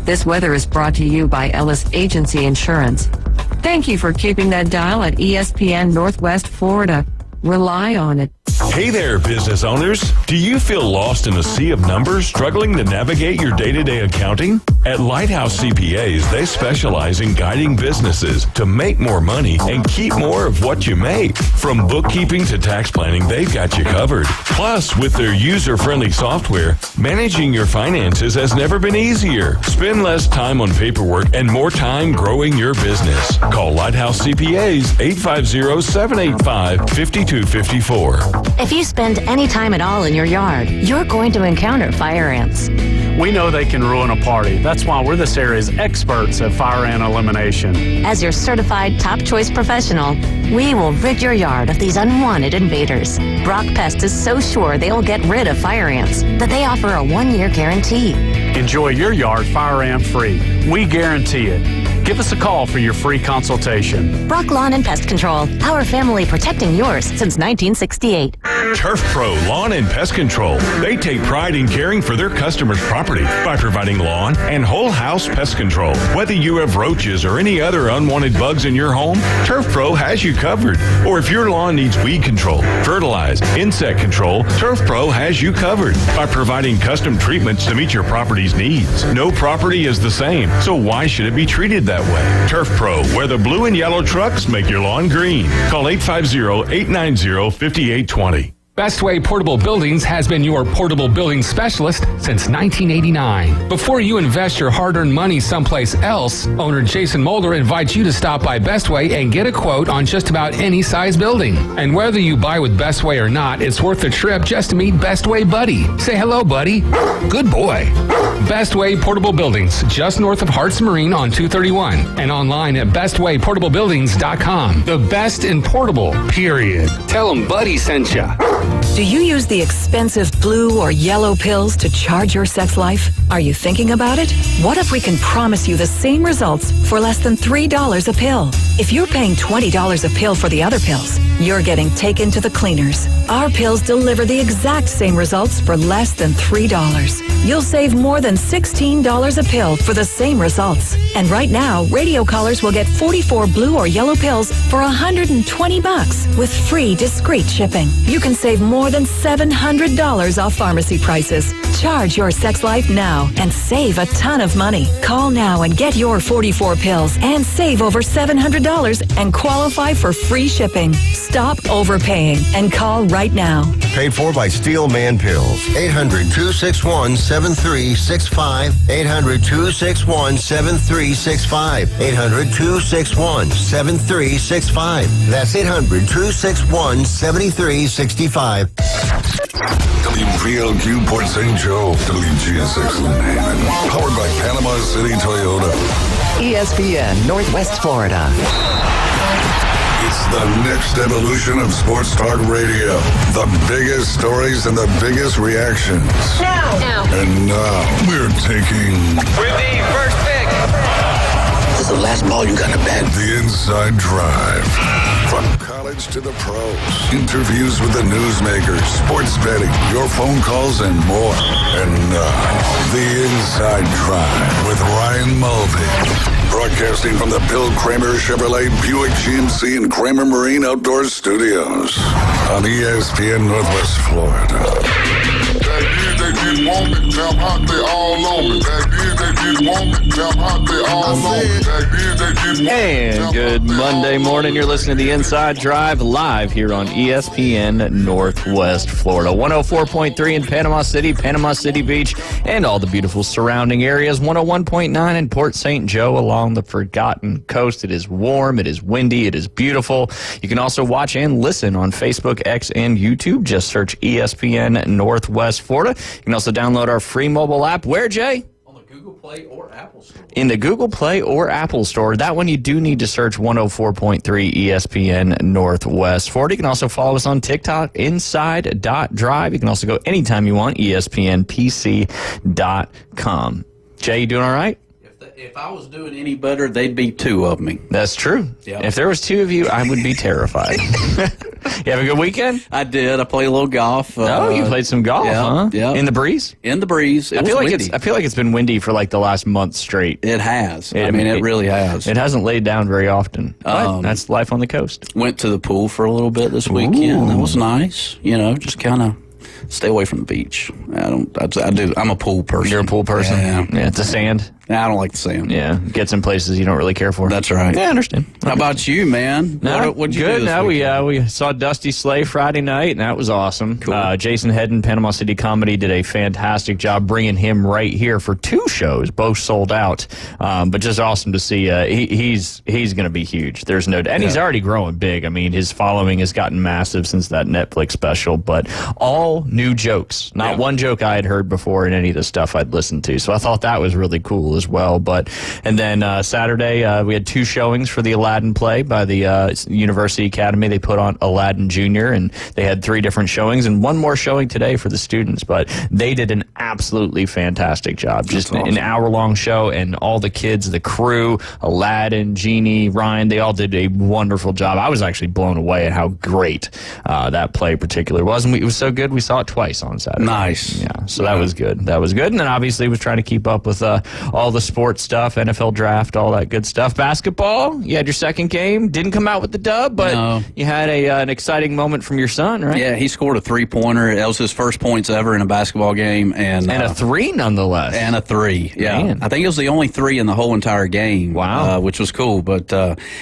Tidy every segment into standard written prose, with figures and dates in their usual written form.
This weather is brought to you by Ellis Agency Insurance. Thank you for keeping that dial at ESPN Northwest Florida. Rely on it. Hey there, business owners. Do you feel lost in a sea of numbers, struggling to navigate your day-to-day accounting? At Lighthouse CPAs, they specialize in guiding businesses to make more money and keep more of what you make. From bookkeeping to tax planning, they've got you covered. Plus, with their user-friendly software, managing your finances has never been easier. Spend less time on paperwork and more time growing your business. Call Lighthouse CPAs 850-785-5254. If you spend any time at all in your yard, you're going to encounter fire ants. We know they can ruin a party. That's why we're this area's experts at fire ant elimination. As your certified top choice professional, we will rid your yard of these unwanted invaders. Brock Pest is so sure they'll get rid of fire ants that they offer a 1-year guarantee. Enjoy your yard fire ant free. We guarantee it. Give us a call for your free consultation. Brock Lawn and Pest Control, our family protecting yours since 1968. Turf Pro Lawn and Pest Control. They take pride in caring for their customers' property by providing lawn and whole house pest control. Whether you have roaches or any other unwanted bugs in your home, Turf Pro has you covered. Or if your lawn needs weed control, fertilize, insect control, Turf Pro has you covered by providing custom treatments to meet your property's needs. No property is the same, so why should it be treated that way? Turf Pro, where the blue and yellow trucks make your lawn green. Call 850-890-5820. Bestway Portable Buildings has been your portable building specialist since 1989. Before you invest your hard-earned money someplace else, owner Jason Mulder invites you to stop by Bestway and get a quote on just about any size building. And whether you buy with Bestway or not, it's worth the trip just to meet Bestway Buddy. Say hello, buddy. Good boy. Bestway Portable Buildings, just north of Harts Marine on 231, and online at bestwayportablebuildings.com. The best in portable, period. Tell them Buddy sent ya. Do you use the expensive blue or yellow pills to charge your sex life? Are you thinking about it? What if we can promise you the same results for less than $3 a pill? If you're paying $20 a pill for the other pills, you're getting taken to the cleaners. Our pills deliver the exact same results for less than $3. You'll save more than $16 a pill for the same results. And right now, radio callers will get 44 blue or yellow pills for $120 with free discreet shipping. You can save more than $700 off pharmacy prices. Charge your sex life now and save a ton of money. Call now and get your 44 pills and save over $700 and qualify for free shipping. Stop overpaying and call right now. Paid for by Steel Man Pills. 800-261-7365. 800-261-7365. 800-261-7365. That's 800-261-7365. WPLQ Port St. Joe, WGSX Lynn, powered by Panama City Toyota. ESPN Northwest Florida. It's the next evolution of Sports Talk Radio. The biggest stories and the biggest reactions. Now. And now, we're taking... With the first pick. This is the last ball you got to bet. The Inside Drive. From college to the pros. Interviews with the newsmakers, sports betting, your phone calls, and more. And now, The Inside Drive with Ryan Mulvey. Broadcasting from the Bill Kramer Chevrolet Buick GMC and Kramer Marine Outdoor Studios on ESPN Northwest Florida. That year they didn't want me, damn hot they all on me. That year they didn't want me, damn hot they all on me. That year they didn't want me. And good Monday morning. You're listening to The Inside Drive live here on ESPN Northwest Florida. 104.3 in Panama City Beach, and all the beautiful surrounding areas. 101.9 in Port St. Joe along the Forgotten Coast. It is warm, it is windy, it is beautiful. You can also watch and listen on Facebook, X, and YouTube. Just search ESPN Northwest Florida. You can also download our free mobile app. Where, Jay? On the Google Play or Apple Store. In the Google Play or Apple Store. That one you do need to search 104.3 ESPN Northwest Florida. You can also follow us on TikTok, inside.drive. You can also go anytime you want, ESPNPC.com. Jay, you doing all right? If I was doing any better, they'd be two of me. That's true. Yep. If there was two of you, I would be terrified. You have a good weekend? I did. I played a little golf. You played some golf, huh? Yeah. In the breeze? In the breeze. I feel like it's been windy for like the last month straight. It has. It really has. It hasn't laid down very often. But that's life on the coast. Went to the pool for a little bit this weekend. That was nice. Just kind of stay away from the beach. I'm a pool person. You're a pool person? Yeah. It's the sand? I don't like the sand. Yeah. Gets in places you don't really care for. That's right. Yeah, I understand. How about you, man? What'd you do this weekend? We saw Dusty Slay Friday night, and that was awesome. Cool. Jason Hedden, Panama City Comedy, did a fantastic job bringing him right here for 2 shows, both sold out. But just awesome to see. He's going to be huge. There's no, and he's already growing big. I mean, his following has gotten massive since that Netflix special. But all new jokes, not one joke I had heard before in any of the stuff I'd listened to. So I thought that was really cool as well. And then Saturday we had 2 showings for the Aladdin play by the University Academy. They put on Aladdin Jr. and they had 3 different showings and 1 more showing today for the students. But they did an absolutely fantastic job. Just an hour-long show, and all the kids, the crew, Aladdin, Genie, Ryan, they all did a wonderful job. I was actually blown away at how great that play particularly was. And it was so good, we saw it twice on Saturday. Nice. Yeah, so that was good. That was good. And then obviously was trying to keep up with all the sports stuff, NFL draft, all that good stuff. Basketball, you had your second game. Didn't come out with the dub, but you had an exciting moment from your son, right? Yeah, he scored a 3-pointer. That was his first points ever in a basketball game. And a 3 nonetheless. And a 3, yeah. Man. I think it was the only 3 in the whole entire game. Wow. Which was cool. But,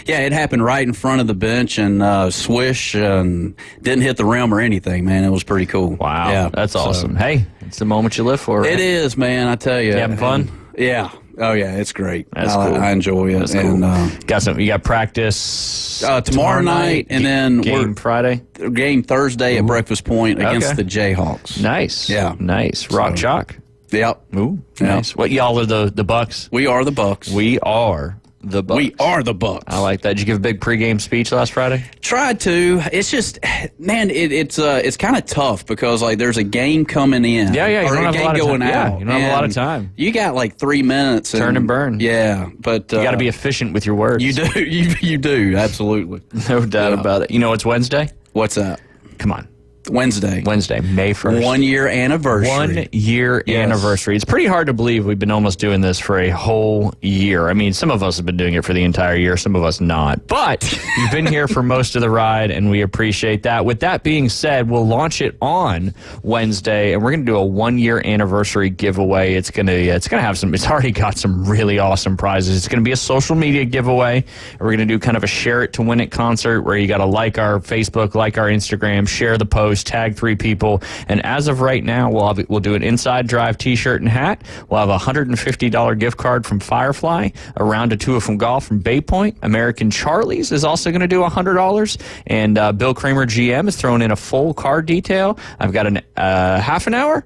it happened right in front of the bench and swish and didn't hit the rim or anything, man. It was pretty cool. Wow. Yeah, that's awesome. Hey, it's the moment you live for, right? It is, man, I tell you. You having fun? Yeah. Oh, yeah, it's great. That's cool. I enjoy it. That's and, cool. You got practice tomorrow night, and then game Friday? Game Thursday at Breakfast Point against the Jayhawks. Nice. Yeah. Nice. Rock Chalk. Yep. Ooh, nice. What, y'all are the Bucks? We are the Bucks. We are the Bucks. We are the Bucks. I like that. Did you give a big pregame speech last Friday? Tried to. It's just, man, it's kind of tough because like there's a game coming in. Yeah. You don't have a lot of time. Yeah, you don't have a lot of time. You got like 3 minutes. Turn and burn. Yeah, but you got to be efficient with your words. You do. You do. Absolutely. No doubt about it. You know what's Wednesday? What's that? Come on. Wednesday, May 1st. 1 year anniversary. 1 year anniversary. It's pretty hard to believe we've been almost doing this for a whole year. I mean, some of us have been doing it for the entire year, some of us not. But you've been here for most of the ride, and we appreciate that. With that being said, we'll launch it on Wednesday, and we're going to do a 1 year anniversary giveaway. It's going to have some. It's already got some really awesome prizes. It's going to be a social media giveaway. We're going to do kind of a share it to win it concert where you got to like our Facebook, like our Instagram, share the post, tag 3 people, and as of right now, we'll do an Inside Drive T-shirt and hat. We'll have a $150 gift card from Firefly, a round of 2 from golf from Bay Point. American Charlie's is also going to do $100, and Bill Kramer GM is throwing in a full card detail. I've got a half an hour.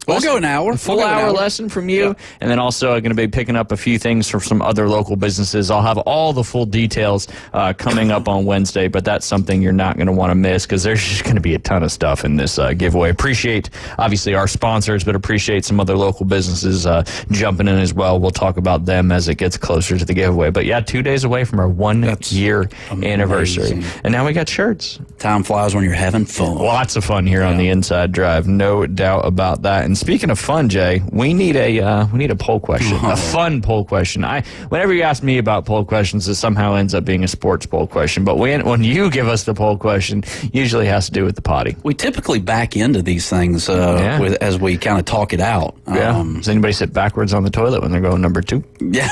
We'll go an hour. Full hour lesson from you. And then also I'm going to be picking up a few things from some other local businesses. I'll have all the full details coming up on Wednesday, but that's something you're not going to want to miss because there's just going to be a ton of stuff in this giveaway. Appreciate, obviously, our sponsors, but appreciate some other local businesses jumping in as well. We'll talk about them as it gets closer to the giveaway. But yeah, 2 days away from our 1 year anniversary. And now we got shirts. Time flies when you're having fun. Lots of fun here on the Inside Drive. No doubt about that. And speaking of fun, Jay, we need a poll question, a fun poll question. Whenever you ask me about poll questions, it somehow ends up being a sports poll question. But when you give us the poll question, usually has to do with the potty. We typically back into these things as we kind of talk it out. Does anybody sit backwards on the toilet when they're going number 2? Yeah,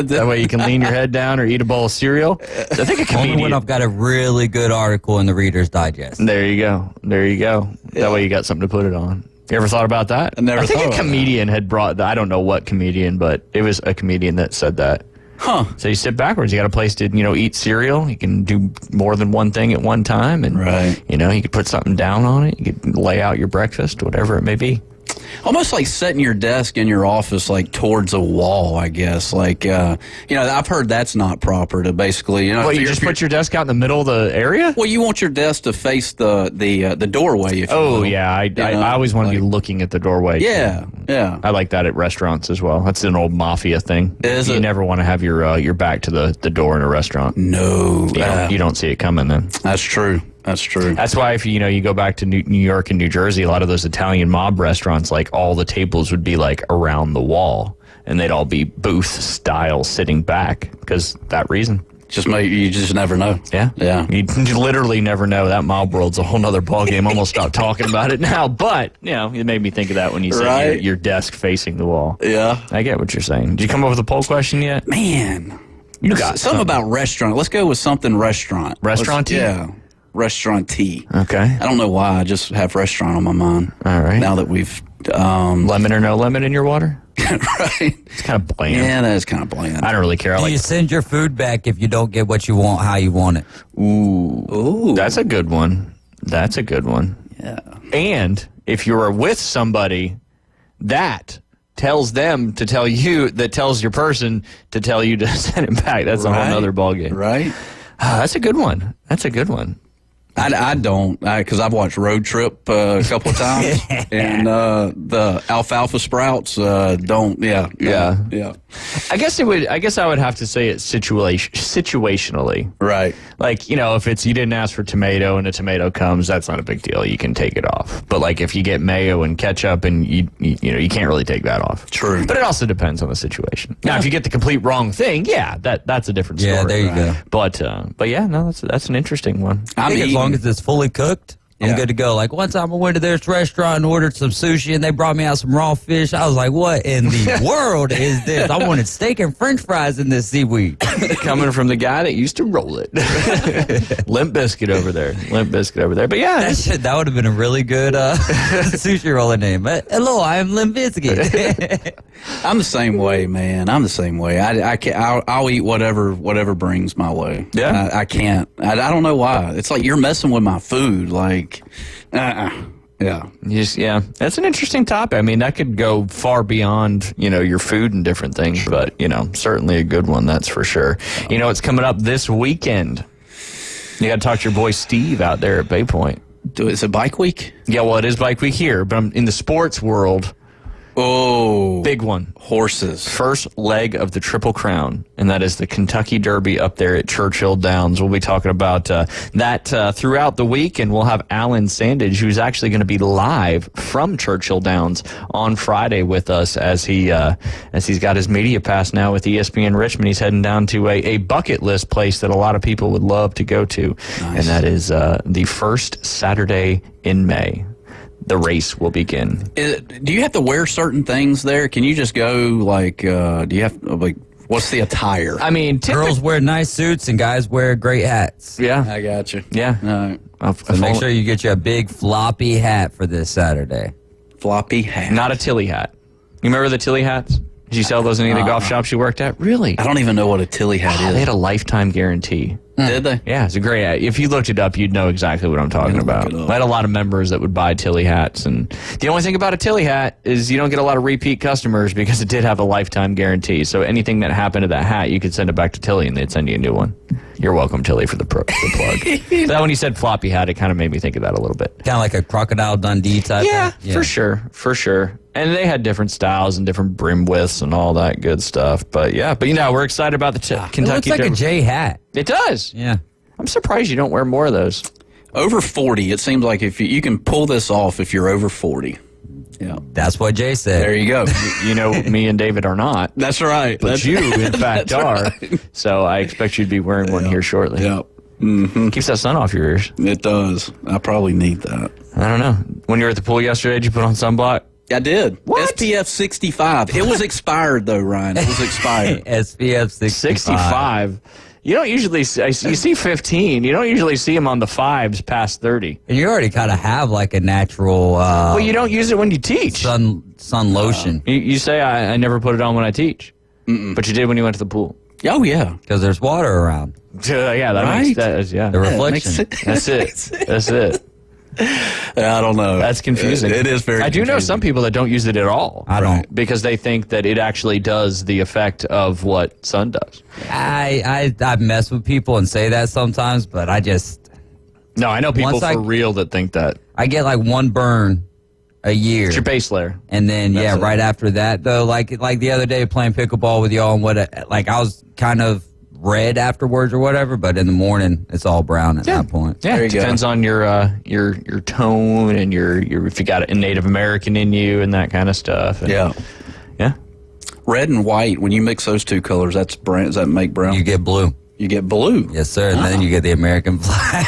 that way you can lean your head down or eat a bowl of cereal. I think a comedian. Only when I've got a really good article in the Reader's Digest. There you go. That way you got something to put it on. You ever thought about that? I think a comedian had brought that. I don't know what comedian, but it was a comedian that said that. Huh. So you sit backwards. You got a place to, eat cereal. You can do more than one thing at one time. And, you could put something down on it. You could lay out your breakfast, whatever it may be. Almost like setting your desk in your office like towards a wall, I guess. Like, I've heard that's not proper to basically, Well, you just put your desk out in the middle of the area? Well, you want your desk to face the doorway. If I always want to be looking at the doorway. Yeah. I like that at restaurants as well. That's an old mafia thing. You never want to have your back to the door in a restaurant. No. You don't see it coming then. That's true. That's true. That's why if you go back to New York and New Jersey, a lot of those Italian mob restaurants, like all the tables would be like around the wall, and they'd all be booth style sitting back because that reason. You just never know. Yeah. Yeah. You literally never know. That mob world's a whole nother ballgame. Almost stopped talking about it now, but it made me think of that when you said your desk facing the wall. Yeah. I get what you're saying. Did you come up with a poll question yet? Man. You got something about restaurant. Let's go with something restaurant. Restaurant-y? Yeah. Restaurant-y. Okay. I don't know why. I just have restaurant on my mind. All right. Now that we've... lemon or no lemon in your water? Right. It's kind of bland. Yeah, that is kind of bland. I don't really care. Do you send your food back if you don't get what you want, how you want it? Ooh. That's a good one. Yeah. And if you're with somebody that tells them to tell you, that tells your person to tell you to send it back, that's a whole other ballgame. Right. That's a good one. I don't, because I've watched Road Trip a couple of times, and the alfalfa sprouts don't. Yeah. I guess I would have to say it situationally. Right. Like, if it's you didn't ask for tomato and a tomato comes, that's not a big deal. You can take it off. But like if you get mayo and ketchup and you can't really take that off. True. But it also depends on the situation. Now, if you get the complete wrong thing, that's a different story. Yeah, there you go. But yeah, no, that's an interesting one. I think as long as it's fully cooked, I'm good to go. Like one time I went to this restaurant and ordered some sushi and they brought me out some raw fish. I was like, what in the world is this? I wanted steak and french fries in this seaweed. Coming from the guy that used to roll it. Limp Biscuit over there. But yeah. That would have been a really good sushi roller name. But hello, I'm Limp Biscuit. I'm the same way, man. I'm the same way. I'll eat whatever brings my way. Yeah. I can't. I don't know why. It's like you're messing with my food. Like, yeah. That's an interesting topic. I mean, that could go far beyond, your food and different things, but, certainly a good one, that's for sure. It's coming up this weekend. You got to talk to your boy Steve out there at Bay Point. Is it Bike Week? Yeah, well, it is Bike Week here, but I'm in the sports world. Oh. Big one. Horses. First leg of the Triple Crown, and that is the Kentucky Derby up there at Churchill Downs. We'll be talking about that throughout the week, and we'll have Alan Sandage, who's actually going to be live from Churchill Downs on Friday with us as he's got his media pass now with ESPN Richmond. He's heading down to a bucket list place that a lot of people would love to go to, and that is the first Saturday in May. The race will begin. Do you have to wear certain things there? Can you just go do you have what's the attire? I mean, girls wear nice suits and guys wear great hats. Yeah, I got you. Yeah. So make sure you get you a big floppy hat for this Saturday. Floppy hat, not a Tilly hat. You remember the Tilly hats? Did you sell those in any of the golf shops you worked at? Really? I don't even know what a Tilly hat is. They had a lifetime guarantee. Did they? Yeah, it's a great hat. If you looked it up, you'd know exactly what I'm talking about. I had a lot of members that would buy Tilly hats, and the only thing about a Tilly hat is you don't get a lot of repeat customers because it did have a lifetime guarantee. So anything that happened to that hat, you could send it back to Tilly, and they'd send you a new one. You're welcome, Tilly, for the plug. That when you said floppy hat, it kind of made me think of that a little bit. Kind of like a Crocodile Dundee type. Yeah, for sure. And they had different styles and different brim widths and all that good stuff. But we're excited about the Kentucky. It looks like a J hat. It does. Yeah. I'm surprised you don't wear more of those. Over 40, it seems like if you can pull this off if you're over 40. Yeah. That's what Jay said. There you go. Me and David are not. That's right. But you, in fact, are. Right. So I expect you to be wearing one here shortly. Yeah. Mm-hmm. Keeps that sun off your ears. It does. I probably need that. I don't know. When you were at the pool yesterday, did you put on sunblock? I did. What? SPF 65. It was expired, though, Ryan. It was expired. SPF 65. You don't usually see, you see 15. You don't usually see them on the 5s past 30. And you already kind of have like a natural... well, you don't use it when you teach. Sun lotion. You say, I never put it on when I teach. Mm-mm. But you did when you went to the pool. Oh, yeah. Because there's water around. Yeah, that makes sense. Yeah. The reflection. That's it. I don't know. That's confusing. It is very confusing. I do know some people that don't use it at all. I don't. Because they think that it actually does the effect of what sun does. I mess with people and say that sometimes, but I just... No, I know people for real that think that. I get like one burn a year. It's your base layer. And then, right after that, though, like the other day playing pickleball with y'all and I was kind of red afterwards or whatever, but in the morning it's all brown at that point. Yeah, it depends on your tone and your if you got a Native American in you and that kind of stuff. And, yeah. Red and white. When you mix those two colors, that's brown. Does that make brown? You get blue. You get blue. Yes, sir. And then you get the American flag.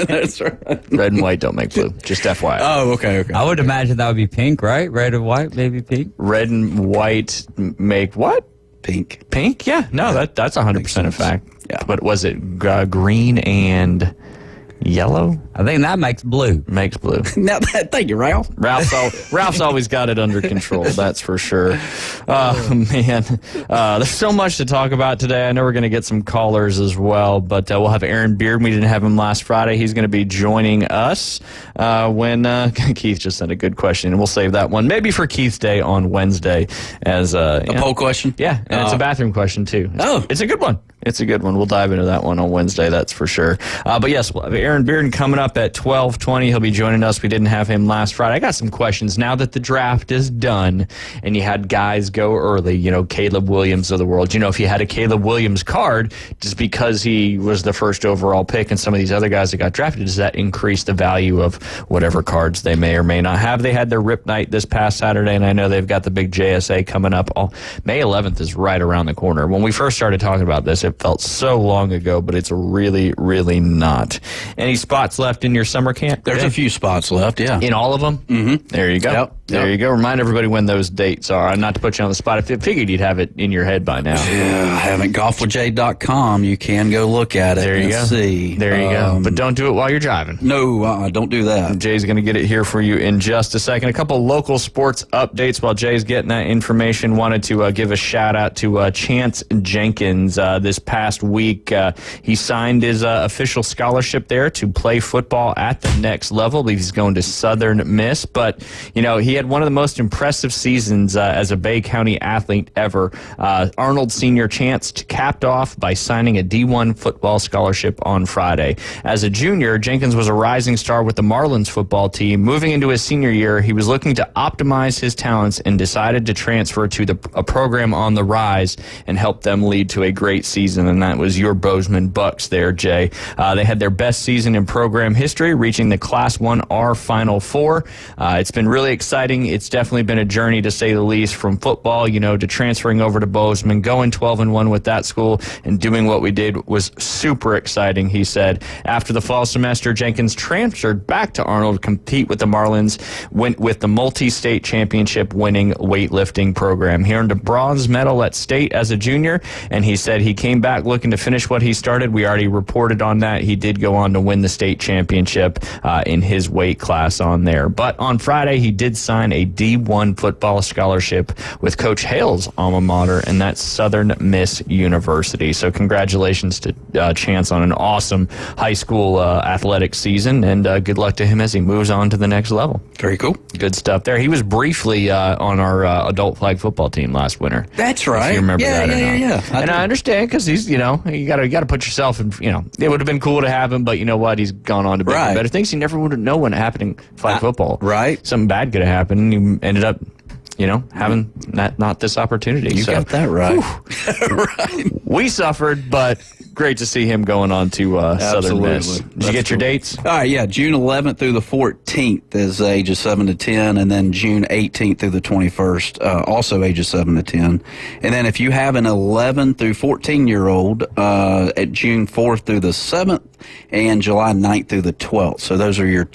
That's right. Red and white don't make blue. Just FYI. Oh, okay. I would imagine that would be pink, right? Red and white, maybe pink. Red and white make what? Pink. Pink? Yeah. No, that's 100% a fact. Yeah. But was it green and yellow? I think that makes blue. Makes blue. Now, thank you, Ralph. Ralph's always got it under control, that's for sure. Man, there's so much to talk about today. I know we're going to get some callers as well, but we'll have Aaron Beard. We didn't have him last Friday. He's going to be joining us when Keith just sent a good question, and we'll save that one maybe for Keith's Day on Wednesday as a poll question. Yeah, and it's a bathroom question too. It's a good one. It's a good one. We'll dive into that one on Wednesday, that's for sure. But yes, we'll have Aaron Bearden coming up at 12:20. He'll be joining us. We didn't have him last Friday. I got some questions now that the draft is done and you had guys go early, Caleb Williams of the world. If you had a Caleb Williams card, just because he was the first overall pick and some of these other guys that got drafted, does that increase the value of whatever cards they may or may not have? They had their RIP night this past Saturday, and I know they've got the big JSA coming up. May 11th is right around the corner. When we first started talking about this, it felt so long ago, but it's really, really not. Any spots left in your summer camp? There's a few spots left, yeah. In all of them? Mm-hmm. There you go. There you go. Remind everybody when those dates are. Not to put you on the spot. I figured you'd have it in your head by now. Yeah, I haven't. golfwithjay.com. You can go look at it and see. There you go. But don't do it while you're driving. No, don't do that. Jay's going to get it here for you in just a second. A couple local sports updates while Jay's getting that information. Wanted to give a shout out to Chance Jenkins. This past week, he signed his official scholarship there to play football at the next level. I believe he's going to Southern Miss. But, he had one of the most impressive seasons as a Bay County athlete ever. Arnold Senior Chance capped off by signing a D1 football scholarship on Friday. As a junior, Jenkins was a rising star with the Marlins football team. Moving into his senior year, he was looking to optimize his talents and decided to transfer to a program on the rise and help them lead to a great season, and that was your Bozeman Bucks there, Jay. They had their best season in program history, reaching the Class 1R Final Four. It's been really exciting. It's definitely been a journey, to say the least, from football, to transferring over to Bozeman, going 12-1 with that school, and doing what we did was super exciting, he said. After the fall semester, Jenkins transferred back to Arnold to compete with the Marlins, went with the multi-state championship winning weightlifting program. He earned a bronze medal at state as a junior, and he said he came back looking to finish what he started. We already reported on that. He did go on to win the state championship in his weight class on there. But on Friday, he did sign a D1 football scholarship with Coach Hale's alma mater, and that's Southern Miss University. So congratulations to Chance on an awesome high school athletic season, and good luck to him as he moves on to the next level. Very cool. Good stuff there. He was briefly on our adult flag football team last winter. That's right. If you remember that or not. Yeah. I understand, because he's, you got to put yourself in, it would have been cool to have him, but you know what? He's gone on to bigger and better things. You never would have known when it happened in flag football. Right. Something bad could have happened, and you ended up, having not this opportunity. You got that right. Right. We suffered, but great to see him going on to Southern Miss. Did you get your dates? All right, yeah. June 11th through the 14th is ages 7 to 10, and then June 18th through the 21st, also ages 7 to 10. And then if you have an 11 through 14-year-old, at June 4th through the 7th, and July 9th through the 12th. So those are your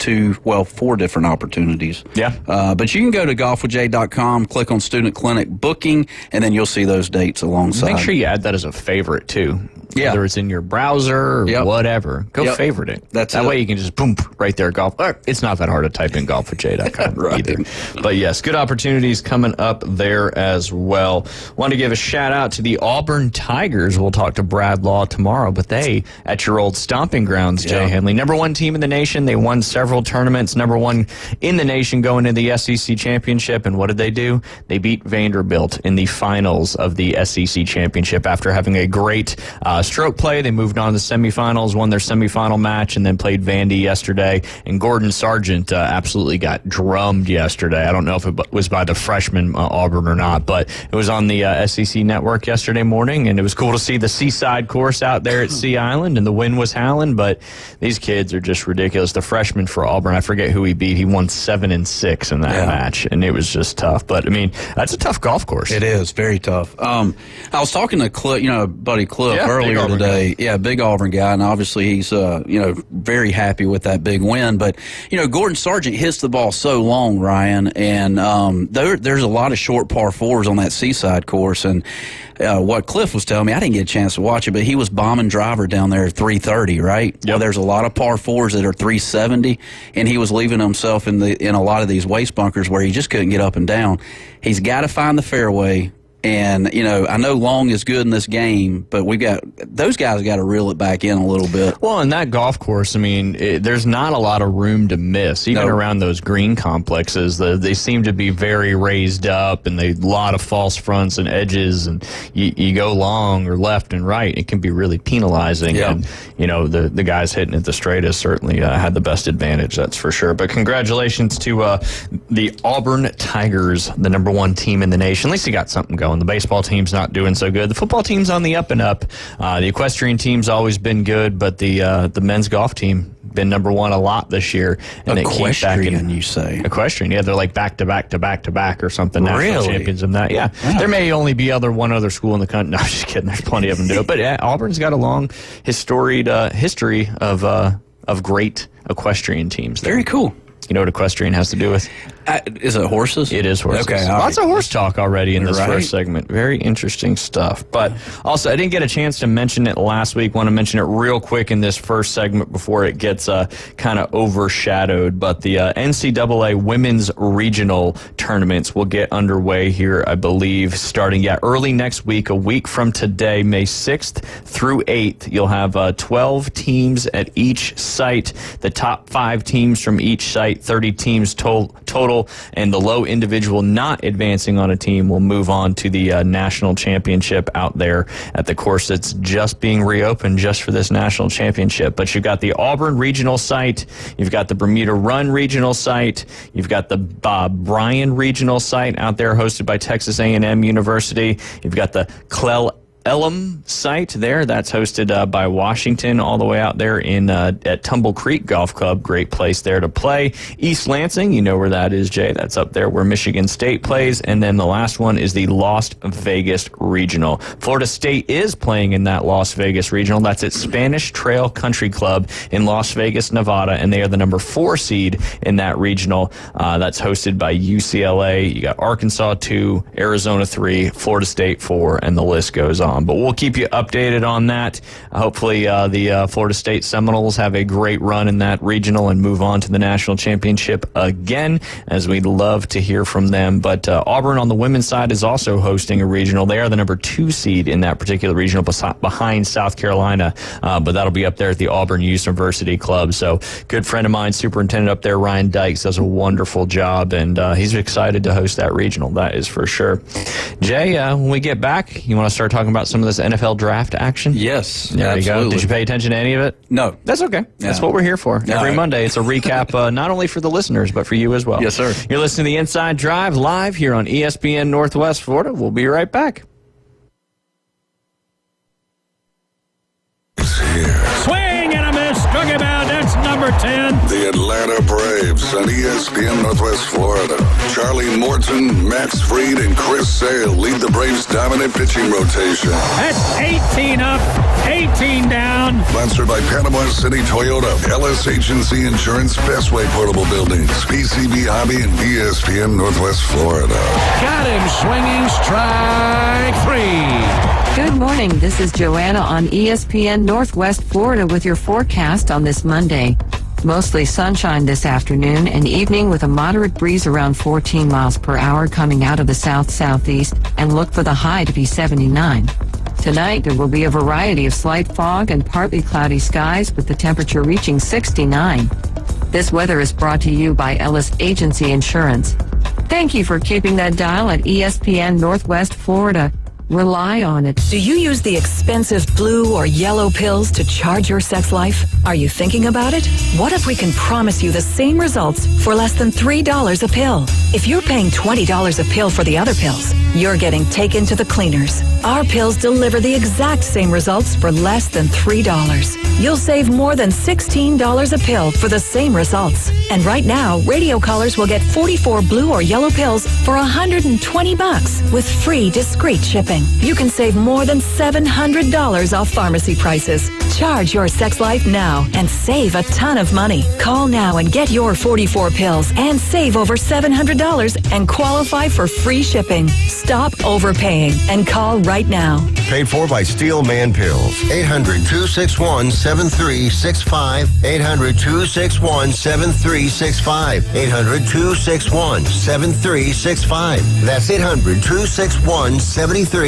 4 different opportunities. Yeah. But you can go to golfwithjay.com, click on Student Clinic Booking, and then you'll see those dates alongside. Make sure you add that as a favorite, too. Yeah. Whether it's in your browser or whatever. Go favorite it. That way you can just boom right there. Golf. It's not that hard to type in golfwithjay.com either. But yes, good opportunities coming up there as well. Want to give a shout out to the Auburn Tigers. We'll talk to Brad Law tomorrow, but they, at your old stomping stomping grounds, Jay Henley. Number 1 team in the nation. They won several tournaments. Number 1 in the nation going into the SEC championship. And what did they do? They beat Vanderbilt in the finals of the SEC championship. After having a great stroke play, they moved on to the semifinals, won their semifinal match, and then played Vandy yesterday. And Gordon Sargent absolutely got drummed yesterday. I don't know if it was by the freshman Auburn or not, but it was on the SEC network yesterday morning, and it was cool to see the Seaside course out there at Sea Island, and the wind was howling, but these kids are just ridiculous. The freshman for Auburn, I forget who he beat. He won 7-6 in that match, and it was just tough. But, I mean, that's a tough golf course. It is, very tough. I was talking to Cliff, buddy Cliff earlier today. Yeah, big Auburn guy, and obviously he's, very happy with that big win. But, Gordon Sargent hits the ball so long, Ryan, and there's a lot of short par 4s on that Seaside course, and what Cliff was telling me, I didn't get a chance to watch it, but he was bombing driver down there at 330, right? Yep. Well, there's a lot of par 4s that are 370, and he was leaving himself in a lot of these waste bunkers where he just couldn't get up and down. He's got to find the fairway. And, I know long is good in this game, but those guys got to reel it back in a little bit. Well, in that golf course, I mean, there's not a lot of room to miss, even around those green complexes. They seem to be very raised up, and a lot of false fronts and edges, and you go long or left and right, it can be really penalizing. Yeah. And, the guys hitting it the straightest certainly had the best advantage, that's for sure. But congratulations to the Auburn Tigers, the number 1 team in the nation. At least you got something going. The baseball team's not doing so good. The football team's on the up and up. The equestrian team's always been good, but the men's golf team been number 1 a lot this year. And equestrian, you say? Equestrian, yeah. They're like back to back to back to back or something. National champions in that, yeah. Oh. There may only be one other school in the country. No, I'm just kidding. There's plenty of them do it. But yeah, Auburn's got a long history of great equestrian teams there. Very cool. You know what equestrian has to do with? Is it horses? It is horses. Okay, lots of horse talk already in this first segment. Very interesting stuff. But also, I didn't get a chance to mention it last week. Want to mention it real quick in this first segment before it gets kind of overshadowed. But the NCAA women's regional tournaments will get underway here, I believe, starting early next week, a week from today, May 6th through 8th. You'll have 12 teams at each site. The top 5 teams from each site, 30 teams total. And the low individual not advancing on a team will move on to the national championship out there at the course that's just being reopened just for this national championship. But you've got the Auburn regional site, you've got the Bermuda Run regional site, you've got the Bob Bryan regional site out there hosted by Texas A&M University, you've got the Clell-Ellum site there. That's hosted by Washington all the way out there at Tumble Creek Golf Club. Great place there to play. East Lansing, you know where that is, Jay. That's up there where Michigan State plays. And then the last one is the Las Vegas Regional. Florida State is playing in that Las Vegas Regional. That's at Spanish Trail Country Club in Las Vegas, Nevada, and they are the number 4 seed in that regional. That's hosted by UCLA. You got Arkansas 2, Arizona 3, Florida State 4, and the list goes on. But we'll keep you updated on that. Hopefully the Florida State Seminoles have a great run in that regional and move on to the national championship again, as we'd love to hear from them. But Auburn on the women's side is also hosting a regional. They are the number 2 seed in that particular regional behind South Carolina. But that'll be up there at the Auburn University Club. So good friend of mine, superintendent up there, Ryan Dykes, does a wonderful job, and he's excited to host that regional. That is for sure. Jay, when we get back, you want to start talking about some of this NFL draft action? Yes, there you go. Did you pay attention to any of it? No. That's okay. That's what we're here for. Every Monday, it's a recap, not only for the listeners, but for you as well. Yes, sir. You're listening to The Inside Drive live here on ESPN Northwest Florida. We'll be right back. Swing and a miss. Struck him out. That's number 10. The Atlanta Braves on ESPN Northwest Florida. Charlie Morton, Max Fried, and Chris Sale lead the Braves' dominant pitching rotation. That's 18 up, 18 down. Sponsored by Panama City Toyota, Ellis Agency Insurance, Bestway Portable Buildings, PCB Hobby, and ESPN Northwest Florida. Got him swinging, strike 3. Good morning. This is Joanna on ESPN Northwest Florida with your forecast on this Monday. Mostly sunshine this afternoon and evening with a moderate breeze around 14 miles per hour coming out of the south-southeast, and look for the high to be 79. Tonight, there will be a variety of slight fog and partly cloudy skies with the temperature reaching 69. This weather is brought to you by Ellis Agency Insurance. Thank you for keeping that dial at ESPN Northwest Florida. Rely on it. Do you use the expensive blue or yellow pills to charge your sex life? Are you thinking about it? What if we can promise you the same results for less than $3 a pill? If you're paying $20 a pill for the other pills, you're getting taken to the cleaners. Our pills deliver the exact same results for less than $3. You'll save more than $16 a pill for the same results. And right now, radio callers will get 44 blue or yellow pills for $120 with free discreet shipping. You can save more than $700 off pharmacy prices. Charge your sex life now and save a ton of money. Call now and get your 44 pills and save over $700 and qualify for free shipping. Stop overpaying and call right now. Paid for by Steel Man Pills. 800-261-7365. 800-261-7365. 800-261-7365. That's 800-261-7365.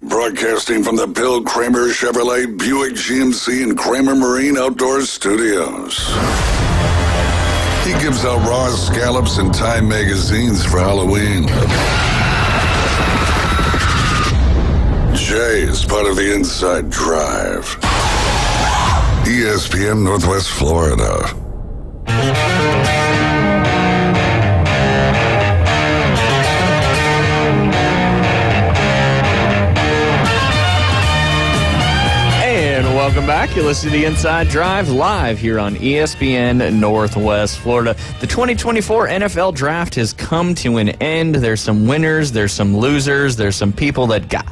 Broadcasting from the Bill Kramer Chevrolet Buick GMC and Kramer Marine Outdoor Studios. He gives out raw scallops and Time magazines for Halloween. Jay is part of the Inside Drive. ESPN Northwest Florida. Welcome back. You're listening to the Inside Drive live here on ESPN Northwest Florida. The 2024 NFL Draft has come to an end. There's some winners, there's some losers, there's some people that got,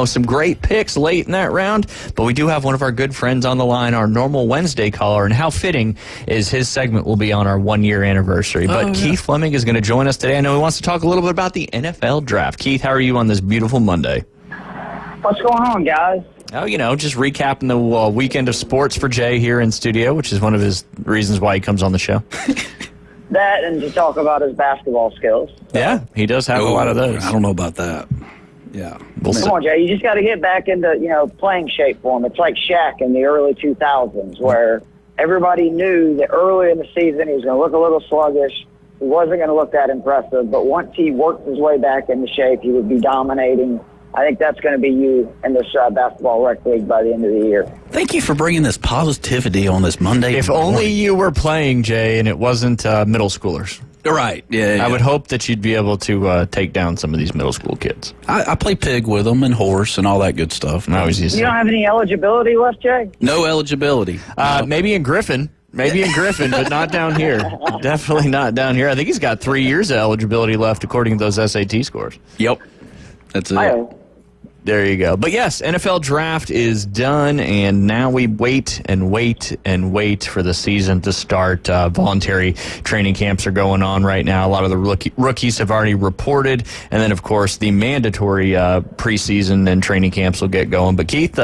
some great picks late in that round. But we do have one of our good friends on the line, our normal Wednesday caller, and how fitting is his segment will be on our 1-year anniversary. But Keith Fleming is going to join us today. I know he wants to talk a little bit about the NFL Draft. Keith, how are you on this beautiful Monday? What's going on, guys? Oh, just recapping the weekend of sports for Jay here in studio, which is one of his reasons why he comes on the show. That and to talk about his basketball skills. Yeah, he does have a lot of those. I don't know about that. Yeah. Come on, Jay. You just got to get back into, playing shape for him. It's like Shaq in the early 2000s where everybody knew that early in the season he was going to look a little sluggish. He wasn't going to look that impressive. But once he worked his way back into shape, he would be dominating. I think that's going to be you in this basketball rec league by the end of the year. Thank you for bringing this positivity on this Monday. If only you were playing, Jay, and it wasn't middle schoolers. Right. Yeah. I would hope that you'd be able to take down some of these middle school kids. I play pig with them and horse and all that good stuff. You don't have any eligibility left, Jay? No eligibility. Maybe in Griffin. But not down here. Definitely not down here. I think he's got 3 years of eligibility left according to those SAT scores. Yep. That's it. There you go. But yes, NFL Draft is done, and now we wait and wait and wait for the season to start. Voluntary training camps are going on right now. A lot of the rookies have already reported, and then, of course, the mandatory preseason and training camps will get going. But, Keith,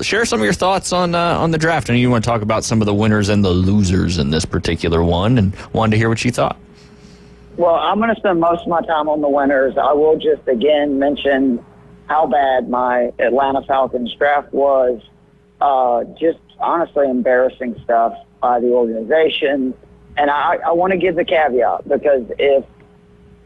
share some of your thoughts on the draft. I know you want to talk about some of the winners and the losers in this particular one, and wanted to hear what you thought. Well, I'm going to spend most of my time on the winners. I will just, again, mention how bad my Atlanta Falcons draft was. Just honestly embarrassing stuff by the organization. And I want to give the caveat because if,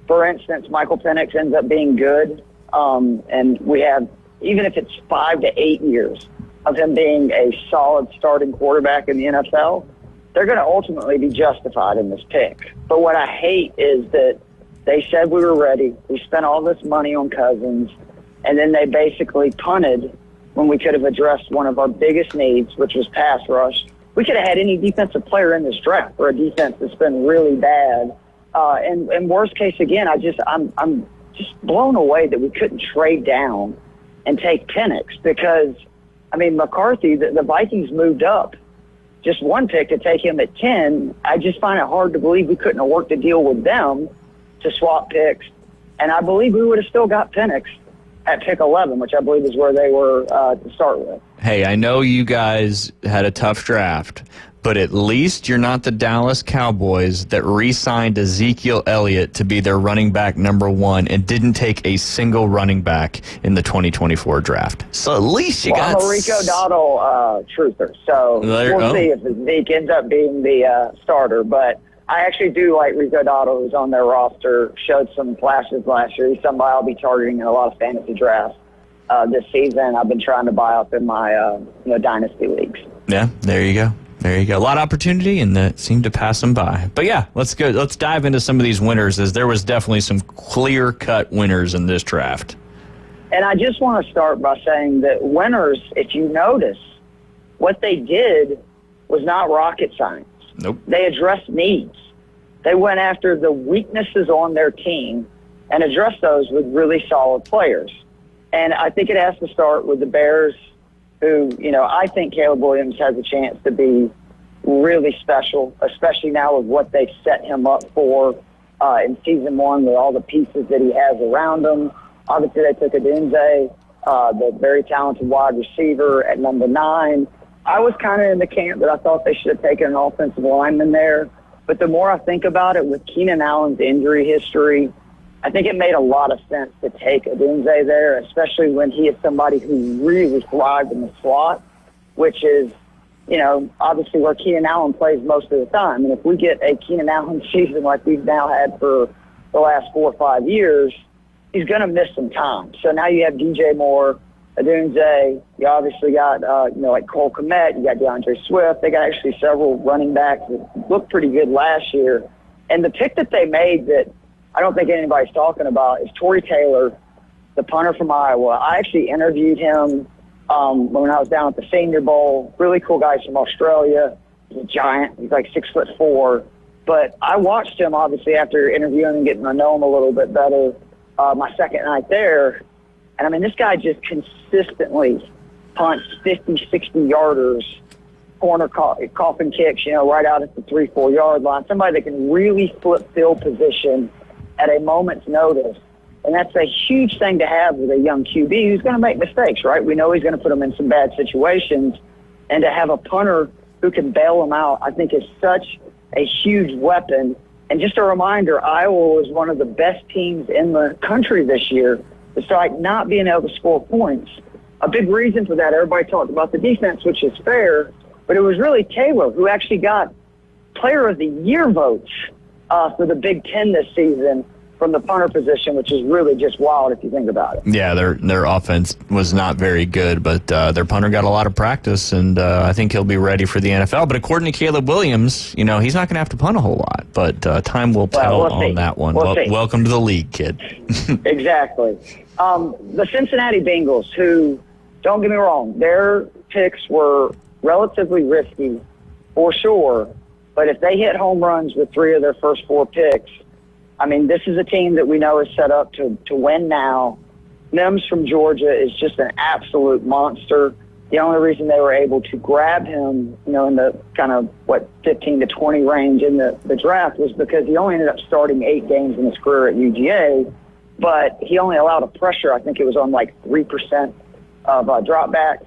for instance, Michael Penix ends up being good, and we have, even if it's 5 to 8 years of him being a solid starting quarterback in the NFL, they're going to ultimately be justified in this pick. But what I hate is that they said we were ready. We spent all this money on Cousins. And then they basically punted when we could have addressed one of our biggest needs, which was pass rush. We could have had any defensive player in this draft for a defense that's been really bad. And worst case, again, I'm just blown away that we couldn't trade down and take Penix because, McCarthy, the Vikings moved up just one pick to take him at 10. I just find it hard to believe we couldn't have worked a deal with them to swap picks. And I believe we would have still got Penix at pick 11, which I believe is where they were to start with. Hey, I know you guys had a tough draft, but at least you're not the Dallas Cowboys that re-signed Ezekiel Elliott to be their running back number 1 and didn't take a single running back in the 2024 draft. So at least you got... I'm a Rico Dowdle truther, so we'll see if Zeke ends up being the starter, but I actually do like Rico Dowdle, who's on their roster, showed some flashes last year. He's somebody I'll be targeting in a lot of fantasy drafts this season. I've been trying to buy up in my dynasty leagues. Yeah, there you go. There you go. A lot of opportunity, and that seemed to pass them by. But yeah, let's go. Let's dive into some of these winners, as there was definitely some clear-cut winners in this draft. And I just want to start by saying that winners, if you notice, what they did was not rocket science. Nope. They addressed needs. They went after the weaknesses on their team and addressed those with really solid players. And I think it has to start with the Bears, who, I think Caleb Williams has a chance to be really special, especially now with what they've set him up for in season 1 with all the pieces that he has around him. Obviously, they took Odunze, the very talented wide receiver, at number 9. I was kind of in the camp that I thought they should have taken an offensive lineman there. But the more I think about it, with Keenan Allen's injury history, I think it made a lot of sense to take Odunze there, especially when he is somebody who really thrived in the slot, which is, obviously where Keenan Allen plays most of the time. And if we get a Keenan Allen season like we've now had for the last 4 or 5 years, he's going to miss some time. So now you have DJ Moore, Odunze, you obviously got, like Cole Kmet, you got DeAndre Swift. They got actually several running backs that looked pretty good last year. And the pick that they made that I don't think anybody's talking about is Tory Taylor, the punter from Iowa. I actually interviewed him when I was down at the Senior Bowl. Really cool guy from Australia. He's a giant. He's like 6'4". But I watched him, obviously, after interviewing and getting to know him a little bit better my second night there. And, this guy just consistently punts 50, 60-yarders, corner coffin kicks, right out at the 3-4 yard line. Somebody that can really flip field position at a moment's notice. And that's a huge thing to have with a young QB who's going to make mistakes, right? We know he's going to put them in some bad situations. And to have a punter who can bail them out, I think is such a huge weapon. And just a reminder, Iowa was one of the best teams in the country this year, despite not being able to score points. A big reason for that, everybody talked about the defense, which is fair, but it was really Taylor who actually got Player of the Year votes for the Big Ten this season from the punter position, which is really just wild if you think about it. Yeah, their offense was not very good, but their punter got a lot of practice, and I think he'll be ready for the NFL. But according to Caleb Williams, he's not going to have to punt a whole lot, but time will tell on that one. Welcome to the league, kid. Exactly. The Cincinnati Bengals, who, don't get me wrong, their picks were relatively risky for sure, but if they hit home runs with 3 of their first 4 picks, this is a team that we know is set up to win now. Mims from Georgia is just an absolute monster. The only reason they were able to grab him, in the kind of, 15 to 20 range in the draft was because he only ended up starting 8 games in his career at UGA, but he only allowed a pressure, I think it was on 3% of dropbacks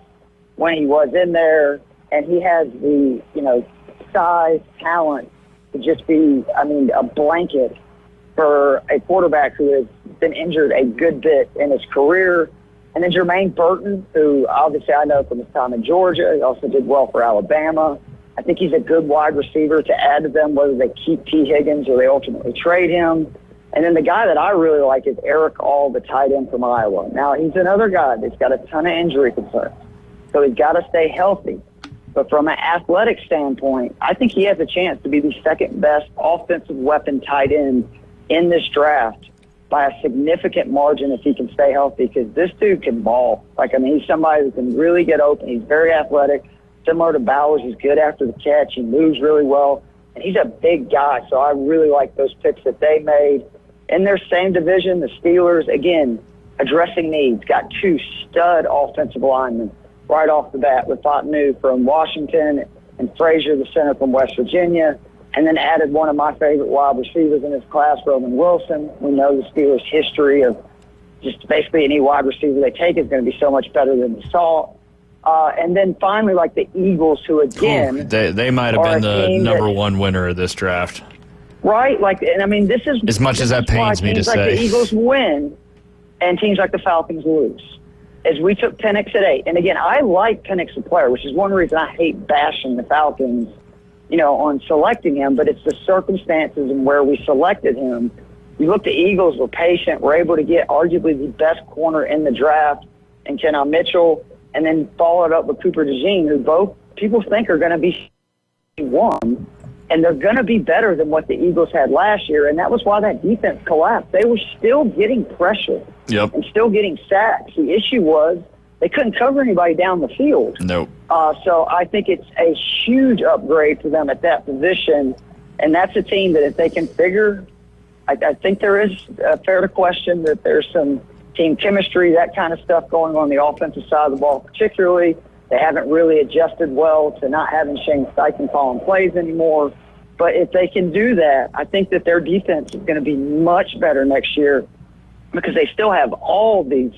when he was in there, and he has the, size, talent to just be, a blanket for a quarterback who has been injured a good bit in his career. And then Jermaine Burton, who obviously I know from his time in Georgia, he also did well for Alabama. I think he's a good wide receiver to add to them, whether they keep T. Higgins or they ultimately trade him. And then the guy that I really like is Eric All, the tight end from Iowa. Now, he's another guy that's got a ton of injury concerns, so he's got to stay healthy. But from an athletic standpoint, I think he has a chance to be the second best offensive weapon tight end in this draft by a significant margin if he can stay healthy, because this dude can ball. He's somebody who can really get open. He's very athletic, similar to Bowers. He's good after the catch. He moves really well. And he's a big guy, so I really like those picks that they made. In their same division, the Steelers, again, addressing needs, got 2 stud offensive linemen right off the bat with Fatanu from Washington and Frazier, the center from West Virginia, and then added one of my favorite wide receivers in this class, Roman Wilson. We know the Steelers' history of just basically any wide receiver they take is going to be so much better than the Salt. And then finally, like the Eagles, who again, they might have been the number one winner of this draft. Right? Like, and I mean, this is as much as that pains me to say. Teams like the Eagles win, and teams like the Falcons lose. As we took Penix at 8, and again, I like Penix a player, which is one reason I hate bashing the Falcons, on selecting him. But it's the circumstances and where we selected him. You look, the Eagles were patient, were able to get arguably the best corner in the draft, and Kenan Mitchell, and then followed up with Cooper DeJean, who both people think are going to be one. And they're going to be better than what the Eagles had last year, and that was why that defense collapsed. They were still getting pressure and still getting sacks. The issue was they couldn't cover anybody down the field. Nope. So I think it's a huge upgrade for them at that position, and that's a team that if they can figure, I think there is fair to question that there's some team chemistry, that kind of stuff going on the offensive side of the ball particularly. They haven't really adjusted well to not having Shane Steichen calling plays anymore. But if they can do that, I think that their defense is going to be much better next year because they still have all these,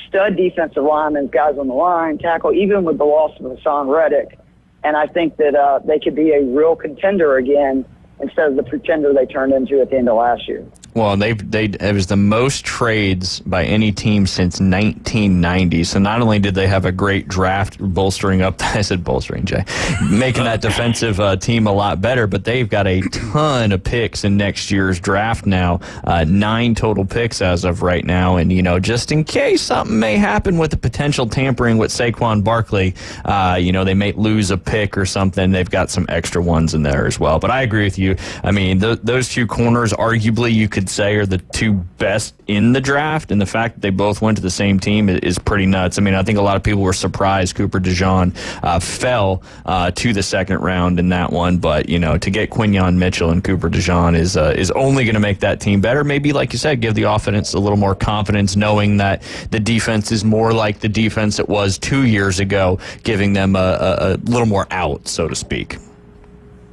stud defensive linemen, guys on the line, tackle, even with the loss of Hassan Reddick. And I think that they could be a real contender again instead of the pretender they turned into at the end of last year. Well, it was the most trades by any team since 1990. So not only did they have a great draft bolstering up, I said bolstering, Jay, making that defensive team a lot better, but they've got a ton of picks in next year's draft now, 9 total picks as of right now. And, just in case something may happen with the potential tampering with Saquon Barkley, they may lose a pick or something. They've got some extra ones in there as well. But I agree with you. I mean, those two corners, arguably, you could say are the two best in the draft, and the fact that they both went to the same team is pretty nuts. I mean, I think a lot of people were surprised Cooper DeJean fell to the second round in that one, but to get Quinyon Mitchell and Cooper DeJean is only going to make that team better. Maybe, like you said, give the offense a little more confidence, knowing that the defense is more like the defense it was 2 years ago, giving them a little more out, so to speak.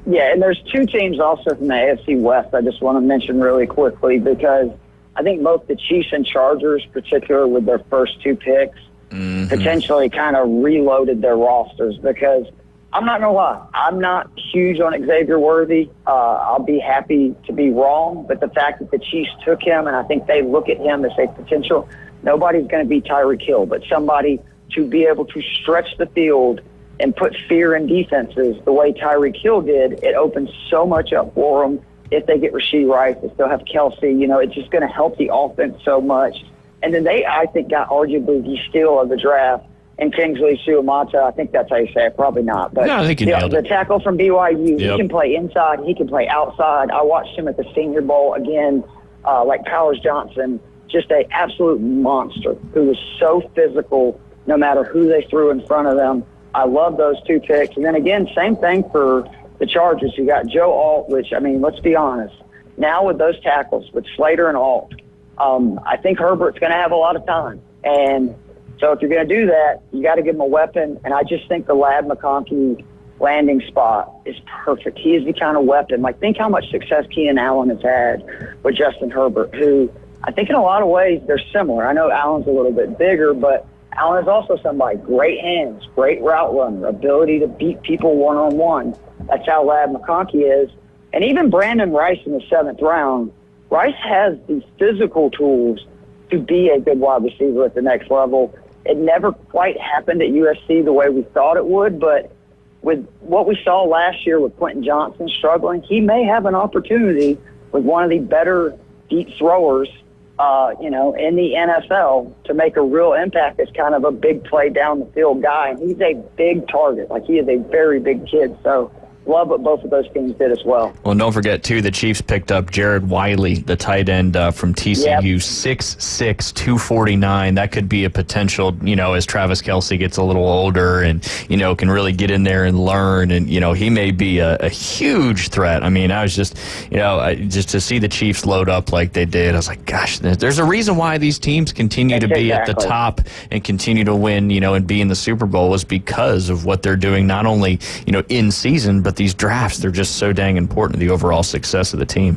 Yeah, and there's 2 teams also from the AFC West I just want to mention really quickly because I think both the Chiefs and Chargers, particularly with their first 2 picks, potentially kind of reloaded their rosters because I'm not going to lie, I'm not huge on Xavier Worthy. I'll be happy to be wrong, but the fact that the Chiefs took him and I think they look at him as a potential, nobody's going to be Tyreek Hill, but somebody to be able to stretch the field and put fear in defenses the way Tyreek Hill did, it opens so much up for them. If they get Rashee Rice, they still have Kelsey. It's just going to help the offense so much. And then they, I think, got arguably the steal of the draft and Kingsley Suamata. I think that's how you say it. Probably not. But no, I think the tackle from BYU, he can play inside. He can play outside. I watched him at the Senior Bowl again, like Powers Johnson, just an absolute monster who was so physical no matter who they threw in front of them. I love those 2 picks. And then, again, same thing for the Chargers. You got Joe Alt, which, I mean, let's be honest. Now with those tackles, with Slater and Alt, I think Herbert's going to have a lot of time. And so if you're going to do that, you got to give him a weapon. And I just think the Ladd McConkey landing spot is perfect. He is the kind of weapon. Like, think how much success Keenan Allen has had with Justin Herbert, who I think in a lot of ways they're similar. I know Allen's a little bit bigger, but Allen is also somebody, great hands, great route runner, ability to beat people one-on-one. That's how Ladd McConkey is. And even Brandon Rice in the 7th round, Rice has the physical tools to be a good wide receiver at the next level. It never quite happened at USC the way we thought it would, but with what we saw last year with Quentin Johnson struggling, he may have an opportunity with one of the better deep throwers in the NFL to make a real impact as kind of a big play down the field guy. And he's a big target. Like, he is a very big kid. So love what both of those teams did as well. Well, and don't forget, too, the Chiefs picked up Jared Wiley, the tight end from TCU, 6'6", 249. That could be a potential, as Travis Kelce gets a little older and, can really get in there and learn. And, he may be a huge threat. I mean, I was just, just to see the Chiefs load up like they did, I was like, gosh, there's a reason why these teams continue to be at the top and continue to win, and be in the Super Bowl is because of what they're doing, not only, in season, but these drafts, they're just so dang important to the overall success of the team.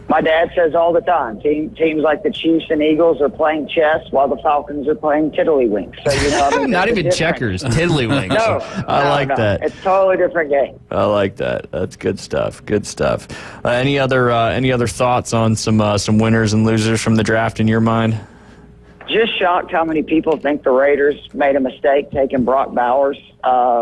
My dad says all the time, teams like the Chiefs and Eagles are playing chess while the Falcons are playing tiddlywinks. So, you know, I mean, not even checkers, tiddlywinks. No, I like that. It's a totally different game. I like that. That's good stuff. Good stuff. Any other thoughts on some winners and losers from the draft in your mind? Just shocked how many people think the Raiders made a mistake taking Brock Bowers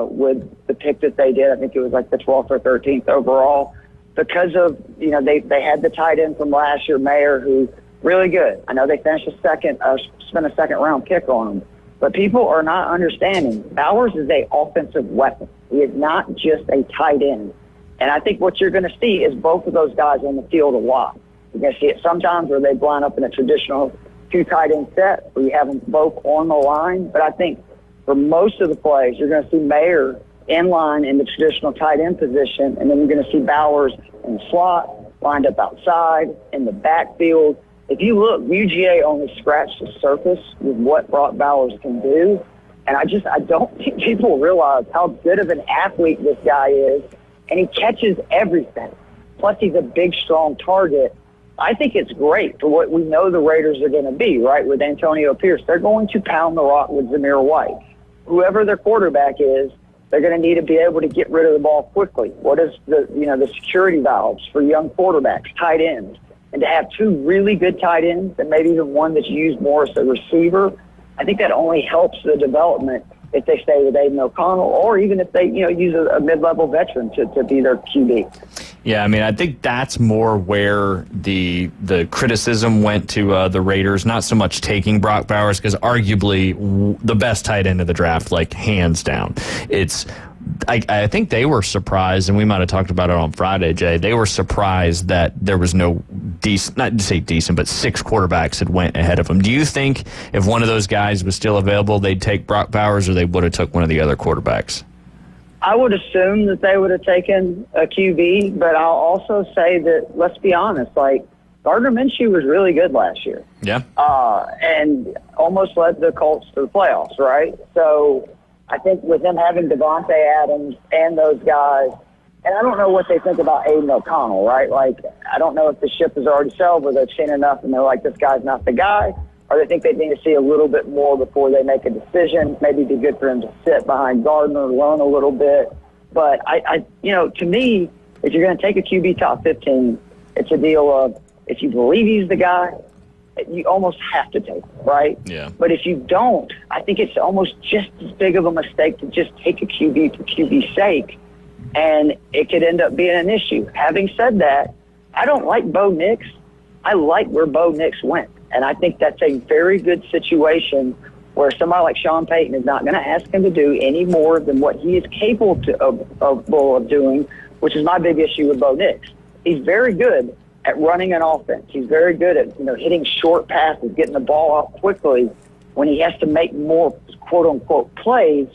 with the pick that they did. I think it was like the 12th or 13th overall. Because of, you know, they had the tight end from last year, Mayer, who really good. I know they finished spent a second round pick on him, but people are not understanding. Bowers is a offensive weapon. He is not just a tight end. And I think what you're going to see is both of those guys on the field a lot. You're going to see it sometimes where they line up in a traditional two tight end set where you have them both on the line. But I think for most of the plays, you're going to see Mayer in line in the traditional tight end position, and then you're going to see Bowers in the slot, lined up outside, in the backfield. If you look, UGA only scratched the surface with what Brock Bowers can do, and I don't think people realize how good of an athlete this guy is, and he catches everything. Plus, he's a big, strong target. I think it's great for what we know the Raiders are going to be, right, with Antonio Pierce. They're going to pound the rock with Zamir White. Whoever their quarterback is, they're going to need to be able to get rid of the ball quickly. What is the security valves for young quarterbacks, tight ends, and to have two really good tight ends and maybe even one that's used more as a receiver, I think that only helps the development if they stay with Aiden O'Connell or even if they use a mid-level veteran to be their QB. Yeah, I mean, I think that's more where the criticism went to the Raiders, not so much taking Brock Bowers, because arguably the best tight end of the draft, like hands down. I think they were surprised, and we might have talked about it on Friday, Jay. They were surprised that there was no decent, not to say decent, but 6 quarterbacks had went ahead of him. Do you think if one of those guys was still available, they'd take Brock Bowers, or they would have took one of the other quarterbacks? I would assume that they would have taken a QB, but I'll also say that, let's be honest, like, Gardner Minshew was really good last year. Yeah. And almost led the Colts to the playoffs, right? So I think with them having Devontae Adams and those guys, and I don't know what they think about Aiden O'Connell, right? Like, I don't know if the ship is already sailed where they've seen enough and they're like, this guy's not the guy, or they think they need to see a little bit more before they make a decision. Maybe it'd be good for him to sit behind Gardner, learn a little bit. But to me, if you're going to take a QB top 15, it's a deal of if you believe he's the guy, you almost have to take him, right? Yeah. But if you don't, I think it's almost just as big of a mistake to just take a QB for QB's sake, and it could end up being an issue. Having said that, I don't like Bo Nix. I like where Bo Nix went. And I think that's a very good situation where somebody like Sean Payton is not going to ask him to do any more than what he is capable of doing, which is my big issue with Bo Nix. He's very good at running an offense. He's very good at hitting short passes, getting the ball out quickly. When he has to make more quote-unquote plays,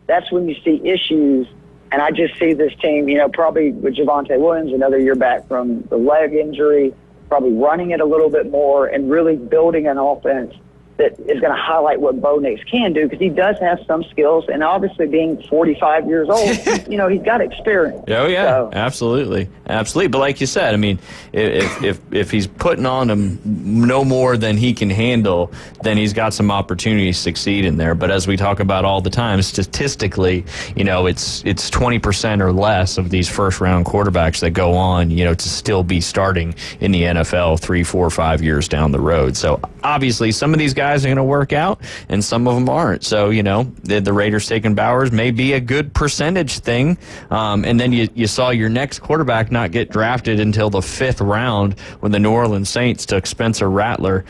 that's when you see issues. And I just see this team, probably with Javonte Williams, another year back from the leg injury, probably running it a little bit more and really building an offense that is going to highlight what Bo Nix can do, because he does have some skills, and obviously being 45 years old, he's got experience. Oh yeah, so. Absolutely. But like you said, I mean, if he's putting on him no more than he can handle, then he's got some opportunity to succeed in there. But as we talk about all the time, statistically, it's 20% or less of these first round quarterbacks that go on, to still be starting in the NFL 3, 4, 5 years down the road. So obviously some of these guys are going to work out and some of them aren't. So, the Raiders taking Bowers may be a good percentage thing. And then you saw your next quarterback not get drafted until the 5th round when the New Orleans Saints took Spencer Rattler,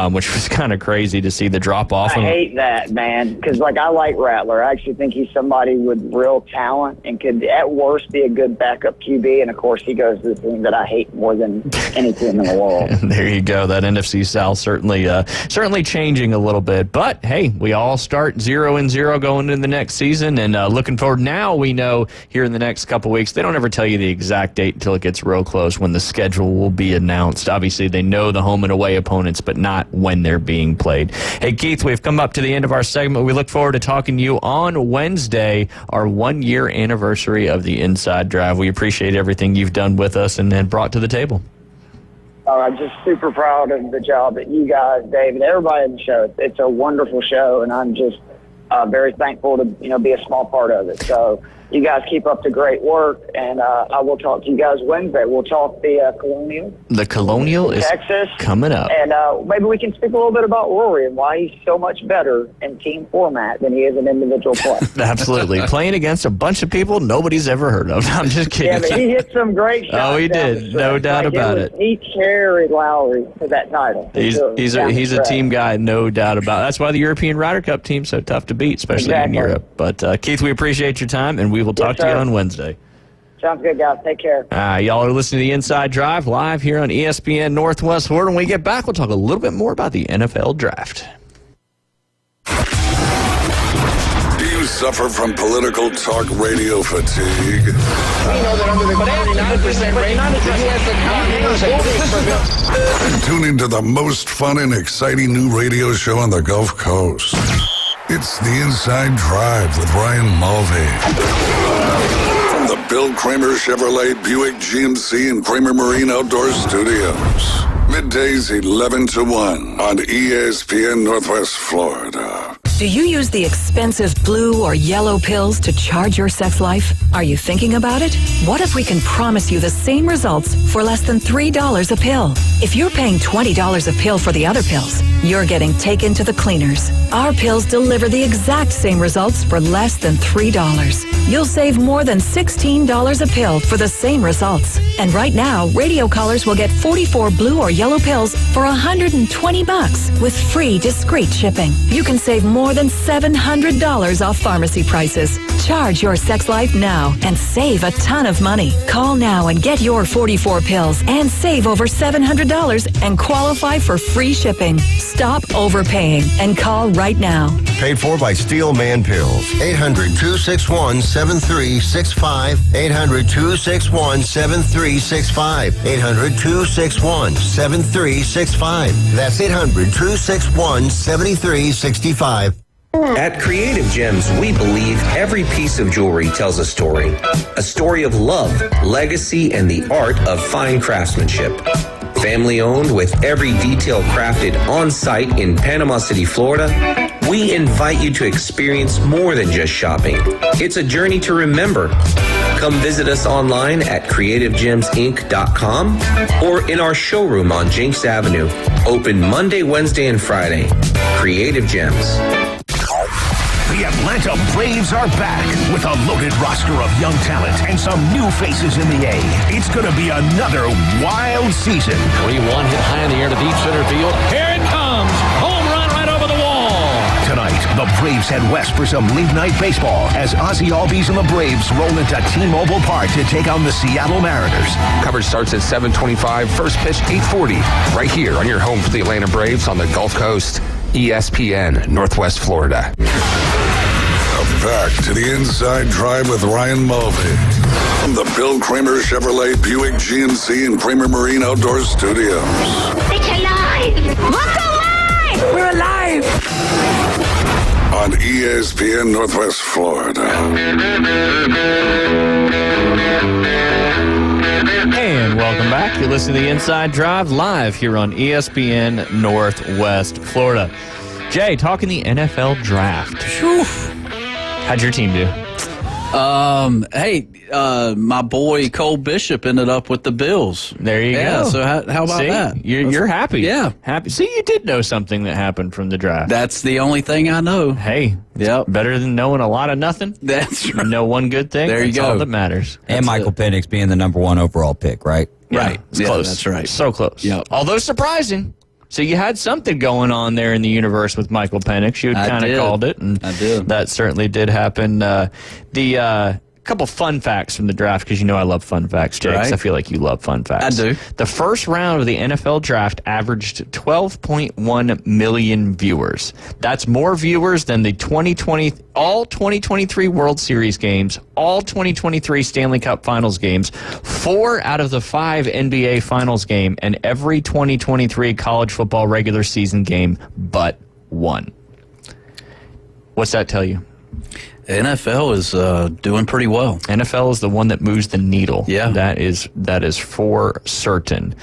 which was kind of crazy to see the drop off. I hate that, man, because I like Rattler. I actually think he's somebody with real talent and could at worst be a good backup QB. And of course he goes to the team that I hate more than any team in the world. There you go. That NFC South certainly changing a little bit, but hey, we all start 0-0 going into the next season, and looking forward. Now we know here in the next couple weeks, they don't ever tell you the exact date until it gets real close when the schedule will be announced. Obviously they know the home and away opponents, but not when they're being played. Hey Keith, we've come up to the end of our segment. We look forward to talking to you on Wednesday, our 1-year anniversary of the Inside Drive. We appreciate everything you've done with us and brought to the table. I'm just super proud of the job that you guys, David, everybody in the show. It's a wonderful show, and I'm just very thankful to be a small part of it. So you guys keep up the great work, and I will talk to you guys Wednesday. We'll talk the Colonial. The Colonial is Texas coming up. And maybe we can speak a little bit about Rory and why he's so much better in team format than he is in individual play. Absolutely. Playing against a bunch of people nobody's ever heard of. I'm just kidding. Yeah, but he hit some great shots. Oh, he did. No doubt about it. He carried Lowry to that title. He's a team guy, no doubt about it. That's why the European Ryder Cup team's so tough to beat, especially in Europe. But, Keith, we appreciate your time, and we will talk to you on Wednesday. Sounds good, guys. Take care. Y'all are listening to the Inside Drive live here on ESPN Northwest Florida. When we get back, we'll talk a little bit more about the NFL Draft. Do you suffer from political talk radio fatigue? We know that under the 49% rate, the U.S. economy And tune into the most fun and exciting new radio show on the Gulf Coast. It's the Inside Drive with Ryan Mulvey. From the Bill Kramer Chevrolet Buick GMC and Kramer Marine Outdoor Studios. Middays 11 to 1 on ESPN Northwest Florida. Do you use the expensive blue or yellow pills to charge your sex life? Are you thinking about it? What if we can promise you the same results for less than $3 a pill? If you're paying $20 a pill for the other pills, you're getting taken to the cleaners. Our pills deliver the exact same results for less than $3. You'll save more than $16 a pill for the same results. And right now, radio callers will get 44 blue or yellow pills for $120 with free discreet shipping. You can save more than $700 off pharmacy prices. Charge your sex life now and save a ton of money. Call now and get your 44 pills and save over $700 and qualify for free shipping. Stop overpaying and call right now. Paid for by Steel Man Pills. 800-261-7365. 800-261-7365. 800-261-7365. That's 800-261-7365. At Creative Gems, we believe every piece of jewelry tells a story of love, legacy, and the art of fine craftsmanship. Family owned with every detail crafted on site in Panama City, Florida, we invite you to experience more than just shopping. It's a journey to remember. Come visit us online at creativegemsinc.com or in our showroom on Jinx Avenue. Open Monday, Wednesday, and Friday. Creative Gems. The Atlanta Braves are back with a loaded roster of young talent and some new faces in the A. It's going to be another wild season. 3-1 hit high in the air to deep center field. Here it comes. Home run right over the wall. Tonight, the Braves head west for some late night baseball as Ozzie Albies and the Braves roll into T-Mobile Park to take on the Seattle Mariners. Coverage starts at 7:25. First pitch 8:40. Right here on your home for the Atlanta Braves on the Gulf Coast. ESPN Northwest Florida. Back to the Inside Drive with Ryan Mulvey from the Bill Kramer Chevrolet Buick GMC and Kramer Marine Outdoor Studios. It's alive! Look alive! We're alive! On ESPN Northwest Florida. And welcome back. You're listening to the Inside Drive live here on ESPN Northwest Florida. Jay, talking the NFL Draft. Whew. How'd your team do? My boy Cole Bishop ended up with the Bills. There you go. So how about that? You're happy. Yeah. Happy. See, you did know something that happened from the draft. That's the only thing I know. Hey, better than knowing a lot of nothing. That's right. You know one good thing. There you That's go. all that matters. And Michael Penix being the number 1 overall pick, right? Yeah, Right. It's close. That's right. So close. Yep. Although surprising. So you had something going on there in the universe with Michael Penix. You had kind of called it. And I did. That certainly did happen. Couple fun facts from the draft, because you know I love fun facts, Jake. Right. I feel like you love fun facts. I do. The first round of the NFL draft averaged 12.1 million viewers. That's more viewers than the 2023 World Series games, all 2023 Stanley Cup Finals games, 4 out of the 5 NBA Finals game, and every 2023 college football regular season game but 1. What's that tell you? NFL is doing pretty well. NFL is the one that moves the needle. Yeah. That is for certain.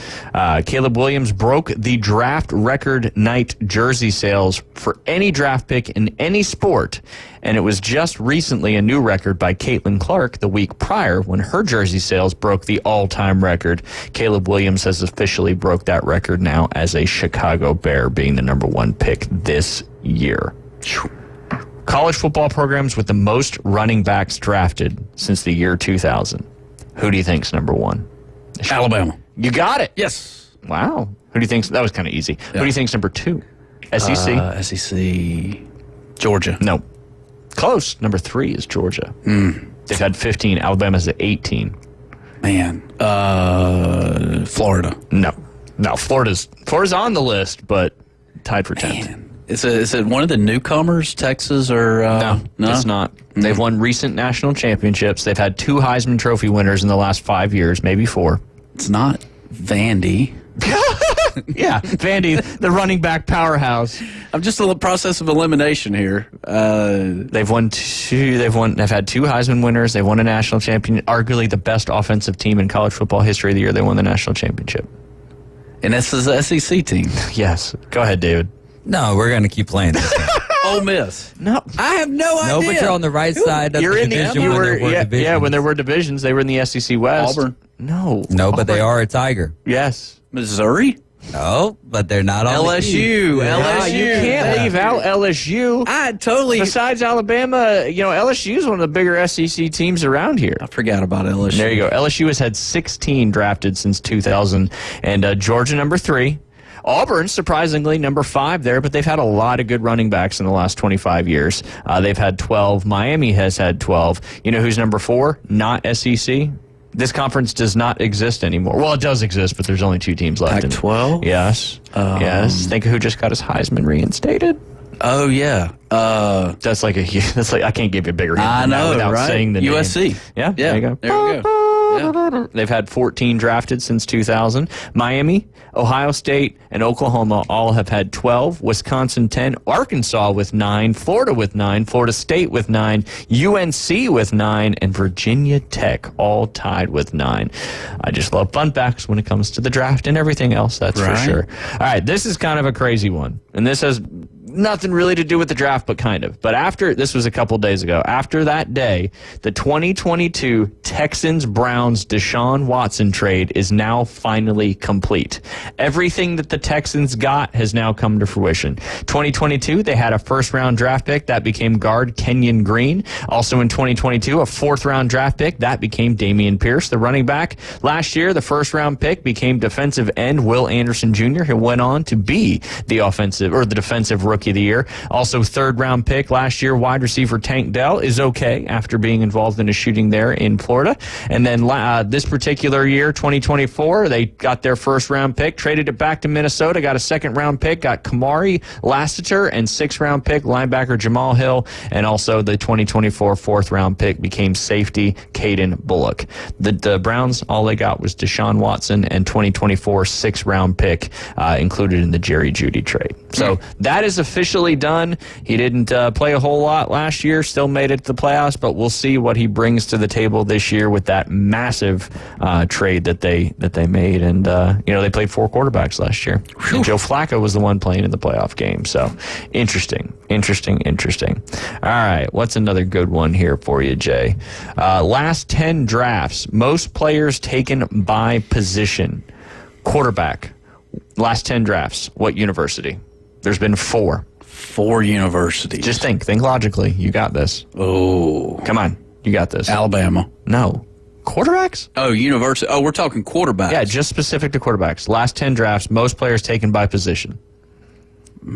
Caleb Williams broke the draft record night jersey sales for any draft pick in any sport, and it was just recently a new record by Caitlin Clark the week prior when her jersey sales broke the all-time record. Caleb Williams has officially broke that record now as a Chicago Bear, being the number 1 pick this year. College football programs with the most running backs drafted since the year 2000. Who do you think's number 1? Alabama. You got it. Yes. Wow. Who do you think's, that was kind of easy. Yeah. Who do you think's number 2? SEC? SEC. Georgia. No. Close. Number 3 is Georgia. They've had 15. Alabama's at 18. Man. Florida. No. Florida's on the list, but tied for 10th. Is it one of the newcomers, Texas or no, it's not. They've won recent national championships. They've had 2 Heisman Trophy winners in the last 5 years, maybe 4. It's not Vandy. Yeah, Vandy, the running back powerhouse. I'm just in the process of elimination here. They've won 2. They've had 2 Heisman winners. They won a national champion. Arguably the best offensive team in college football history. The year they won the national championship. And this is the SEC team. Yes. Go ahead, David. No, we're going to keep playing this game. Ole Miss. No. I have no idea. No, but you're on the right side of the division when there were divisions. Yeah, when there were divisions, they were in the SEC West. Auburn. No, but they are a Tiger. Yes. Missouri? No, but they're not on LSU. LSU. You can't leave out LSU. I totally. Besides Alabama, LSU is one of the bigger SEC teams around here. I forgot about LSU. There you go. LSU has had 16 drafted since 2000, and Georgia number 3. Auburn, surprisingly, number 5 there, but they've had a lot of good running backs in the last 25 years. They've had 12. Miami has had 12. You know who's number 4? Not SEC. This conference does not exist anymore. Well, it does exist, but there's only 2 teams left. Pac-12? Yes. Yes. Think of who just got his Heisman reinstated. Oh, yeah. That's like I can't give you a bigger hint I know, without right? saying the USC. name. Yeah, there you go. There we go. Yeah. They've had 14 drafted since 2000. Miami, Ohio State, and Oklahoma all have had 12. Wisconsin 10. Arkansas with 9. Florida with 9. Florida State with 9. UNC with 9. And Virginia Tech all tied with 9. I just love fun facts when it comes to the draft and everything else, that's for sure. All right, this is kind of a crazy one. And this has nothing really to do with the draft, but kind of. But this was a couple days ago. After that day, the 2022 Texans-Browns Deshaun Watson trade is now finally complete. Everything that the Texans got has now come to fruition. 2022, they had a first-round draft pick. That became guard Kenyon Green. Also in 2022, a fourth-round draft pick. That became Dameon Pierce, the running back. Last year, the first-round pick became defensive end Will Anderson Jr., who went on to be the defensive rookie of the year. Also, third-round pick last year, wide receiver Tank Dell is okay after being involved in a shooting there in Florida. And then this particular year, 2024, they got their first-round pick, traded it back to Minnesota, got a second-round pick, got Kamari Lassiter, and sixth-round pick linebacker Jamal Hill, and also the 2024 fourth-round pick became safety Caden Bullock. The Browns, all they got was Deshaun Watson and 2024 sixth-round pick included in the Jerry Jeudy trade. So that is officially done. He didn't play a whole lot last year, still made it to the playoffs, but we'll see what he brings to the table this year with that massive trade that they made. And they played 4 quarterbacks last year. And Joe Flacco was the one playing in the playoff game. So interesting. All right, what's another good one here for you, Jay? Last 10 drafts, most players taken by position. Quarterback, last 10 drafts, what university? There's been 4. 4 universities. Just think logically. You got this. Oh. Come on. You got this. Alabama. No. Quarterbacks? Oh, university. Oh, we're talking quarterbacks. Yeah, just specific to quarterbacks. Last 10 drafts, most players taken by position. I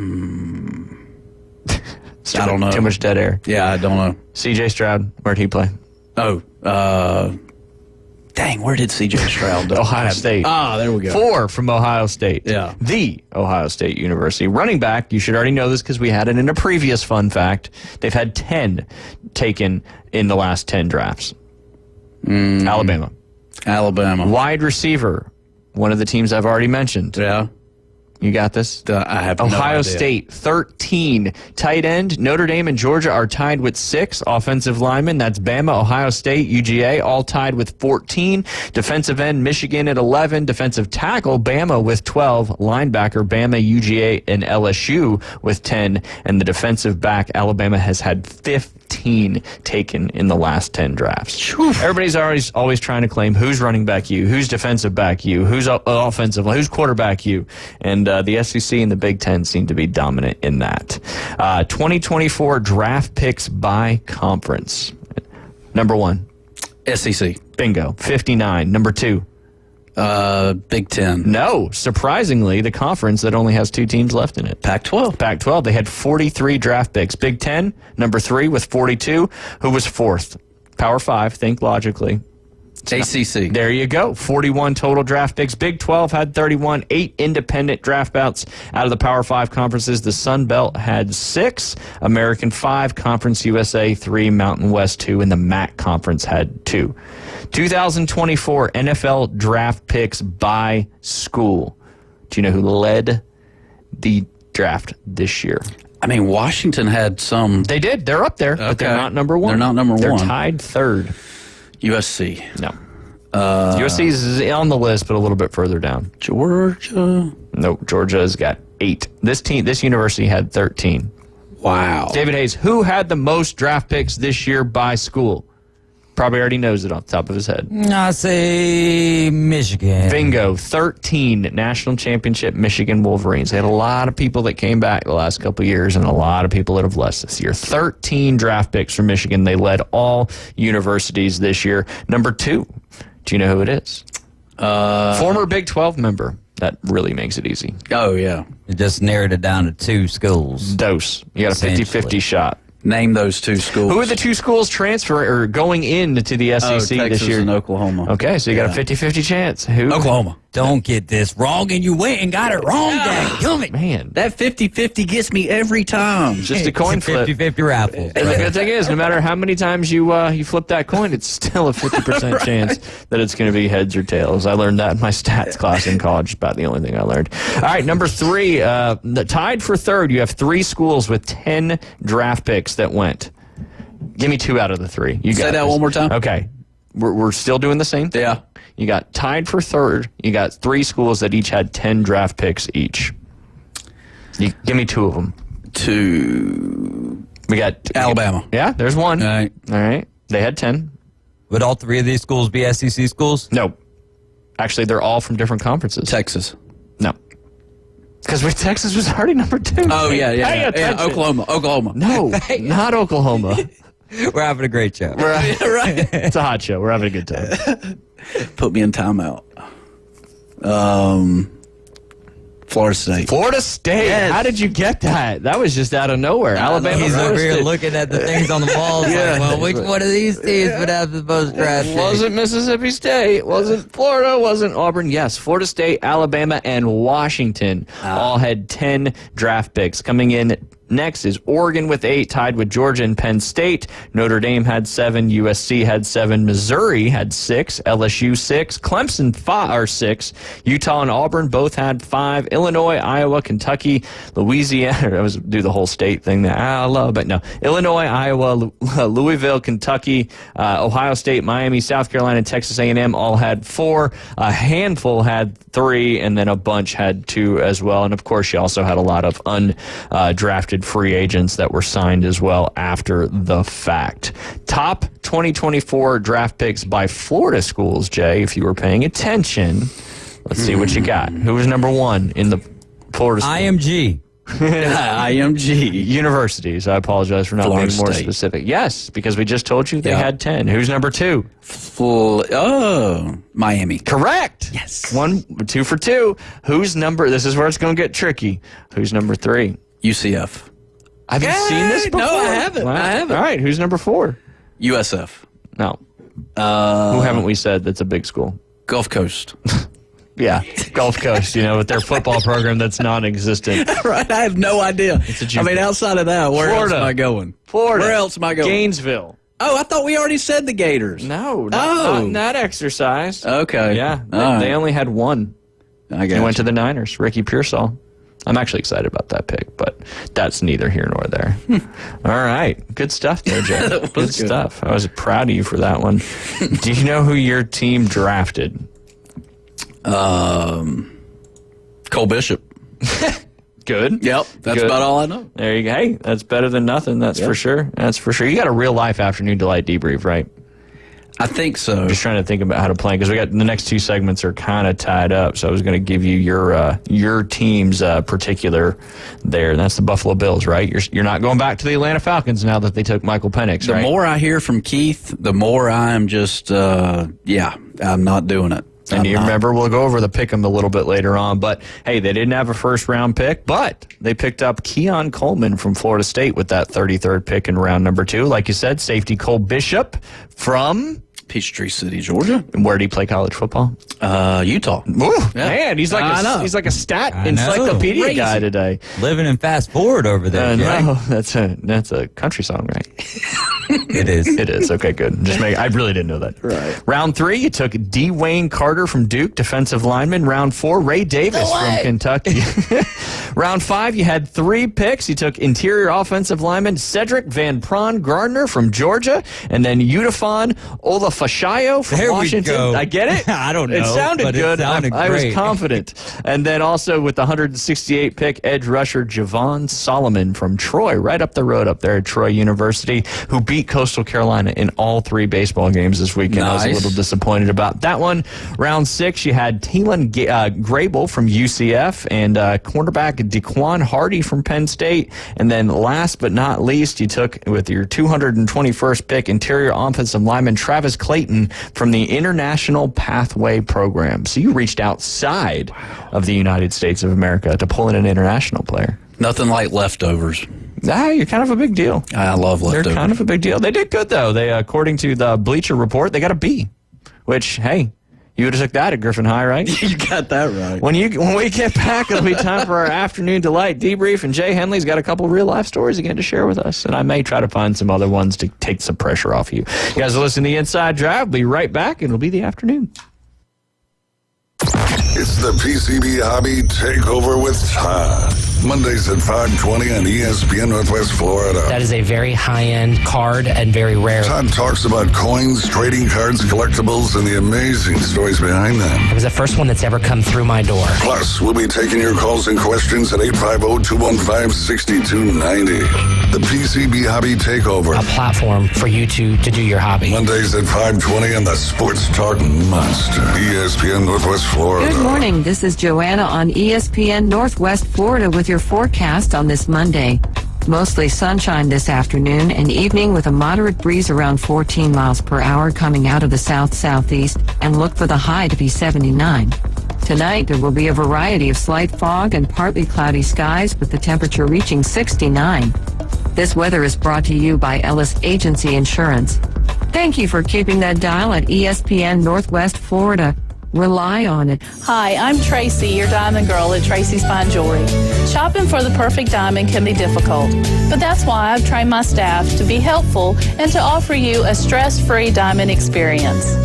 don't know. Too much dead air. Yeah, I don't know. CJ Stroud, where'd he play? Oh, dang, where did C.J. Stroud go? Ohio State. There we go. 4 from Ohio State. Yeah. The Ohio State University. Running back, you should already know this because we had it in a previous fun fact. They've had 10 taken in the last 10 drafts. Alabama. Alabama. Wide receiver, one of the teams I've already mentioned. Yeah. You got this? I have Ohio no idea. State, 13. Tight end, Notre Dame and Georgia are tied with 6. Offensive linemen, that's Bama, Ohio State, UGA, all tied with 14. Defensive end, Michigan at 11. Defensive tackle, Bama with 12. Linebacker, Bama, UGA, and LSU with 10. And the defensive back, Alabama has had 15 taken in the last 10 drafts. Everybody's always trying to claim who's running back you, who's defensive back you, who's offensive, who's quarterback you. And the SEC and the Big Ten seem to be dominant in that. 2024 draft picks by conference. Number 1. SEC. Bingo. 59. Number 2. Big Ten. No. Surprisingly, the conference that only has 2 teams left in it. Pac-12. Pac-12. They had 43 draft picks. Big Ten, number 3 with 42. Who was 4th? Power 5. Think logically. ACC. There you go. 41 total draft picks. Big 12 had 31. 8 independent draft bouts out of the Power 5 conferences. The Sun Belt had 6. American 5. Conference USA 3. Mountain West 2. And the MAC Conference had 2. 2024 NFL draft picks by school. Do you know who led the draft this year? I mean, Washington had some. They did. They're up there, but they're not number 1. They're not number 1. They're tied 3rd. USC. No. USC is on the list, but a little bit further down. Georgia. Nope. Georgia's got 8. This university had 13. Wow. David Hayes, who had the most draft picks this year by school? Probably already knows it off the top of his head. I say Michigan. Bingo. 13 national championship Michigan Wolverines. They had a lot of people that came back the last couple of years and a lot of people that have left this year. 13 draft picks from Michigan. They led all universities this year. Number 2. Do you know who it is? Former Big 12 member. That really makes it easy. Oh, yeah. It just narrowed it down to 2 schools. Dose. You got a 50-50 shot. Name those 2 schools. Who are the 2 schools transferring or going into the SEC Texas this year? And Oklahoma. Okay, so you got a 50-50 chance. Who? Oklahoma. Don't get this wrong, and you went and got it wrong, dadgummit. Man. That 50-50 gets me every time. Just a coin flip. 50-50 raffle. And the good thing is, no matter how many times you flip that coin, it's still a 50% chance that it's going to be heads or tails. I learned that in my stats class in college. About the only thing I learned. All right, number 3. Tied for 3rd, you have 3 schools with 10 draft picks that went. Give me 2 out of the 3. You Say that one more time. Okay. We're still doing the same thing. Yeah. You got tied for 3rd. You got 3 schools that each had 10 draft picks each. Give me 2 of them. 2. We got Alabama. Yeah, there's 1. All right. They had 10. Would all 3 of these schools be SEC schools? No. Actually, they're all from different conferences. Texas. No. Because Texas was already number 2. Oh, yeah. Oklahoma. No, not Oklahoma. We're having a great show. Right. It's a hot show. We're having a good time. Put me in timeout. Florida State. Florida State. Yes. How did you get that? That was just out of nowhere. Alabama. He's Florida over here State. looking at the things on the wall. Like, well, which one of these teams would have the most draft picks? Wasn't Mississippi State. Wasn't Florida. Wasn't Auburn. Yes, Florida State, Alabama, and Washington all had 10 draft picks. Coming in next is Oregon with 8, tied with Georgia and Penn State. Notre Dame had 7. USC had 7. Missouri had 6. LSU 6. Clemson 6. Utah and Auburn both had 5. Illinois, Iowa, Kentucky, Louisiana. I was do the whole state thing that I love, but no. Illinois, Iowa, Louisville, Kentucky, Ohio State, Miami, South Carolina, and Texas A&M all had 4. A handful had 3, and then a bunch had 2 as well. And of course, you also had a lot of undrafted free agents that were signed as well after the fact. Top 2024 draft picks by Florida schools, Jay, if you were paying attention. Let's see what you got. Who was number 1 in the Florida schools? IMG. IMG. Universities. I apologize for not Florida being more State. specific. Yes, because we just told you they had 10. Who's number 2? Miami. Correct. Yes. 2 for 2. Who's number? This is where it's going to get tricky. Who's number 3? UCF. Have you seen this before? No, I haven't. Wow. I haven't. All right. Who's number 4? USF. No. Who haven't we said that's a big school? Gulf Coast. Yeah, Gulf Coast, with their football program that's non-existent. Right, I have no idea. I mean, outside of that, where else am I going? Florida. Where else am I going? Gainesville. Oh, I thought we already said the Gators. No, not in that exercise. Okay. Yeah, All right. they only had 1. I got He went to the Niners, Ricky Pearsall. I'm actually excited about that pick, but that's neither here nor there. All right. Good stuff there, Jay. Good stuff. I was proud of you for that one. Do you know who your team drafted? Cole Bishop. Good. Yep. That's about all I know. There you go. Hey, that's better than nothing. That's for sure. That's for sure. You got a real life afternoon delight debrief, right? I think so. Just trying to think about how to plan because we got the next two segments are kind of tied up. So I was going to give you your team's particular there. And that's the Buffalo Bills, right? You're not going back to the Atlanta Falcons now that they took Michael Penix, right? The more I hear from Keith, the more I'm just I'm not doing it. And you remember, we'll go over the pick 'em a little bit later on. But, hey, they didn't have a first-round pick, but they picked up Keon Coleman from Florida State with that 33rd pick in round number 2. Like you said, safety Cole Bishop from Peachtree City, Georgia. And where did he play college football? Utah. Ooh, man, he's like a stat encyclopedia guy today. Living in fast forward over there. No, that's a country song, right? It is. It is. Okay, good. I really didn't know that. Right. Round 3, you took D. Wayne Carter from Duke, defensive lineman. Round 4, Ray Davis from Kentucky. Round 5, you had 3 picks. You took interior offensive lineman Cedric Van Pron Gardner from Georgia, and then Utafon Olafashayo from Washington. We go. I get it. I don't know. It sounded good. I was great. confident. And then also with the 168 pick, edge rusher Javon Solomon from Troy, right up the road up there at Troy University, who beat Coastal Carolina in all 3 baseball games this weekend. Nice. I was a little disappointed about that one. Round 6, you had Teelan Grable from UCF and cornerback DeQuan Hardy from Penn State. And then last but not least, you took with your 221st pick, interior offensive lineman Travis Clayton from the International Pathway Program. So you reached outside of the United States of America to pull in an international player. Nothing like leftovers. You're kind of a big deal. I love leftovers. They're kind of a big deal. They did good, though. They, according to the Bleacher Report, they got a B, which, hey, you would have took that at Griffin High, right? You got that right. When we get back, it'll be time for our afternoon delight debrief, and Jay Henley's got a couple of real-life stories again to share with us, and I may try to find some other ones to take some pressure off you. You guys are listening to The Inside Drive. We'll be right back, and it'll be the afternoon. It's the PCB Hobby Takeover with Todd. Mondays at 5:20 on ESPN Northwest Florida. That is a very high-end card and very rare. Todd talks about coins, trading cards, collectibles, and the amazing stories behind them. It was the first one that's ever come through my door. Plus, we'll be taking your calls and questions at 850-215-6290. The PCB Hobby Takeover. A platform for you to do your hobby. Mondays at 5:20 on the Sports Talk Monster. ESPN Northwest Florida. Good morning. This is Joanna on ESPN Northwest Florida with your forecast on this Monday. Mostly sunshine this afternoon and evening with a moderate breeze around 14 miles per hour coming out of the south-southeast, and look for the high to be 79. Tonight, there will be a variety of slight fog and partly cloudy skies with the temperature reaching 69. This weather is brought to you by Ellis Agency Insurance. Thank you for keeping that dial at ESPN Northwest Florida. Rely on it. Hi, I'm Tracy, your diamond girl at Tracy's Fine Jewelry. Shopping for the perfect diamond can be difficult, but that's why I've trained my staff to be helpful and to offer you a stress-free diamond experience.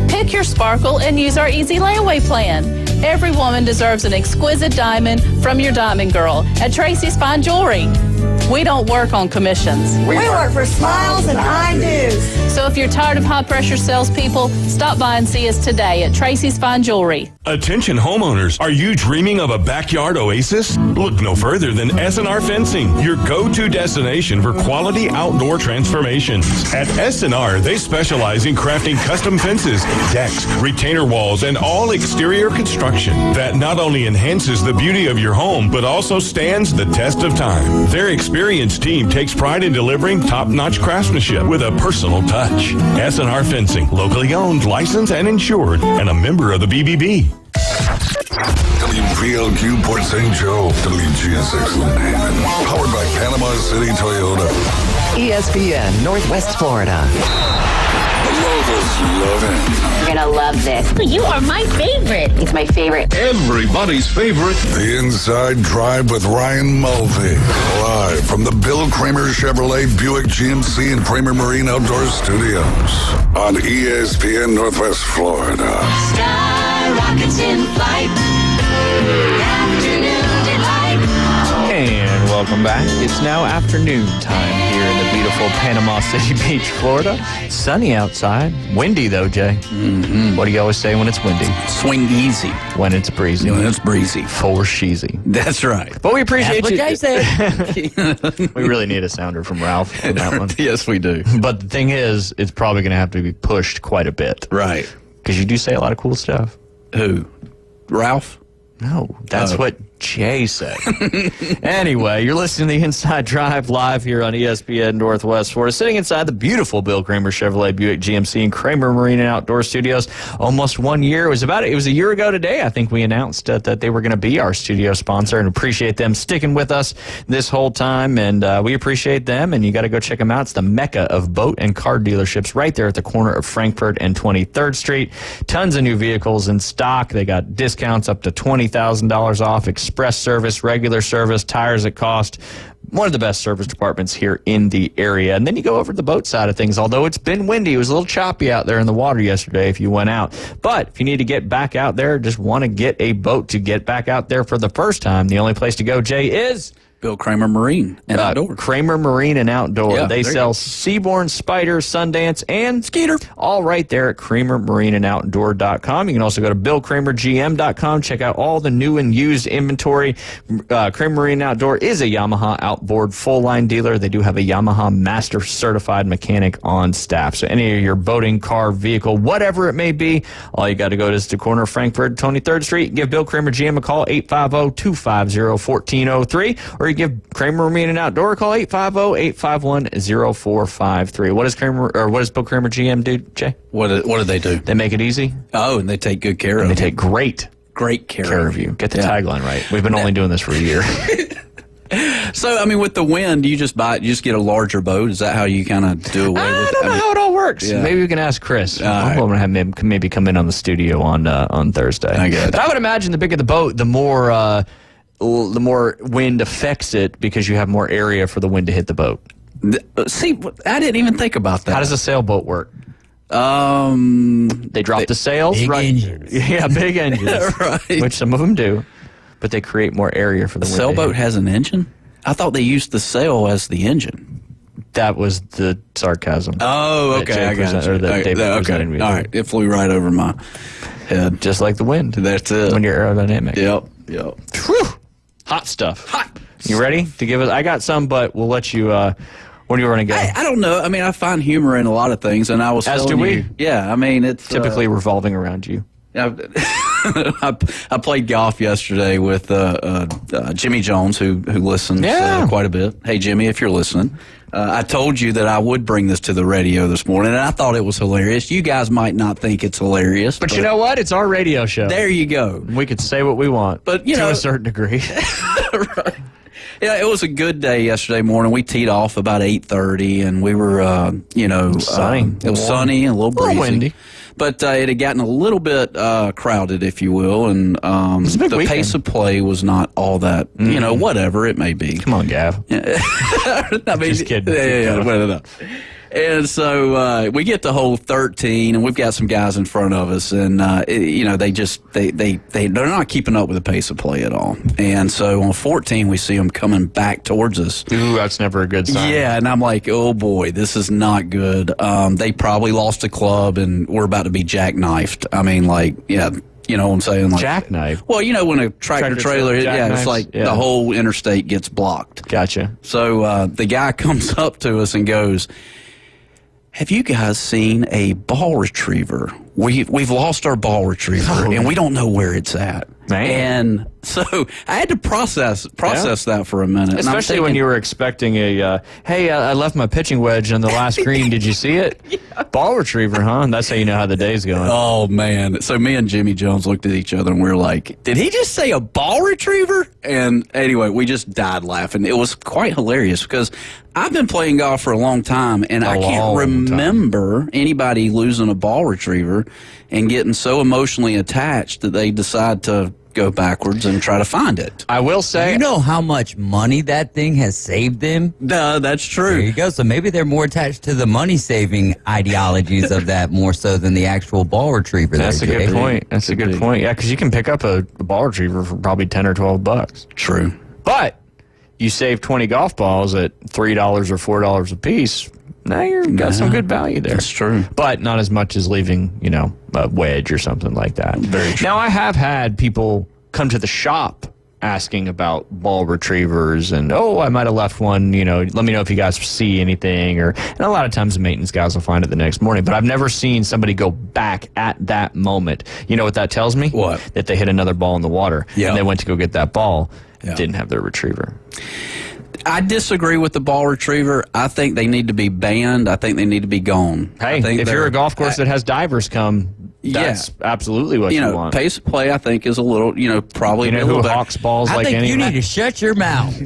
Pick your sparkle and use our easy layaway plan. Every woman deserves an exquisite diamond from your diamond girl at Tracy's Fine Jewelry. We don't work on commissions. We work for smiles and I-dos. So if you're tired of high-pressure salespeople, stop by and see us today at Tracy's Fine Jewelry. Attention homeowners, are you dreaming of a backyard oasis? Look no further than S&R Fencing, your go-to destination for quality outdoor transformations. At S&R, they specialize in crafting custom fences, decks, retainer walls, and all exterior construction that not only enhances the beauty of your home, but also stands the test of time. Their experienced team takes pride in delivering top-notch craftsmanship with a personal touch. S&R Fencing, locally owned, licensed, and insured, and a member of the BBB. WPLQ Port St. Joe, WGSX Lynn Haven, powered by Panama City Toyota. ESPN Northwest Florida. The locals love it. You're gonna love this. You are my favorite. It's my favorite. Everybody's favorite. The Inside Drive with Ryan Mulvey. Live from the Bill Kramer Chevrolet Buick GMC and Kramer Marine Outdoor Studios on ESPN Northwest Florida. Sky rockets in flight. Afternoon delight. Welcome back. It's now afternoon time here in the beautiful Panama City Beach, Florida. Sunny outside. Windy, though, Jay. Mm-hmm. What do you always say when it's windy? Swing easy. When it's breezy. When it's breezy. For sheezy. That's right. But we appreciate That's you. what Jay said. We really need a sounder from Ralph on that one. Yes, we do. But the thing is, it's probably going to have to be pushed quite a bit. Right. Because you do say a lot of cool stuff. Who? Ralph? No, that's what Jay said. Anyway, you're listening to the Inside Drive live here on ESPN Northwest Florida, sitting inside the beautiful Bill Kramer Chevrolet Buick GMC and Kramer Marine and Outdoor Studios. Almost 1 year. It was a year ago today, I think we announced that they were going to be our studio sponsor, and appreciate them sticking with us this whole time, and we appreciate them, and you got to go check them out. It's the mecca of boat and car dealerships right there at the corner of Frankfurt and 23rd Street. Tons of new vehicles in stock. They got discounts up to $20,000 off, express service, regular service, tires at cost. One of the best service departments here in the area. And then you go over to the boat side of things. Although it's been windy, it was a little choppy out there in the water yesterday if you went out. But if you need to get back out there, just want to get a boat to get back out there for the first time, the only place to go, Jay, is Bill Kramer Marine and Outdoor. Kramer Marine and Outdoor. Yeah, they sell Seabourn, Spider, Sundance, and Skeeter. All right there at KramerMarineandOutdoor.com. You can also go to BillKramerGM.com. Check out all the new and used inventory. Kramer Marine and Outdoor is a Yamaha outboard full-line dealer. They do have a Yamaha Master Certified mechanic on staff. So any of your boating, car, vehicle, whatever it may be, all you got to go to is the corner of Frankfurt, 23rd Street. Give Bill Kramer GM a call, 850-250-1403. Or you give Kramer Marine and Outdoor a call, 850-851-0453. What does Bill Kramer GM do, Jay? What do they do? They make it easy. Oh, and they take good care of you. They take great care of you. Get the tagline right. We've been only doing this for a year. So, I mean, with the wind, you just get a larger boat. Is that how you kind of do away with it? I don't know how it all works. Yeah. Maybe we can ask Chris. Right. I'm going to have him maybe come in on the studio on Thursday. I get it. But I would imagine the bigger the boat, the more wind affects it because you have more area for the wind to hit the boat. See, I didn't even think about that. How does a sailboat work? They drop the sails, big right? engines. Yeah, big engines, Right. Which some of them do, but they create more area for the A wind. sailboat has an engine? I thought they used the sail as the engine. That was the sarcasm. Oh, that okay, Jay I got present- you. or that David Okay, presented me. all right. It flew right over my head. Just like the wind. That's it. When you're aerodynamic. Yep. Whew. Hot stuff. You ready to give us? I got some, but we'll let you. Where do you want to go? I don't know. I mean, I find humor in a lot of things, and I was As telling do we. you. Yeah, I mean, it's Typically revolving around you. I played golf yesterday with Jimmy Jones, who listens quite a bit. Hey, Jimmy, if you're listening, I told you that I would bring this to the radio this morning, and I thought it was hilarious. You guys might not think it's hilarious, But you know what? It's our radio show. there you go. We could say what we want, But, to a certain degree. Right. Yeah, it was a good day yesterday morning. We teed off about 8:30, and we were, sunny. It was sunny and a little breezy. windy. But it had gotten a little bit crowded, if you will, and the weekend. pace of play was not all that, whatever it may be. Come on, Gav. I mean, Just kidding. Yeah. No. And so we get to hole 13, and we've got some guys in front of us, and they're not keeping up with the pace of play at all. And so on 14, we see them coming back towards us. Ooh, that's never a good sign. Yeah, and I'm like, oh boy, this is not good. They probably lost a club, and we're about to be jackknifed. I mean, you know what I'm saying? Like, Jackknife. Well, when a tractor trailer, it's jackknives? like Yeah. the whole interstate gets blocked. Gotcha. So the guy comes up to us and goes, "Have you guys seen a ball retriever? We've lost our ball retriever, and we don't know where it's at." Man. And so I had to process that for a minute. And I'm Especially when thinking, you were expecting hey, I left my pitching wedge on the last green. Did you see it? Ball retriever, huh? And that's how you know how the day's going. Oh, man. So me and Jimmy Jones looked at each other, and we were like, did he just say a ball retriever? And anyway, we just died laughing. It was quite hilarious because I've been playing golf for a long time, and I can't remember anybody losing a ball retriever and getting so emotionally attached that they decide to go backwards and try to find it. I will say, You know how much money that thing has saved them? No, that's true. There you go. So maybe they're more attached to the money-saving ideologies of that more so than the actual ball retriever. That's a good point. That's a good point. Yeah, because you can pick up a ball retriever for probably $10 or $12. True. But you save 20 golf balls at $3 or $4 a piece. Now you've got some good value there. That's true. But not as much as leaving, a wedge or something like that. Very true. Now, I have had people come to the shop asking about ball retrievers and, I might have left one, let me know if you guys see anything. And a lot of times the maintenance guys will find it the next morning. But I've never seen somebody go back at that moment. You know what that tells me? What? That they hit another ball in the water. Yeah. And they went to go get that ball. Yeah. Didn't have their retriever. I disagree with the ball retriever. I think they need to be banned. I think they need to be gone. Hey, if you're a golf course that has divers come, that's absolutely what you want. Pace of play, I think, is a little, probably. You know who hawks balls like anyone? I think you need to shut your mouth.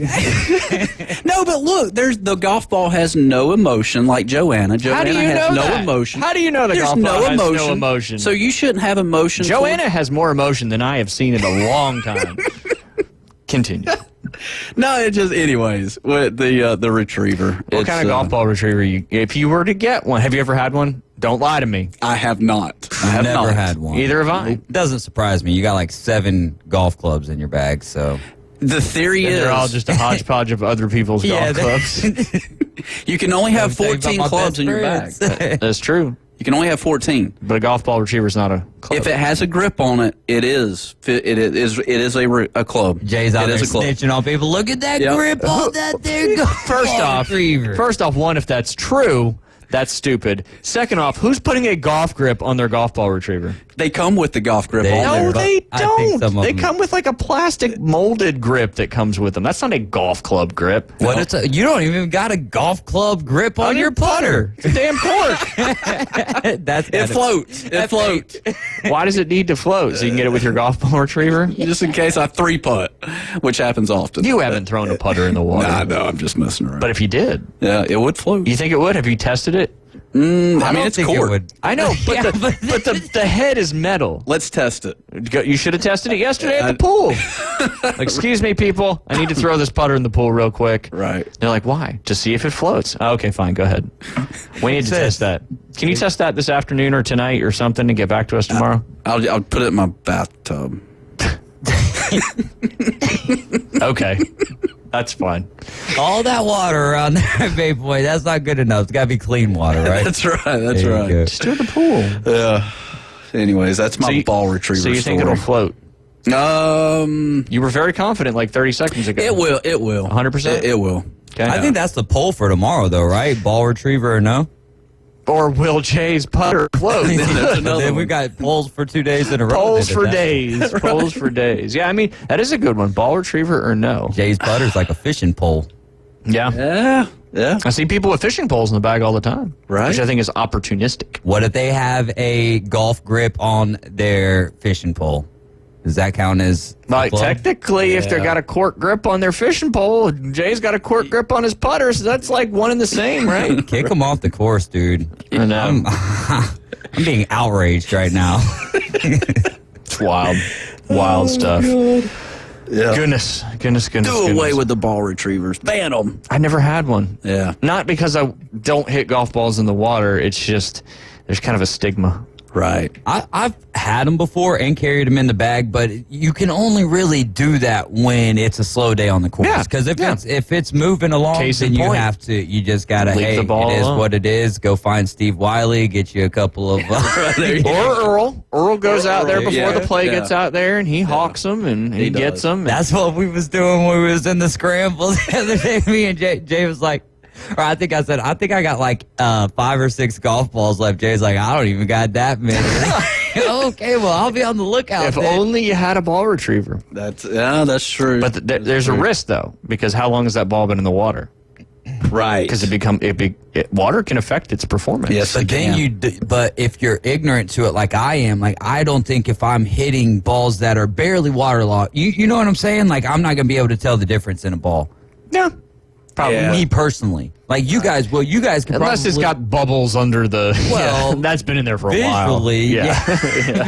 No, but look, the golf ball has no emotion like Joanna. Joanna has no emotion. How do you know the golf ball has no emotion? So you shouldn't have emotion. Joanna has more emotion than I have seen in a long time. Continue. No, it just, anyways, with the retriever. What kind of golf ball retriever if you were to get one, have you ever had one? Don't lie to me. I have not. I have never had one. Either have I. It doesn't surprise me. You got like 7 golf clubs in your bag, so. The theory is they're all just a hodgepodge of other people's golf clubs. You can only have 14 clubs in your bag. That's true. You can only have 14. But a golf ball retriever is not a club. If it has a grip on it, it is a club. Jay's out there snitching on people. Look at that grip on that there golf ball retriever. First off, one, if that's true, that's stupid. Second off, who's putting a golf grip on their golf ball retriever? They come with the golf grip on there. No, they don't. They come with like a plastic molded grip that comes with them. That's not a golf club grip. What? You don't even got a golf club grip on your putter. It's a damn cork. It floats. It floats. Why does it need to float? So you can get it with your golf ball retriever? Just in case I 3-putt, which happens often. You haven't thrown a putter in the water. No, I'm just messing around. But if you did. Yeah, it would float. You think it would? Have you tested it? I mean, it's cork. I know, but the head is metal. Let's test it. You should have tested it yesterday at the pool. Excuse me, people. I need to throw this putter in the pool real quick. Right. They're like, why? To see if it floats. Okay, fine. Go ahead. We need to test that. Can you test that this afternoon or tonight or something and get back to us tomorrow? I'll put it in my bathtub. Okay. That's fine. All that water around there, babe boy, that's not good enough. It's got to be clean water, right? That's right. That's right. Just do the pool. Yeah. Anyways, that's my ball retriever. So you think it'll float? You were very confident like 30 seconds ago. It will. It will. 100%? It will. Okay. I think that's the poll for tomorrow, though, right? Ball retriever or no? Or will Jay's putter float? Then we got polls for 2 days in a row. Polls for days. Polls for days. Yeah, I mean, that is a good one. Ball retriever or no? Jay's putter's like a fishing pole. Yeah. Yeah. I see people with fishing poles in the bag all the time. Right. Which I think is opportunistic. What if they have a golf grip on their fishing pole? Does that count as like technically, if they got a cork grip on their fishing pole, Jay's got a cork grip on his putter, so that's like one and the same, right? Kick them off the course, dude. I know. I'm being outraged right now. It's wild. Wild stuff. Yeah. Goodness. Do away with the ball retrievers. Ban them. I never had one. Yeah. Not because I don't hit golf balls in the water. It's just there's kind of a stigma. Right. I've had them before and carried them in the bag, but you can only really do that when it's a slow day on the course. Because if it's moving along, then you just gotta leave the ball it is alone. what it is. Go find Steve Wiley, get you a couple of or Earl. Earl goes out there before the play gets out there, and he hawks them and he gets them. That's what we was doing when we was in the scramble the other day. Me and Jay was like, or I think I got like 5 or 6 golf balls left. Jay's like, I don't even got that many. Okay, well, I'll be on the lookout. If only you had a ball retriever. That's true. But there's a risk though, because how long has that ball been in the water? Right. Because water can affect its performance. Yes, but then but if you're ignorant to it, like I am, like I don't think if I'm hitting balls that are barely waterlogged, you know what I'm saying? Like I'm not gonna be able to tell the difference in a ball. Yeah. Probably me personally. Like you guys could unless it's got bubbles under the. Well, that's been in there for a while.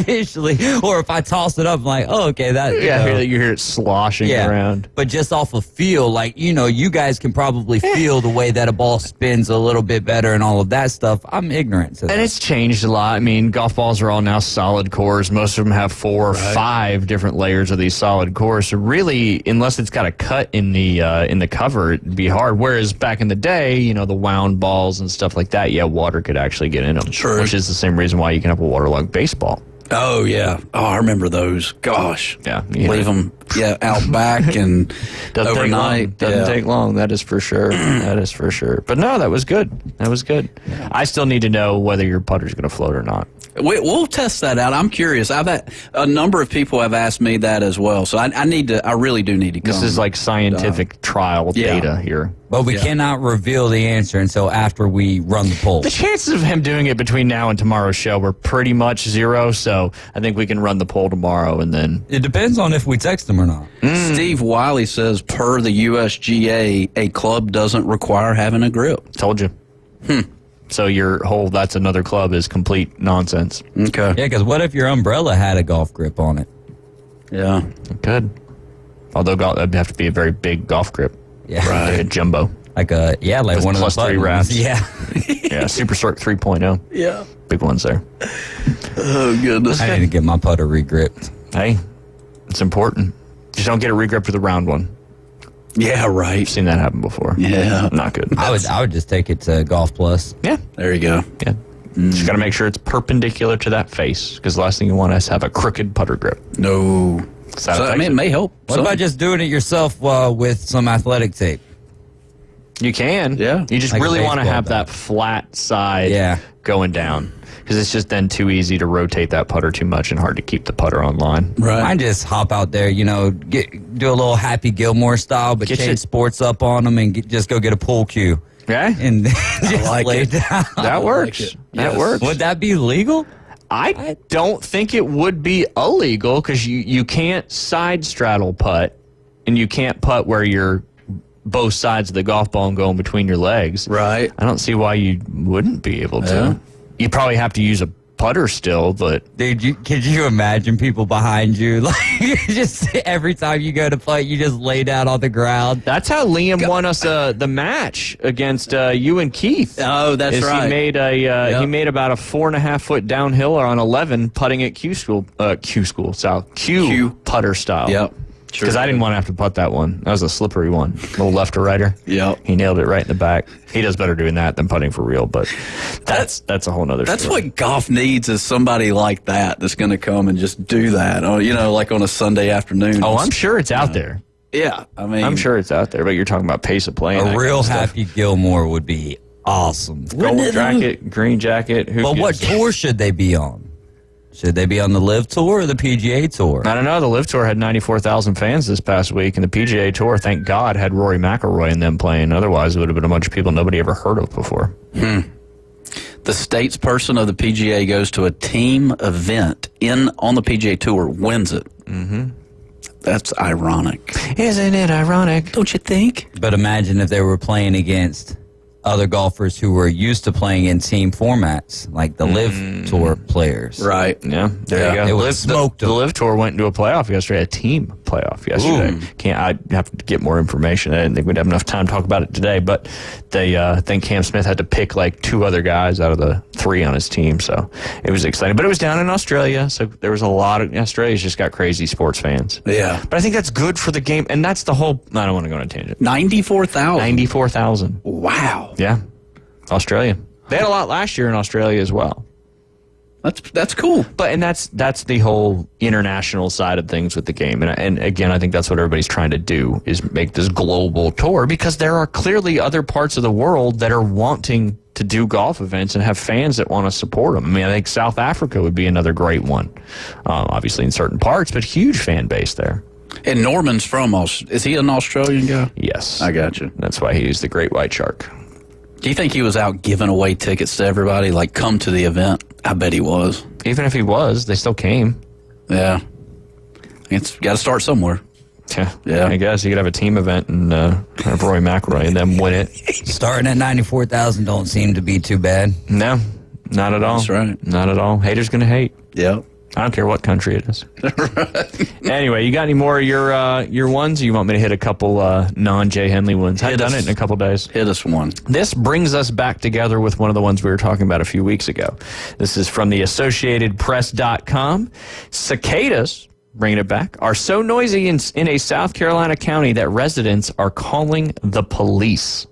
Visually, or if I toss it up, I'm like, oh, okay, that. You hear it sloshing around. But just off of feel, like you guys can probably feel the way that a ball spins a little bit better and all of that stuff. I'm ignorant to that. And it's changed a lot. I mean, golf balls are all now solid cores. Most of them have 4 or 5 different layers of these solid cores. So really, unless it's got a cut in the cover, it'd be hard. Whereas back in the day, the wound balls and stuff like that, water could actually get in them. True. Which is the same reason why you can have a waterlogged baseball. Oh, yeah. Oh, I remember those. Gosh. Yeah. Leave them out back and overnight. Doesn't take long. That is for sure. That is for sure. But no, that was good. That was good. Yeah. I still need to know whether your putter's going to float or not. We'll test that out. I'm curious. I've had a number of people have asked me that as well. So I really do need to come. This is like scientific trial data here. But we cannot reveal the answer until after we run the poll. The chances of him doing it between now and tomorrow's show were pretty much 0, so I think we can run the poll tomorrow and then... It depends on if we text him or not. Steve Wiley says, per the USGA, a club doesn't require having a grip. Told you. So your whole that's another club is complete nonsense. Okay. Yeah, because what if your umbrella had a golf grip on it? Yeah. It could. Although it'd have to be a very big golf grip. Yeah. Right. Like a jumbo. Like one of plus the 3 wraps. Yeah. Yeah, Super Stroke 3.0. Yeah. Big ones there. Oh, goodness. I need to get my putter re-gripped. Hey, it's important. Just don't get it re-gripped with a round one. Yeah, right. I've seen that happen before. Yeah. Not good. I would just take it to Golf Plus. Yeah. There you go. Yeah. Just got to make sure it's perpendicular to that face, because the last thing you want is to have a crooked putter grip. No. So, it may help. What about just doing it yourself with some athletic tape? You can. Yeah. You just Like really a want to baseball have bat. that flat side going down, because it's just then too easy to rotate that putter too much and hard to keep the putter on line. Right. I just hop out there, do a little Happy Gilmore style, but change sports up on them and just go get a pool cue. Okay. And just lay down. That works. That works. Would that be legal? I don't think it would be illegal, because you can't side straddle putt, and you can't putt where you're both sides of the golf ball and going between your legs. Right. I don't see why you wouldn't be able to. Yeah. You probably have to use a putter still, but... Dude, could you imagine people behind you? Like, just every time you go to play, you just lay down on the ground. That's how Liam won us the match against you and Keith. Oh, that's right. He made he made about a 4.5 foot downhill on 11, putting at Q putter style. Yep. Because I didn't want to have to putt that one. That was a slippery one. A little left to righter. Yep. He nailed it right in the back. He does better doing that than putting for real, but that's a whole nother story. That's what golf needs, is somebody like that's going to come and just do that. Or, like on a Sunday afternoon. Oh, I'm sure it's out there. Yeah. I mean, I'm sure it's out there, but you're talking about pace of play. A real Happy Gilmore would be awesome. Gold jacket, green jacket. But what tour should they be on? Should they be on the LIV Tour or the PGA Tour? I don't know. The LIV Tour had 94,000 fans this past week, and the PGA Tour, thank God, had Rory McIlroy and them playing. Otherwise, it would have been a bunch of people nobody ever heard of before. The statesperson of the PGA goes to a team event on the PGA Tour, wins it. Mm-hmm. That's ironic. Isn't it ironic? Don't you think? But imagine if they were playing against other golfers who were used to playing in team formats, like the LIV Tour players. Right. Yeah. There you go. It would smoke the LIV Tour went into a playoff yesterday, a team playoff yesterday. I have to get more information. I didn't think we'd have enough time to talk about it today, but I think Cam Smith had to pick like 2 other guys out of the 3 on his team, so it was exciting. But it was down in Australia, so there was a lot of... Australia's just got crazy sports fans. Yeah. But I think that's good for the game, and that's the whole... I don't want to go on a tangent. 94,000? 94,000. Wow. Yeah. Australia. They had a lot last year in Australia as well. That's cool. But that's the whole international side of things with the game. And again, I think that's what everybody's trying to do, is make this global tour, because there are clearly other parts of the world that are wanting to do golf events and have fans that want to support them. I mean, I think South Africa would be another great one. Obviously in certain parts, but huge fan base there. And Norman's from is he an Australian guy? Yes. I got you. That's why he's the Great White Shark. Do you think he was out giving away tickets to everybody, like, come to the event? I bet he was. Even if he was, they still came. Yeah. It's got to start somewhere. Yeah, I guess you could have a team event and have Rory McIlroy and then win it. Starting at 94,000 don't seem to be too bad. No, not at all. That's right. Not at all. Haters gonna hate. Yep. I don't care what country it is. Anyway, you got any more of your ones? Or you want me to hit a couple non-Jay Henley ones? I've done it in a couple days. Hit us one. This brings us back together with one of the ones we were talking about a few weeks ago. This is from the AssociatedPress.com. Cicadas, bringing it back, are so noisy in a South Carolina county that residents are calling the police.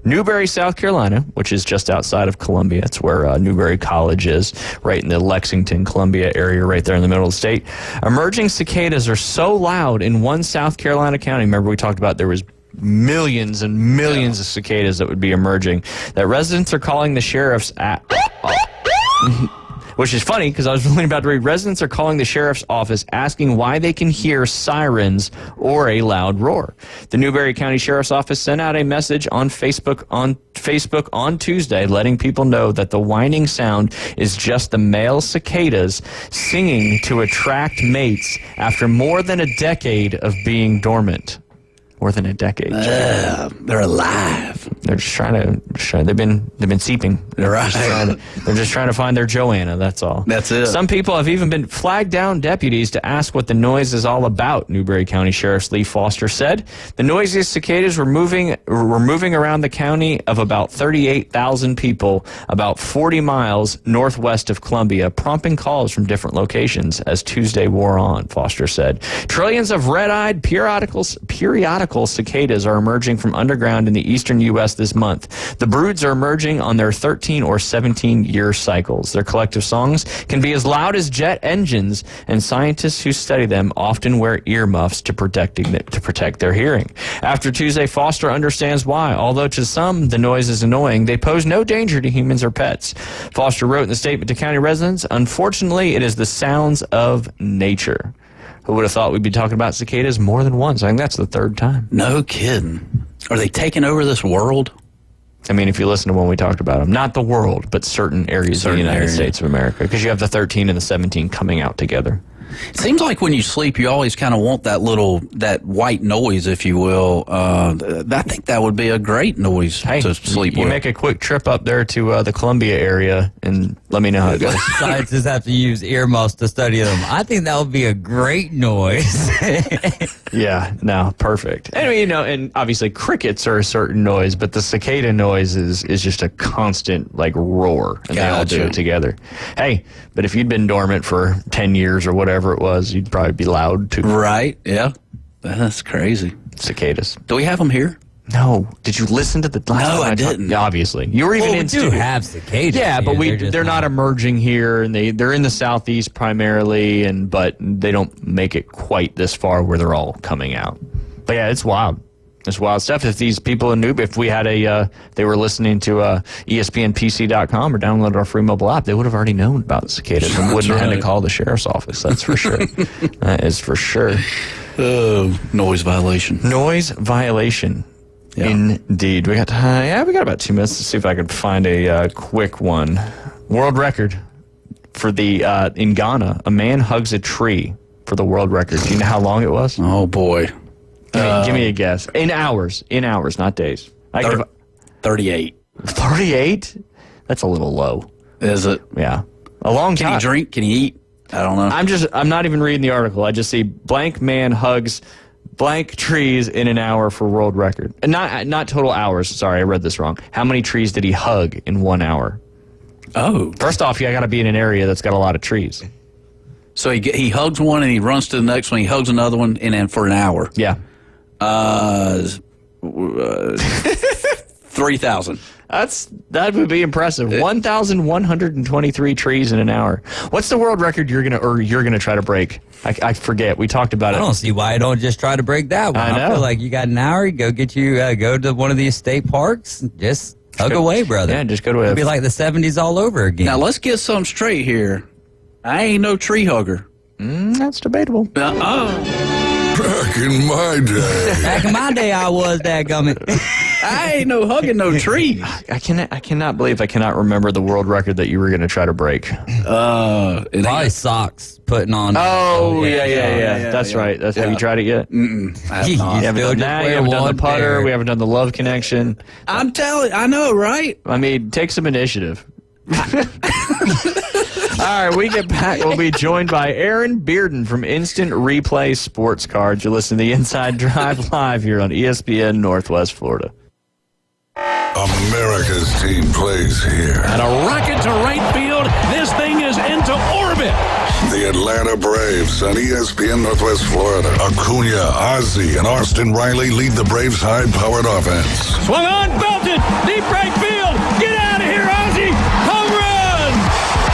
Newberry, South Carolina, which is just outside of Columbia. It's where Newberry College is, right in the Lexington, Columbia area, right there in the middle of the state. Emerging cicadas are so loud in one South Carolina county. Remember we talked about there was millions and millions of cicadas that would be emerging, that residents are calling the sheriff's which is funny because I was really about to read. Residents are calling the sheriff's office asking why they can hear sirens or a loud roar. The Newberry County Sheriff's Office sent out a message on Facebook on Tuesday letting people know that the whining sound is just the male cicadas singing to attract mates after more than a decade of being dormant. More than a decade. They're alive. They're just trying to. They've been seeping. They're right. They're just trying to find their Joanna. That's all. That's it. Some people have even been flagged down deputies to ask what the noise is all about. Newberry County Sheriff Lee Foster said the noisiest cicadas were moving around the county of about 38,000 people, about 40 miles northwest of Columbia, prompting calls from different locations as Tuesday wore on. Foster said trillions of red-eyed periodical cicadas are emerging from underground in the eastern U.S. this month. The broods are emerging on their 13 or 17-year cycles. Their collective songs can be as loud as jet engines, and scientists who study them often wear earmuffs to protect their hearing. After Tuesday, Foster understands why. Although to some the noise is annoying, they pose no danger to humans or pets. Foster wrote in the statement to county residents, "Unfortunately, it is the sounds of nature." Who would have thought we'd be talking about cicadas more than once? I think that's the third time. No kidding. Are they taking over this world? I mean, if you listen to when we talked about them, not the world, but certain areas of the United States of America, because you have the 13 and the 17 coming out together. It seems like when you sleep, you always kind of want that white noise, if you will. I think that would be a great noise to sleep with. You make a quick trip up there to the Columbia area and let me know how it goes. Scientists have to use earmuffs to study them. I think that would be a great noise. Yeah, no, perfect. Anyway, and obviously crickets are a certain noise, but the cicada noise is just a constant roar, and they all do it together. Hey, but if you'd been dormant for 10 years or whatever it was, you'd probably be loud too. Right, yeah. That's crazy. Cicadas. Do we have them here? No. Did you listen to the last time? No, I didn't. Yeah, obviously. You were even in studio. We do have cicadas. Yeah, but they're not emerging here, and they're in the southeast primarily, but they don't make it quite this far where they're all coming out. But yeah, it's wild. It's wild stuff. If these people in Newberry, if we had they were listening to ESPNPC.com or downloaded our free mobile app, they would have already known about the cicadas and wouldn't have had to call the sheriff's office. That's for sure. That is for sure. Noise violation. Noise violation. Yeah. Indeed. We got about 2 minutes to see if I can find a quick one. World record for in Ghana, a man hugs a tree for the world record. Do you know how long it was? Oh boy. Give me a guess. In hours, not days. 38. 38? That's a little low. Is it? Yeah. A long time. Can he drink? Can he eat? I don't know. I'm not even reading the article. I just see blank man hugs blank trees in an hour for world record. And not total hours. Sorry, I read this wrong. How many trees did he hug in 1 hour? Oh. First off, you got to be in an area that's got a lot of trees. So he hugs one and he runs to the next one. He hugs another one and then for an hour. Yeah. 3,000. That would be impressive. 1,123 trees in an hour. What's the world record you're gonna try to break? I forget. We talked about it. I don't see why I don't just try to break that one. I know. I feel like you got an hour. Go to one of these state parks. Just hug away, brother. Yeah, just go to It'll be like the 70s all over again. Now let's get something straight here. I ain't no tree hugger. That's debatable. Back in my day. Back in my day, I was, dadgummit. I ain't no hugging no tree. I cannot believe I cannot remember the world record that you were going to try to break. Probably socks putting on. Oh, yeah. That's right. Have you tried it yet? I have not. You haven't done the putter. We haven't done the love connection. I'm telling. I know, right? I mean, take some initiative. All right, we get back. We'll be joined by Aaron Bearden from Instant Replay Sports Cards. You're listening to the Inside Drive live here on ESPN Northwest Florida. America's team plays here. And a rocket to right field. This thing is into orbit. The Atlanta Braves on ESPN Northwest Florida. Acuna, Ozzie, and Austin Riley lead the Braves' high-powered offense. Swung on, belted, deep right field. Get out of here, Ozzie. Home run.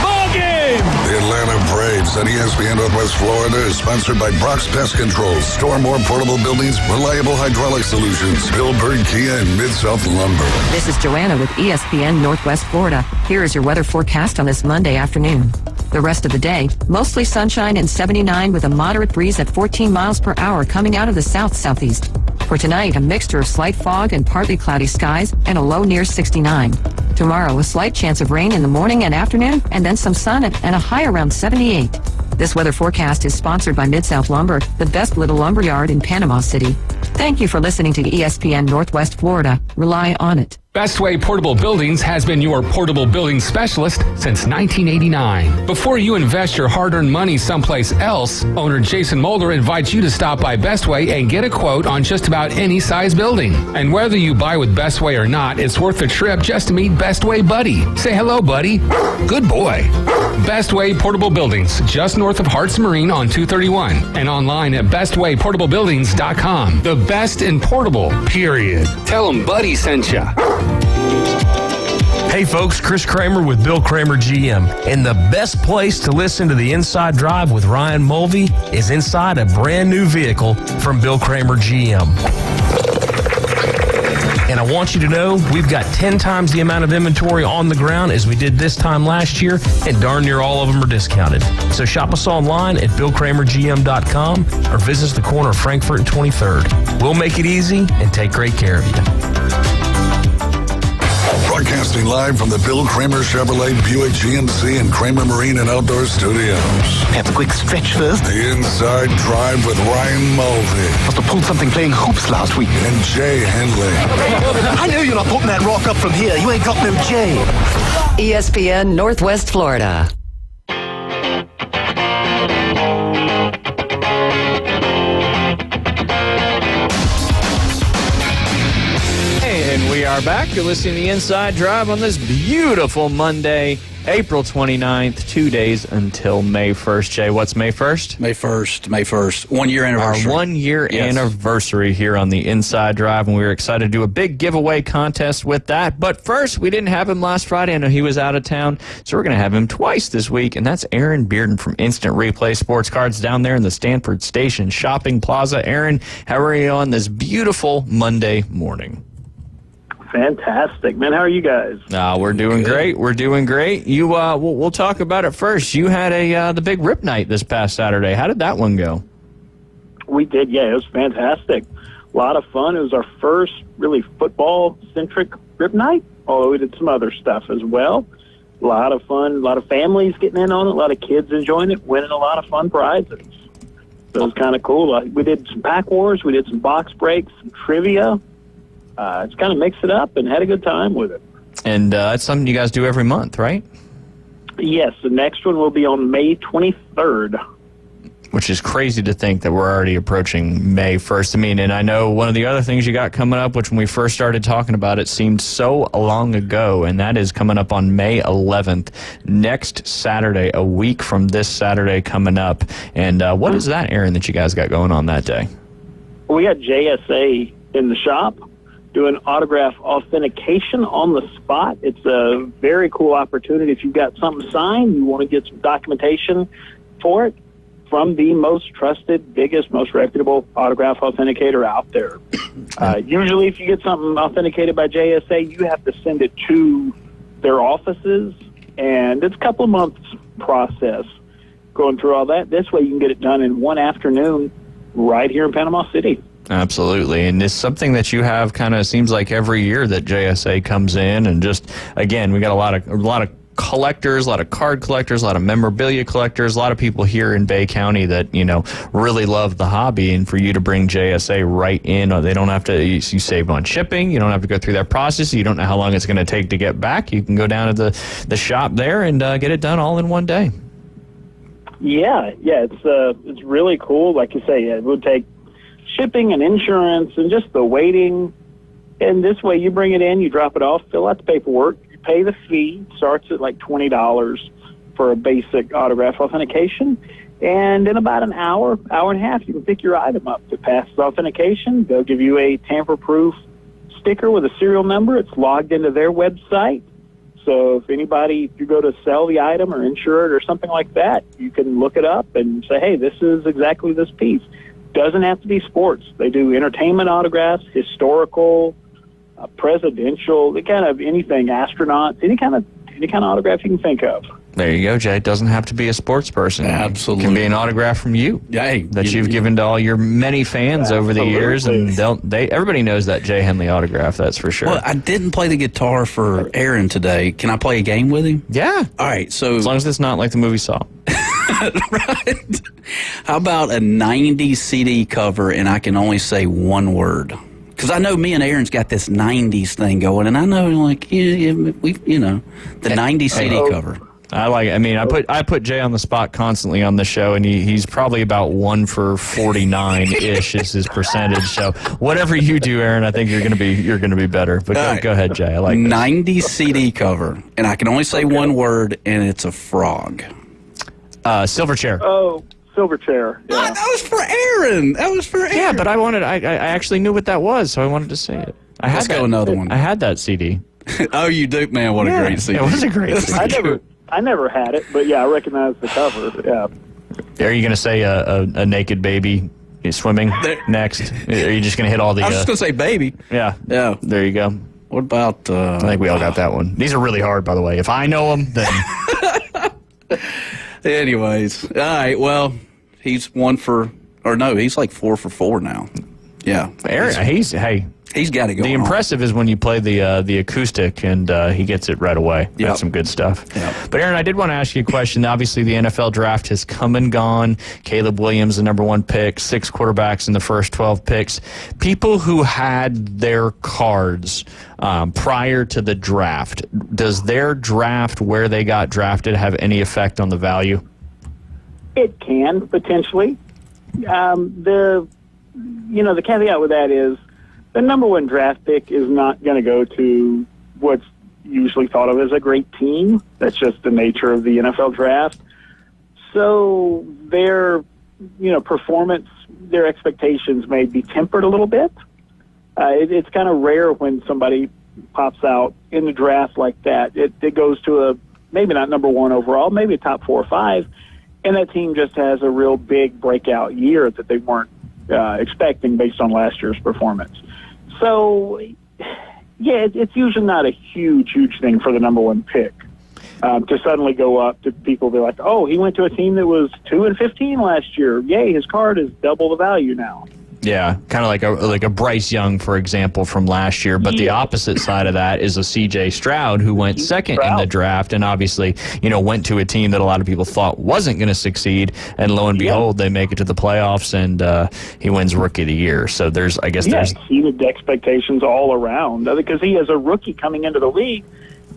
Ball game. The Atlanta Braves on ESPN Northwest Florida is sponsored by Brock's Pest Control, Stormore Portable Buildings, Reliable Hydraulic Solutions, Bill Bird Kia, and Mid-South Lumber. This is Joanna with ESPN Northwest Florida. Here is your weather forecast on this Monday afternoon. The rest of the day, mostly sunshine and 79 with a moderate breeze at 14 miles per hour coming out of the south-southeast. For tonight, a mixture of slight fog and partly cloudy skies and a low near 69. Tomorrow, a slight chance of rain in the morning and afternoon, and then some sun and a high around 78. This weather forecast is sponsored by Mid-South Lumber, the best little lumber yard in Panama City. Thank you for listening to ESPN Northwest Florida. Rely on it. Bestway Portable Buildings has been your portable building specialist since 1989. Before you invest your hard-earned money someplace else, owner Jason Mulder invites you to stop by Bestway and get a quote on just about any size building. And whether you buy with Bestway or not, it's worth the trip just to meet Bestway Buddy. Say hello, buddy. Good boy. Bestway Portable Buildings, just north of Harts Marine on 231, and online at bestwayportablebuildings.com. The best in portable, period. Tell them Buddy sent ya. Hey folks, Chris Kramer with Bill Kramer GM. And the best place to listen to the Inside Drive with Ryan Mulvey is inside a brand new vehicle from Bill Kramer GM. And I want you to know we've got 10 times the amount of inventory on the ground as we did this time last year, and darn near all of them are discounted. So shop us online at BillKramerGM.com or visit us at the corner of Frankfurt and 23rd. We'll make it easy and take great care of you. Broadcasting live from the Bill Kramer Chevrolet Buick GMC and Kramer Marine and Outdoor Studios. Have a quick stretch first. The Inside Drive with Ryan Mulvey. Must have pulled something playing hoops last week. And Jay Henley. I know you're not putting that rock up from here. You ain't got no Jay. ESPN Northwest Florida. And we are back. You're listening to the Inside Drive on this beautiful Monday, April 29th, 2 days until May 1st. Jay, what's May 1st? May 1st. 1 year anniversary. Our 1 year anniversary here on the Inside Drive, and we were excited to do a big giveaway contest with that. But first, we didn't have him last Friday. I know he was out of town, so we're going to have him twice this week, and that's Aaron Bearden from Instant Replay Sports Cards down there in the Stanford Station Shopping Plaza. Aaron, how are you on this beautiful Monday morning? Fantastic, man. How are you guys? We're doing great. We're doing great. You, we'll talk about it first. You had the big rip night this past Saturday. How did that one go? We did, yeah. It was fantastic. A lot of fun. It was our first really football-centric rip night, although we did some other stuff as well. A lot of fun. A lot of families getting in on it. A lot of kids enjoying it, winning a lot of fun prizes. So it was kind of cool. We did some pack wars. We did some box breaks, some trivia. Just kind of mixed it up and had a good time with it. And that's something you guys do every month, right? Yes, the next one will be on May 23rd. Which is crazy to think that we're already approaching May 1st. I mean, and I know one of the other things you got coming up, which when we first started talking about it seemed so long ago, and that is coming up on May 11th, next Saturday, a week from this Saturday coming up. And what is that, Aaron, that you guys got going on that day? We got JSA in the shop doing autograph authentication on the spot. It's a very cool opportunity. If you've got something signed, you want to get some documentation for it from the most trusted, biggest, most reputable autograph authenticator out there. Usually if you get something authenticated by JSA, you have to send it to their offices, and it's a couple of months process going through all that. This way you can get it done in one afternoon right here in Panama City. Absolutely, and it's something that you have kind of seems like every year that JSA comes in, and just again, we got a lot of collectors, a lot of card collectors, a lot of memorabilia collectors, a lot of people here in Bay County that really love the hobby. And for you to bring JSA right in, they don't have to. You save on shipping. You don't have to go through that process. You don't know how long it's going to take to get back. You can go down to the shop there and get it done all in one day. Yeah, it's really cool. Like you say, it would take shipping and insurance and just the waiting. And this way, you bring it in, you drop it off, fill out the paperwork, you pay the fee. Starts at like $20 for a basic autograph authentication. And in about an hour and a half, you can pick your item up. If it passes authentication, they'll give you a tamper-proof sticker with a serial number. It's logged into their website. So if you go to sell the item or insure it or something like that, you can look it up and say, hey, this is exactly this piece. Doesn't have to be sports. They do entertainment autographs, historical, presidential, kind of anything, astronauts, any kind of autograph you can think of. There you go, Jay. It doesn't have to be a sports person. Absolutely. It can be an autograph from you that you've given to all your many fans over the years, and everybody knows that Jay Henley autograph, that's for sure. Well, I didn't play the guitar for Aaron today. Can I play a game with him? Yeah. All right, so... As long as it's not like the movie Saw. Right. How about a 90s CD cover and I can only say one word? Because I know me and Aaron's got this 90s thing going, and I know, like, the 90s CD cover. I put Jay on the spot constantly on the show, and he's probably about 1 for 49-ish is his percentage. So whatever you do, Aaron, I think you're gonna be better. But go ahead, Jay. I like 90s CD cover, and I can only say one word, and it's a frog. Silverchair. Oh, Silverchair. Yeah. That was for Aaron. Yeah, but I actually knew what that was, so I wanted to say it. Let's go another one. I had that CD. Oh, you do, man! What a great CD! It was a great CD. I never had it, but yeah, I recognize the cover. Yeah. Are you going to say a naked baby swimming next? Are you just going to hit all the... I was just going to say baby. Yeah. There you go. What about... I think we all got that one. These are really hard, by the way. If I know them, then... Anyways. All right, well, he's he's like 4 for 4 now. Yeah. Aaron, he's got to go. The impressive is when you play the acoustic and he gets it right away. Yep. That's some good stuff. Yep. But Aaron, I did want to ask you a question. Obviously, the NFL draft has come and gone. Caleb Williams, the #1 pick, 6 quarterbacks in the first 12 picks. People who had their cards prior to the draft, does their draft, where they got drafted, have any effect on the value? It can, potentially. The caveat with that is the #1 draft pick is not going to go to what's usually thought of as a great team. That's just the nature of the NFL draft. So their, performance, their expectations may be tempered a little bit. It's kind of rare when somebody pops out in the draft like that. It goes to a, maybe not #1 overall, maybe a top 4 or 5, and that team just has a real big breakout year that they weren't expecting based on last year's performance. So, yeah, it's usually not a huge thing for the #1 pick to suddenly go up to people be like, oh, he went to a team that was 2-15 last year. Yay, his card is double the value now. Yeah, kind of like a Bryce Young, for example, from last year. But the opposite side of that is a C.J. Stroud, who went second in the draft and obviously, went to a team that a lot of people thought wasn't going to succeed. And lo and behold, they make it to the playoffs and he wins Rookie of the Year. So there's exceeded expectations all around because he is a rookie coming into the league.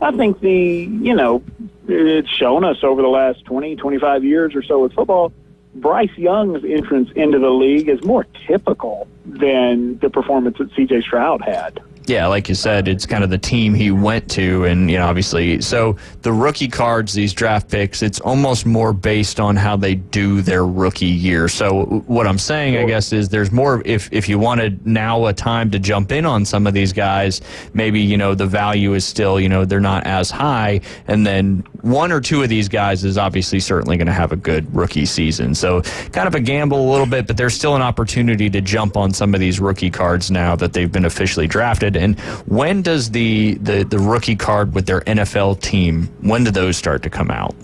I think it's shown us over the last 20, 25 years or so with football, Bryce Young's entrance into the league is more typical than the performance that C.J. Stroud had. Yeah, like you said, it's kind of the team he went to, and obviously, so the rookie cards, these draft picks, it's almost more based on how they do their rookie year. So what I'm saying, I guess, is there's more, if you wanted now a time to jump in on some of these guys, maybe, the value is still, they're not as high, and then 1 or 2 of these guys is obviously certainly going to have a good rookie season. So kind of a gamble a little bit, but there's still an opportunity to jump on some of these rookie cards now that they've been officially drafted. And when does the rookie card with their NFL team, when do those start to come out?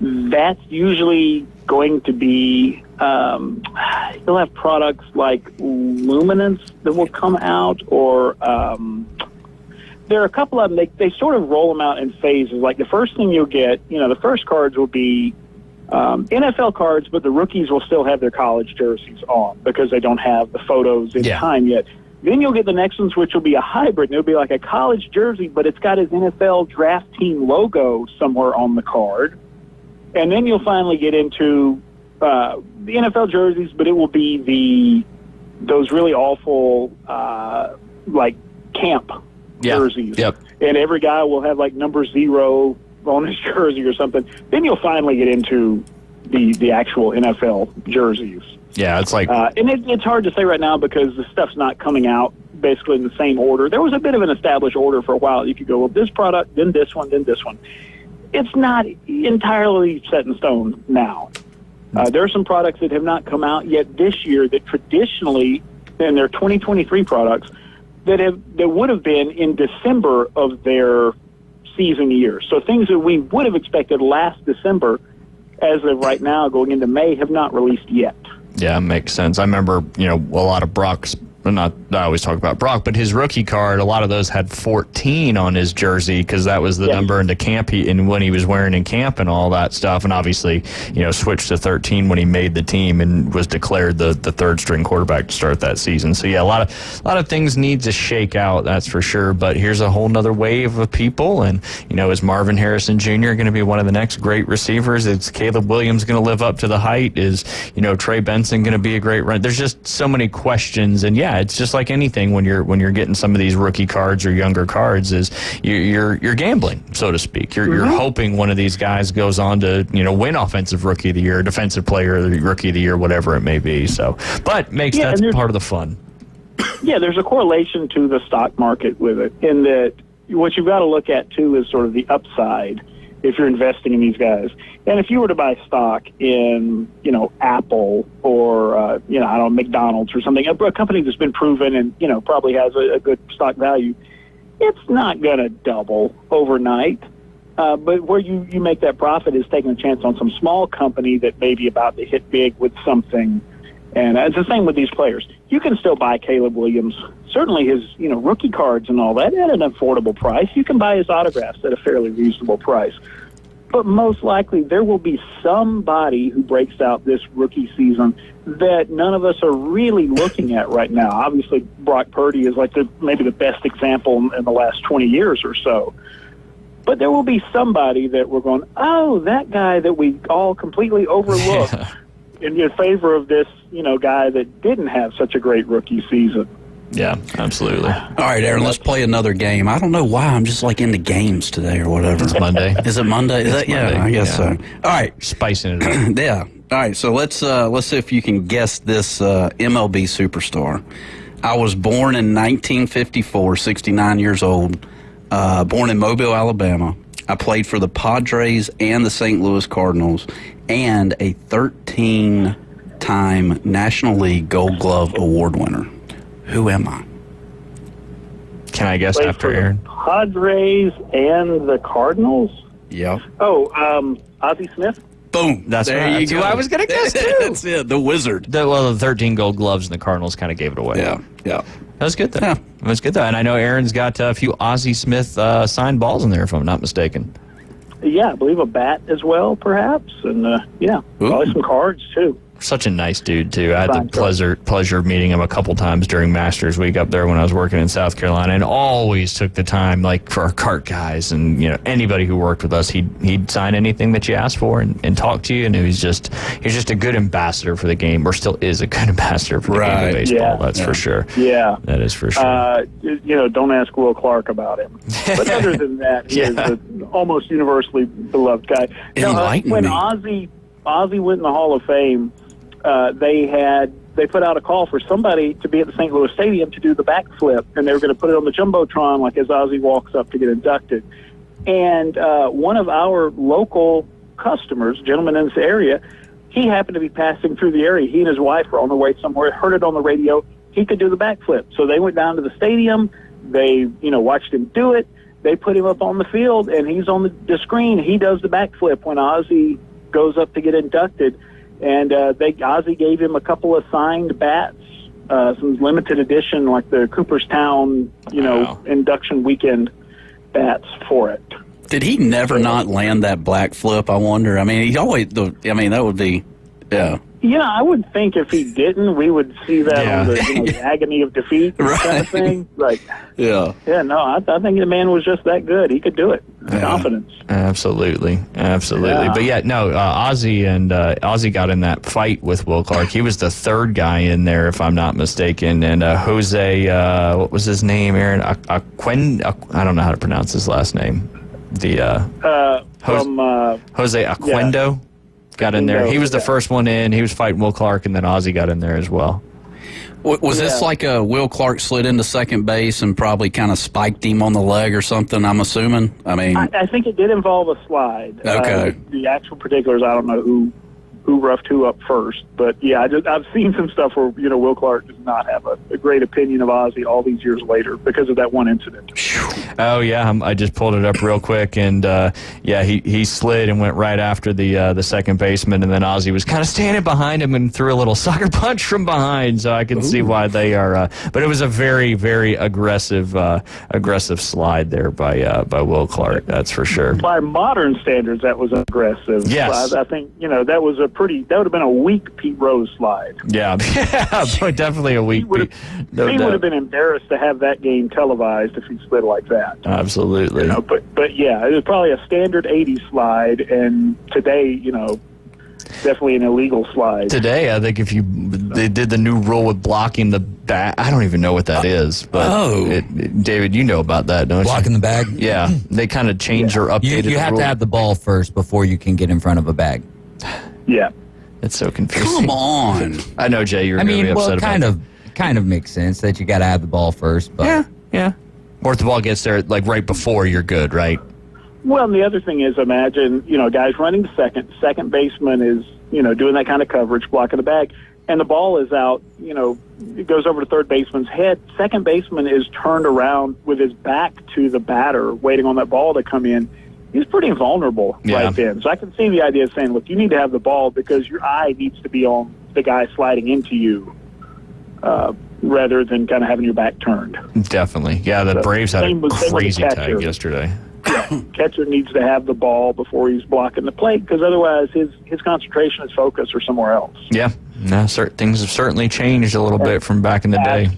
that's usually going to be, you'll have products like Luminance that will come out, or there are a couple of them, they sort of roll them out in phases. Like the first thing you'll get, the first cards will be NFL cards, but the rookies will still have their college jerseys on because they don't have the photos in time yet. Then you'll get the next ones, which will be a hybrid, and it'll be like a college jersey, but it's got his NFL draft team logo somewhere on the card. And then you'll finally get into the NFL jerseys, but it will be those really awful like camp jerseys. Yep. And every guy will have like number 0 on his jersey or something. Then you'll finally get into the actual NFL jerseys. Yeah, it's like... and it's hard to say right now because the stuff's not coming out basically in the same order. There was a bit of an established order for a while. You could go, well, this product, then this one, then this one. It's not entirely set in stone now. There are some products that have not come out yet this year that traditionally, and they're 2023 products, that would have been in December of their season year. So things that we would have expected last December, as of right now going into May, have not released yet. Yeah, makes sense. I remember, a lot of Brock's, I always talk about Brock, but his rookie card, a lot of those had 14 on his jersey because that was the number into camp and when he was wearing in camp and all that stuff. And obviously, switched to 13 when he made the team and was declared the third string quarterback to start that season. So yeah, a lot of things need to shake out, that's for sure. But here's a whole nother wave of people. And, is Marvin Harrison Jr. going to be one of the next great receivers? Is Caleb Williams going to live up to the height? Is, Trey Benson going to be a great run? There's just so many questions. And yeah, it's just like anything when you're getting some of these rookie cards or younger cards, is you're gambling, so to speak. You're hoping one of these guys goes on to win offensive rookie of the year, defensive player of the rookie of the year, whatever it may be. So, but that's part of the fun. Yeah, there's a correlation to the stock market with it, in that what you've got to look at too is sort of the upside if you're investing in these guys. And if you were to buy stock in, Apple or, I don't know, McDonald's or something, a company that's been proven and, probably has a good stock value, it's not going to double overnight. But where you make that profit is taking a chance on some small company that may be about to hit big with something. And it's the same with these players. You can still buy Caleb Williams, certainly his, rookie cards and all that, at an affordable price. You can buy his autographs at a fairly reasonable price. But most likely there will be somebody who breaks out this rookie season that none of us are really looking at right now. Obviously, Brock Purdy is like maybe the best example in the last 20 years or so. But there will be somebody that we're going, oh, that guy that we all completely overlooked in favor of this, guy that didn't have such a great rookie season. Yeah, absolutely. All right, Aaron, let's play another game. I don't know why. I'm just like into games today or whatever. It's Monday. Is it Monday? Monday. Yeah, I guess so. All right. Spicing it up. Yeah. All right, so let's see if you can guess this MLB superstar. I was born in 1954, 69 years old, born in Mobile, Alabama. I played for the Padres and the St. Louis Cardinals, and a 13-time National League Gold Glove Award winner. Who am I? Can I guess after Aaron? Padres and the Cardinals? Yeah. Oh, Ozzie Smith? Boom. That's there right. you go. I was going to guess, too. That's it. The Wizard. The 13 gold gloves and the Cardinals kind of gave it away. Yeah. That was good, though. Yeah. That was good, though. And I know Aaron's got a few Ozzie Smith signed balls in there, if I'm not mistaken. Yeah, I believe a bat as well, perhaps. And, probably some cards, too. Such a nice dude, too. I had the pleasure of meeting him a couple times during Masters Week up there when I was working in South Carolina, and always took the time, like, for our cart guys and, anybody who worked with us, he'd sign anything that you asked for and talk to you, and he's just a good ambassador for the game, or still is a good ambassador for the game of baseball, that's for sure. Yeah. That is for sure. Don't ask Will Clark about him. But other than that, he is an almost universally beloved guy. When Ozzie went in the Hall of Fame, they put out a call for somebody to be at the St. Louis Stadium to do the backflip, and they were going to put it on the Jumbotron like as Ozzie walks up to get inducted. And one of our local customers, gentleman in this area, he happened to be passing through the area. He and his wife were on their way somewhere, heard it on the radio. He could do the backflip. So they went down to the stadium. They, watched him do it. They put him up on the field, and he's on the screen. He does the backflip when Ozzie goes up to get inducted, and Ozzie gave him a couple of signed bats, some limited edition, like the Cooperstown, induction weekend bats for it. Did he never not land that black flip, I wonder? I mean, that would be, yeah. Yeah, I would think if he didn't, we would see that on the agony of defeat kind of thing. Like, yeah, no, I think the man was just that good. He could do it. Confidence. Absolutely. Yeah. But yeah, no, Ozzie got in that fight with Will Clark. He was the third guy in there, if I'm not mistaken. And Jose, what was his name, Aaron? I don't know how to pronounce his last name. Jose Oquendo. Got in there. He was the first one in. He was fighting Will Clark, and then Ozzie got in there as well. Was this like a Will Clark slid into second base and probably kind of spiked him on the leg or something, I'm assuming? I mean, I think it did involve a slide. Okay. The actual particulars, I don't know who roughed who up first. But, yeah, I've seen some stuff where, Will Clark does not have a great opinion of Ozzie all these years later because of that one incident. Oh, yeah, I just pulled it up real quick, and, he slid and went right after the second baseman, and then Ozzie was kind of standing behind him and threw a little sucker punch from behind, so I can see why they are. But it was a very, very aggressive slide there by Will Clark, that's for sure. By modern standards, that was aggressive. Yes. I think, that was that would have been a weak Pete Rose slide. Yeah, definitely a weak Pete. He would have been embarrassed to have that game televised if he slid like that. Absolutely. But yeah, it was probably a standard 80s slide, and today, definitely an illegal slide. Today, I think they did the new rule with blocking the bag. I don't even know what that is. But David, you know about that, don't you? Blocking the bag? Yeah. They kind of changed or updated You have to have the ball first before you can get in front of a bag. Yeah. It's so confusing. Come on. I know, Jay, you're going to be upset about it. Kind of makes sense that you got to have the ball first. But Yeah. Or if the ball gets there, like, right before, you're good, right? Well, and the other thing is, imagine, guys running to second baseman is, doing that kind of coverage, blocking the bag, and the ball is out, it goes over to third baseman's head. Second baseman is turned around with his back to the batter, waiting on that ball to come in. He's pretty vulnerable right then. So I can see the idea of saying, look, you need to have the ball because your eye needs to be on the guy sliding into you rather than kind of having your back turned. Definitely. Yeah, the Braves had a crazy tag yesterday. Yeah, catcher needs to have the ball before he's blocking the plate because otherwise his concentration, his focus are somewhere else. Yeah, certain things have certainly changed a little bit from back in the day.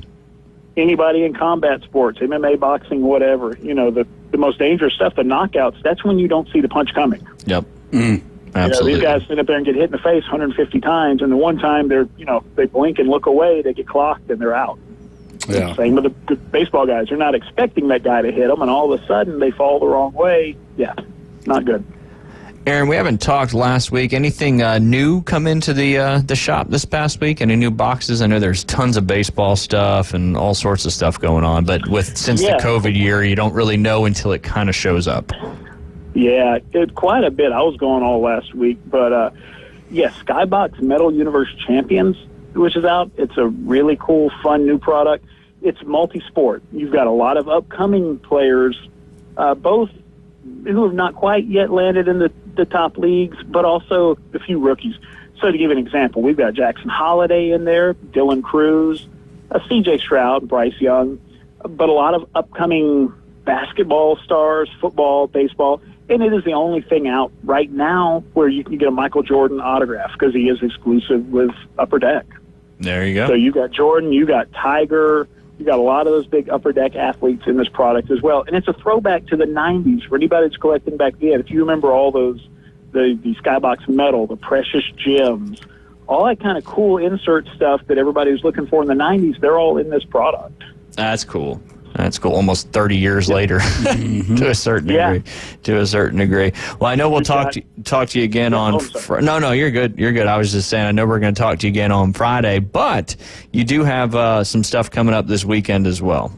Anybody in combat sports, MMA, boxing, whatever, the most dangerous stuff, the knockouts, that's when you don't see the punch coming. Yep. Absolutely. These guys sit up there and get hit in the face 150 times, and the one time they blink and look away, they get clocked and they're out. Yeah. Same with the baseball guys. They're not expecting that guy to hit them, and all of a sudden they fall the wrong way. Yeah, not good. Aaron, we haven't talked last week. Anything new come into the shop this past week? Any new boxes? I know there's tons of baseball stuff and all sorts of stuff going on, but since the COVID year, you don't really know until it kind of shows up. Yeah, quite a bit. I was going all last week, but Skybox Metal Universe Champions, which is out. It's a really cool, fun new product. It's multi-sport. You've got a lot of upcoming players, both who have not quite yet landed in the top leagues, but also a few rookies. So to give an example, we've got Jackson Holiday in there, Dylan Cruz, C.J. Stroud, Bryce Young, but a lot of upcoming basketball stars, football, baseball, and it is the only thing out right now where you can get a Michael Jordan autograph because he is exclusive with Upper Deck. There you go. So you got Jordan, you got Tiger, you got a lot of those big Upper Deck athletes in this product as well. And it's a throwback to the 90s for anybody that's collecting back then. If you remember all those, the Skybox Metal, the Precious Gems, all that kind of cool insert stuff that everybody was looking for in the 90s, they're all in this product. That's cool. That's cool. Almost 30 years later, to a certain degree. To a certain degree. Well, I know we'll talk to you again on. No, you're good. You're good. I was just saying. I know we're going to talk to you again on Friday, but you do have some stuff coming up this weekend as well.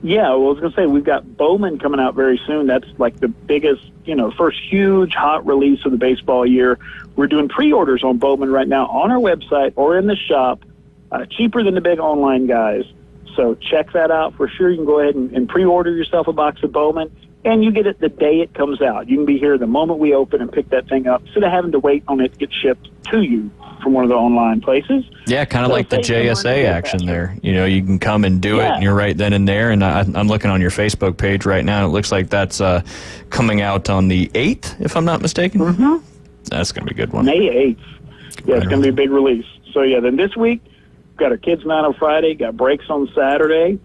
Yeah, well, I was going to say we've got Bowman coming out very soon. That's like the biggest, first huge hot release of the baseball year. We're doing pre-orders on Bowman right now on our website or in the shop, cheaper than the big online guys. So check that out for sure. You can go ahead and pre-order yourself a box of Bowman. And you get it the day it comes out. You can be here the moment we open and pick that thing up instead of having to wait on it to get shipped to you from one of the online places. Yeah, kind of like the JSA action there. You know, you can come and do it, and you're right then and there. And I'm looking on your Facebook page right now. It looks like that's coming out on the 8th, if I'm not mistaken. Mm-hmm. That's going to be a good one. May 8th. Yeah, it's going to be a big release. So, yeah, then this week, we've got our Kids Night on Friday, got breaks on Saturday.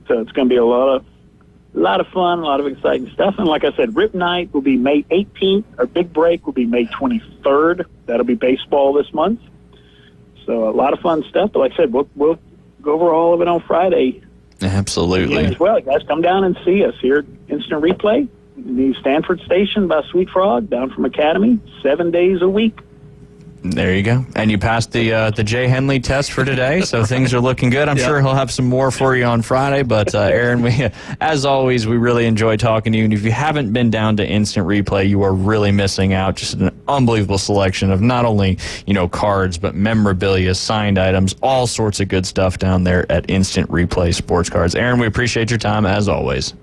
So it's going to be a lot of fun, a lot of exciting stuff. And like I said, Rip Night will be May 18th. Our big break will be May 23rd. That'll be baseball this month. So a lot of fun stuff. But like I said, we'll go over all of it on Friday. Absolutely. As well, guys, come down and see us here at Instant Replay, the Stanford station by Sweet Frog, down from Academy, 7 days a week. There you go. And you passed the Jay Henley test for today, so things are looking good. I'm sure he'll have some more for you on Friday. But, Aaron, as always, we really enjoy talking to you. And if you haven't been down to Instant Replay, you are really missing out. Just an unbelievable selection of not only, cards, but memorabilia, signed items, all sorts of good stuff down there at Instant Replay Sports Cards. Aaron, we appreciate your time, as always.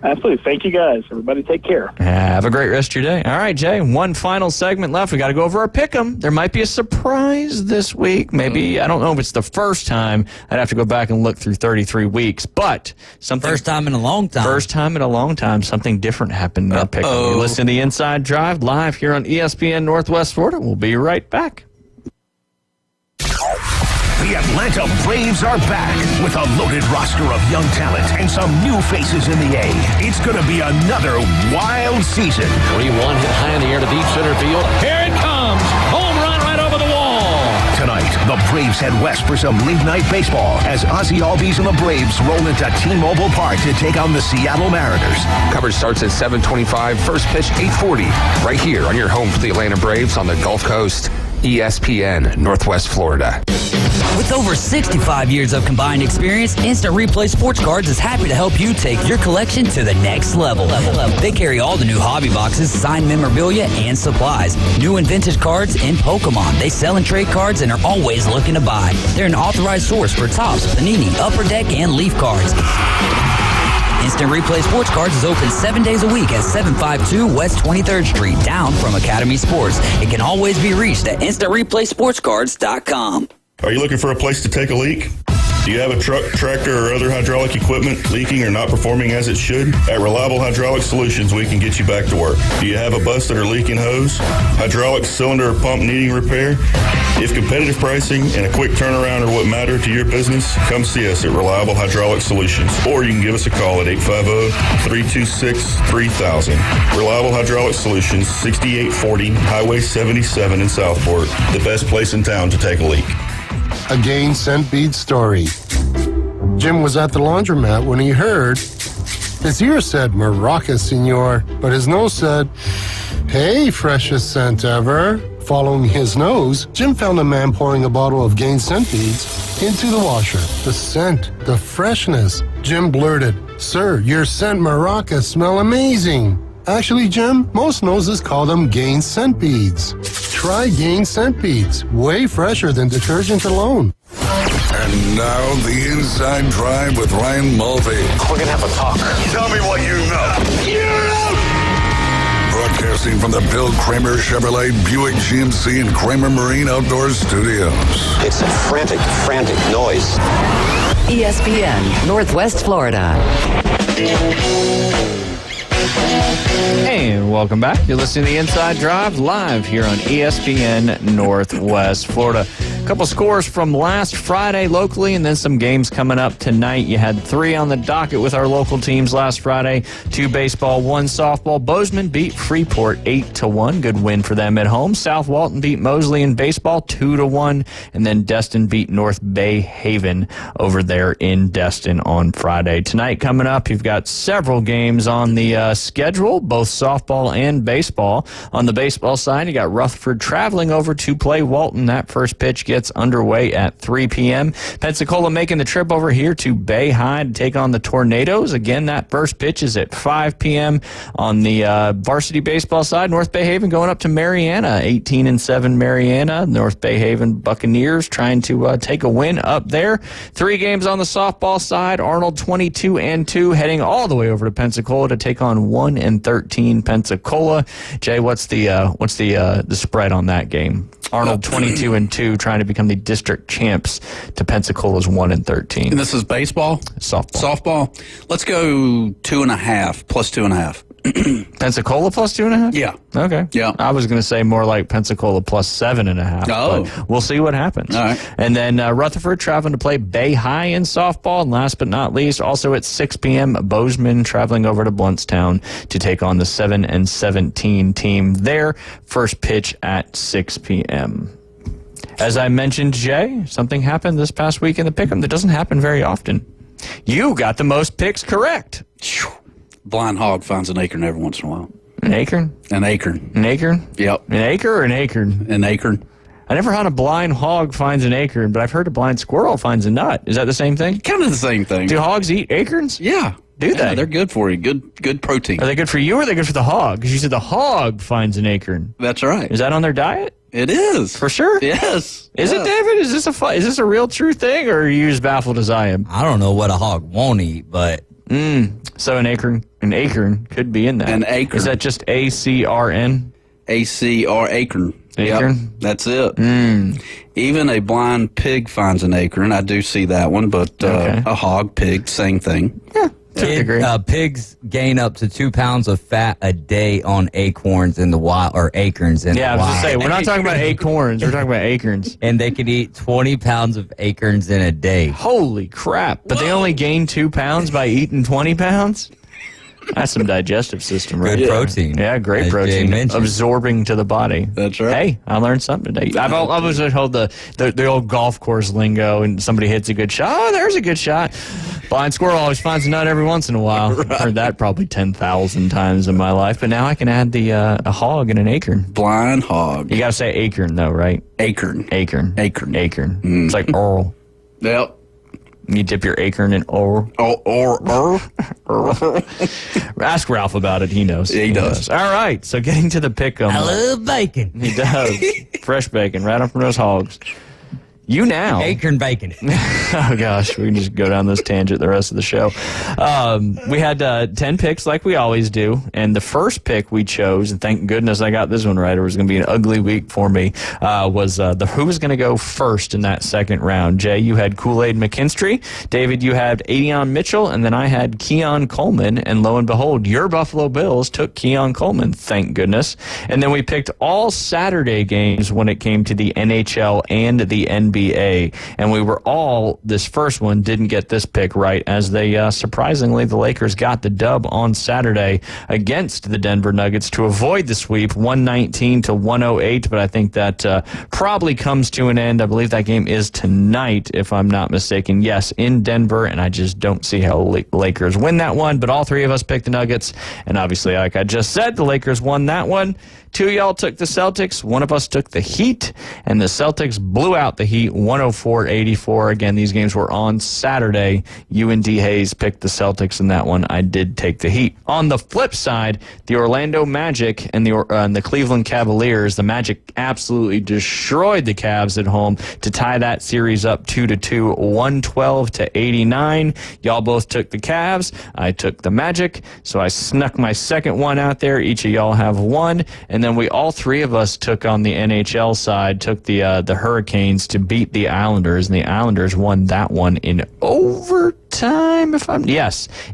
Absolutely. Thank you, guys. Everybody take care. Have a great rest of your day. All right, Jay, one final segment left. We got to go over our pick'em. There might be a surprise this week. Maybe, I don't know if it's the first time. I'd have to go back and look through 33 weeks. But something. First time in a long time. First time in a long time. Something different happened in our pick'em. You listen to the Inside Drive live here on ESPN Northwest Florida. We'll be right back. The Atlanta Braves are back with a loaded roster of young talent and some new faces in the A. It's going to be another wild season. 3-1 hit high in the air to deep center field. Here it comes. Home run right over the wall. Tonight, the Braves head west for some late night baseball as Ozzie Albies and the Braves roll into T-Mobile Park to take on the Seattle Mariners. Coverage starts at 7:25. First pitch 8:40. Right here on your home for the Atlanta Braves on the Gulf Coast. ESPN Northwest Florida. With over 65 years of combined experience, Instant Replay Sports Cards is happy to help you take your collection to the next level. They carry all the new hobby boxes, signed memorabilia, and supplies. New and vintage cards in Pokemon. They sell and trade cards and are always looking to buy. They're an authorized source for Topps, Panini, Upper Deck, and Leaf cards. Instant Replay Sports Cards is open 7 days a week at 752 West 23rd Street, down from Academy Sports. It can always be reached at InstantReplaySportsCards.com. Are you looking for a place to take a leak? Do you have a truck, tractor, or other hydraulic equipment leaking or not performing as it should? At Reliable Hydraulic Solutions, we can get you back to work. Do you have a busted or leaking hose, hydraulic cylinder or pump needing repair? If competitive pricing and a quick turnaround are what matter to your business, come see us at Reliable Hydraulic Solutions. Or you can give us a call at 850-326-3000. Reliable Hydraulic Solutions, 6840 Highway 77 in Southport. The best place in town to take a leak. A Gain Scent Bead story. Jim was at the laundromat when he heard his ear said Maraca, senor, but his nose said, hey, freshest scent ever. Following his nose, Jim found a man pouring a bottle of Gain Scent Beads into the washer. The scent, the freshness. Jim blurted, sir, your scent Maraca smell amazing. Actually, Jim, most noses call them Gain Scent Beads. Try Gain Scent Beads. Way fresher than detergent alone. And now the Inside Drive with Ryan Mulvey. We're going to have a talk. Tell me what you know. Broadcasting from the Bill Kramer Chevrolet Buick GMC and Kramer Marine Outdoor Studios. It's a frantic noise. ESPN Northwest Florida. And welcome back. You're listening to the Inside Drive live here on ESPN Northwest Florida. A couple scores from last Friday locally and then some games coming up tonight. You had 3 on the docket with our local teams last Friday. 2 baseball, 1 softball. Bozeman beat Freeport 8-1. Good win for them at home. South Walton beat Mosley in baseball 2-1. And then Destin beat North Bay Haven over there in Destin on Friday. Tonight coming up, you've got several games on the schedule, both softball and baseball. On the baseball side, you got Rutherford traveling over to play Walton. That first pitch gets underway at 3 p.m. Pensacola making the trip over here to Bay High to take on the Tornadoes. Again, that first pitch is at 5 p.m. On the varsity baseball side, North Bay Haven going up to Mariana. 18-7 Mariana. North Bay Haven Buccaneers trying to take a win up there. 3 games on the softball side. Arnold 22-2 heading all the way over to Pensacola to take on 1-13 Pensacola. Jay, what's the spread on that game? Arnold 22-2 trying to become the district champs to Pensacola's 1-13. And this is baseball? Softball. Let's go 2.5 plus 2.5. Pensacola plus 2.5? Yeah. Okay. Yeah. I was going to say more like Pensacola plus 7.5. Oh. But we'll see what happens. All right. And then Rutherford traveling to play Bay High in softball. And last but not least, also at 6 p.m., Bozeman traveling over to Bluntstown to take on the 7-17 team there. First pitch at 6 p.m. As I mentioned, Jay, something happened this past week in the Pick'em that doesn't happen very often. You got the most picks correct. Blind hog finds an acorn every once in a while. An acorn? An acorn. An acorn? Yep. An acre or an acorn? An acorn. I never heard a blind hog finds an acorn, but I've heard a blind squirrel finds a nut. Is that the same thing? Kind of the same thing. Do hogs eat acorns? Yeah. Do they? They're good for you. Good protein. Are they good for you or are they good for the hog? Because you said the hog finds an acorn. That's right. Is that on their diet? It is. For sure? Yes. Is it, David? Is this a real true thing, or are you as baffled as I am? I don't know what a hog won't eat, but... So an acorn could be in that. An acorn. Is that just ACRN? ACR acorn. Acorn? Yep, that's it. Even a blind pig finds an acorn. I do see that one, but a hog, pig, same thing. Yeah. Pigs gain up to 2 pounds of fat a day on acorns in the wild, or acorns in the wild. Yeah, I was just saying, we're not talking about acorns, we're talking about acorns. And they can eat 20 pounds of acorns in a day. Holy crap. But they only gain 2 pounds by eating 20 pounds? That's some digestive system, right? Good protein. Yeah, great As Jay protein. mentioned. Absorbing to the body. That's right. Hey, I learned something today. I've always told the old golf course lingo, and somebody hits a good shot. Oh, there's a good shot. Blind squirrel always finds a nut every once in a while. Right. I've heard that probably 10,000 times in my life, but now I can add the a hog and an acorn. Blind hog. You got to say acorn, though, right? Acorn. Acorn. It's like oral. Yep. You dip your acorn in oral. Ask Ralph about it. He knows. He does. All right. So getting to the Pick'em. I love bacon. He does. Fresh bacon right up from those hogs. You now. Acorn bacon. Oh, gosh. We can just go down this tangent the rest of the show. We had 10 picks like we always do. And the first pick we chose, and thank goodness I got this one right, or it was going to be an ugly week for me, was who was going to go first in that second round. Jay, you had Kool-Aid McKinstry. David, you had Adion Mitchell. And then I had Keon Coleman. And lo and behold, your Buffalo Bills took Keon Coleman, thank goodness. And then we picked all Saturday games when it came to the NHL and the NBA. And we were all, this first one didn't get this pick right, as they surprisingly, the Lakers got the dub on Saturday against the Denver Nuggets to avoid the sweep, 119-108. But I think that probably comes to an end. I believe that game is tonight, if I'm not mistaken. Yes, in Denver, and I just don't see how Lakers win that one. But all three of us picked the Nuggets, and obviously, like I just said, the Lakers won that one. 2 of y'all took the Celtics. One of us took the Heat, and the Celtics blew out the Heat 104-84. Again, these games were on Saturday. You and D. Hayes picked the Celtics in that one. I did take the Heat. On the flip side, the Orlando Magic and the Cleveland Cavaliers, the Magic absolutely destroyed the Cavs at home to tie that series up 2-2, 112-89. Y'all both took the Cavs. I took the Magic, so I snuck my second one out there. Each of y'all have one, and then we all three of us took on the NHL side, took the Hurricanes to beat the Islanders, and the Islanders won that one in overtime.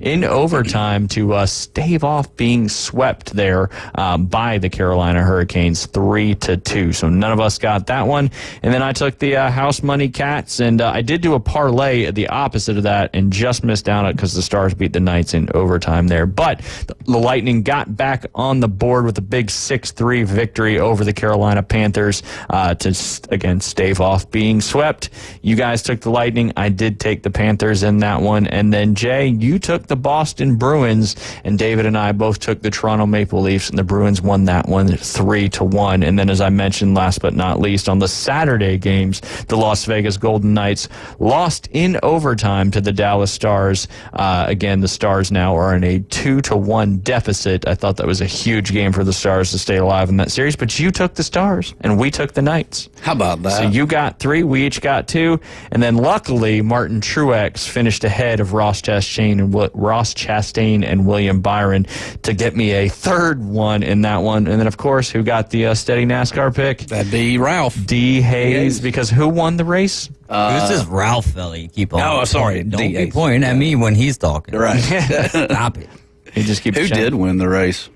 In overtime to stave off being swept there by the Carolina Hurricanes 3-2. So none of us got that one. And then I took the house money Cats, and I did do a parlay at the opposite of that and just missed out on it because the Stars beat the Knights in overtime there. But the Lightning got back on the board with a big 6-3 victory over the Carolina Panthers to, again, stave off being swept. You guys took the Lightning. I did take the Panthers in that one. one. And then, Jay, you took the Boston Bruins, and David and I both took the Toronto Maple Leafs, and the Bruins won that one 3-1. And then, as I mentioned, last but not least, on the Saturday games, the Las Vegas Golden Knights lost in overtime to the Dallas Stars. Again, the Stars now are in a 2-1 deficit. I thought that was a huge game for the Stars to stay alive in that series, but you took the Stars, and we took the Knights. How about that? So you got 3, we each got 2, and then luckily Martin Truex finished ahead of Ross Chastain and William Byron to get me a third one in that one. And then, of course, who got the steady NASCAR pick? That'd be Ralph D. Hayes, because who won the race? Who's this Ralph fella you keep on? Oh, sorry. Don't be pointing at me when he's talking. Right. Stop it. He just keeps Who shouting. did win the race?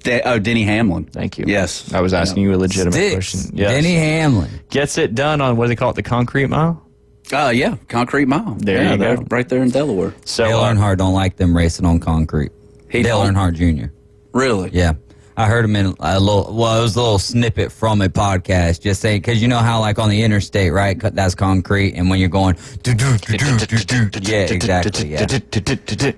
Denny Hamlin. Thank you. Yes. I was asking you a legitimate Sticks. question. Yes. Denny Hamlin. Gets it done on, what do they call it, the concrete mile? Yeah, Concrete Mile. There you go. Right there in Delaware. So Dale Earnhardt don't like them racing on concrete. Dale Earnhardt Jr. Really? Yeah. I heard him in it was a little snippet from a podcast just saying, because you know how like on the interstate, right, that's concrete, and when you're going, yeah, exactly, yeah.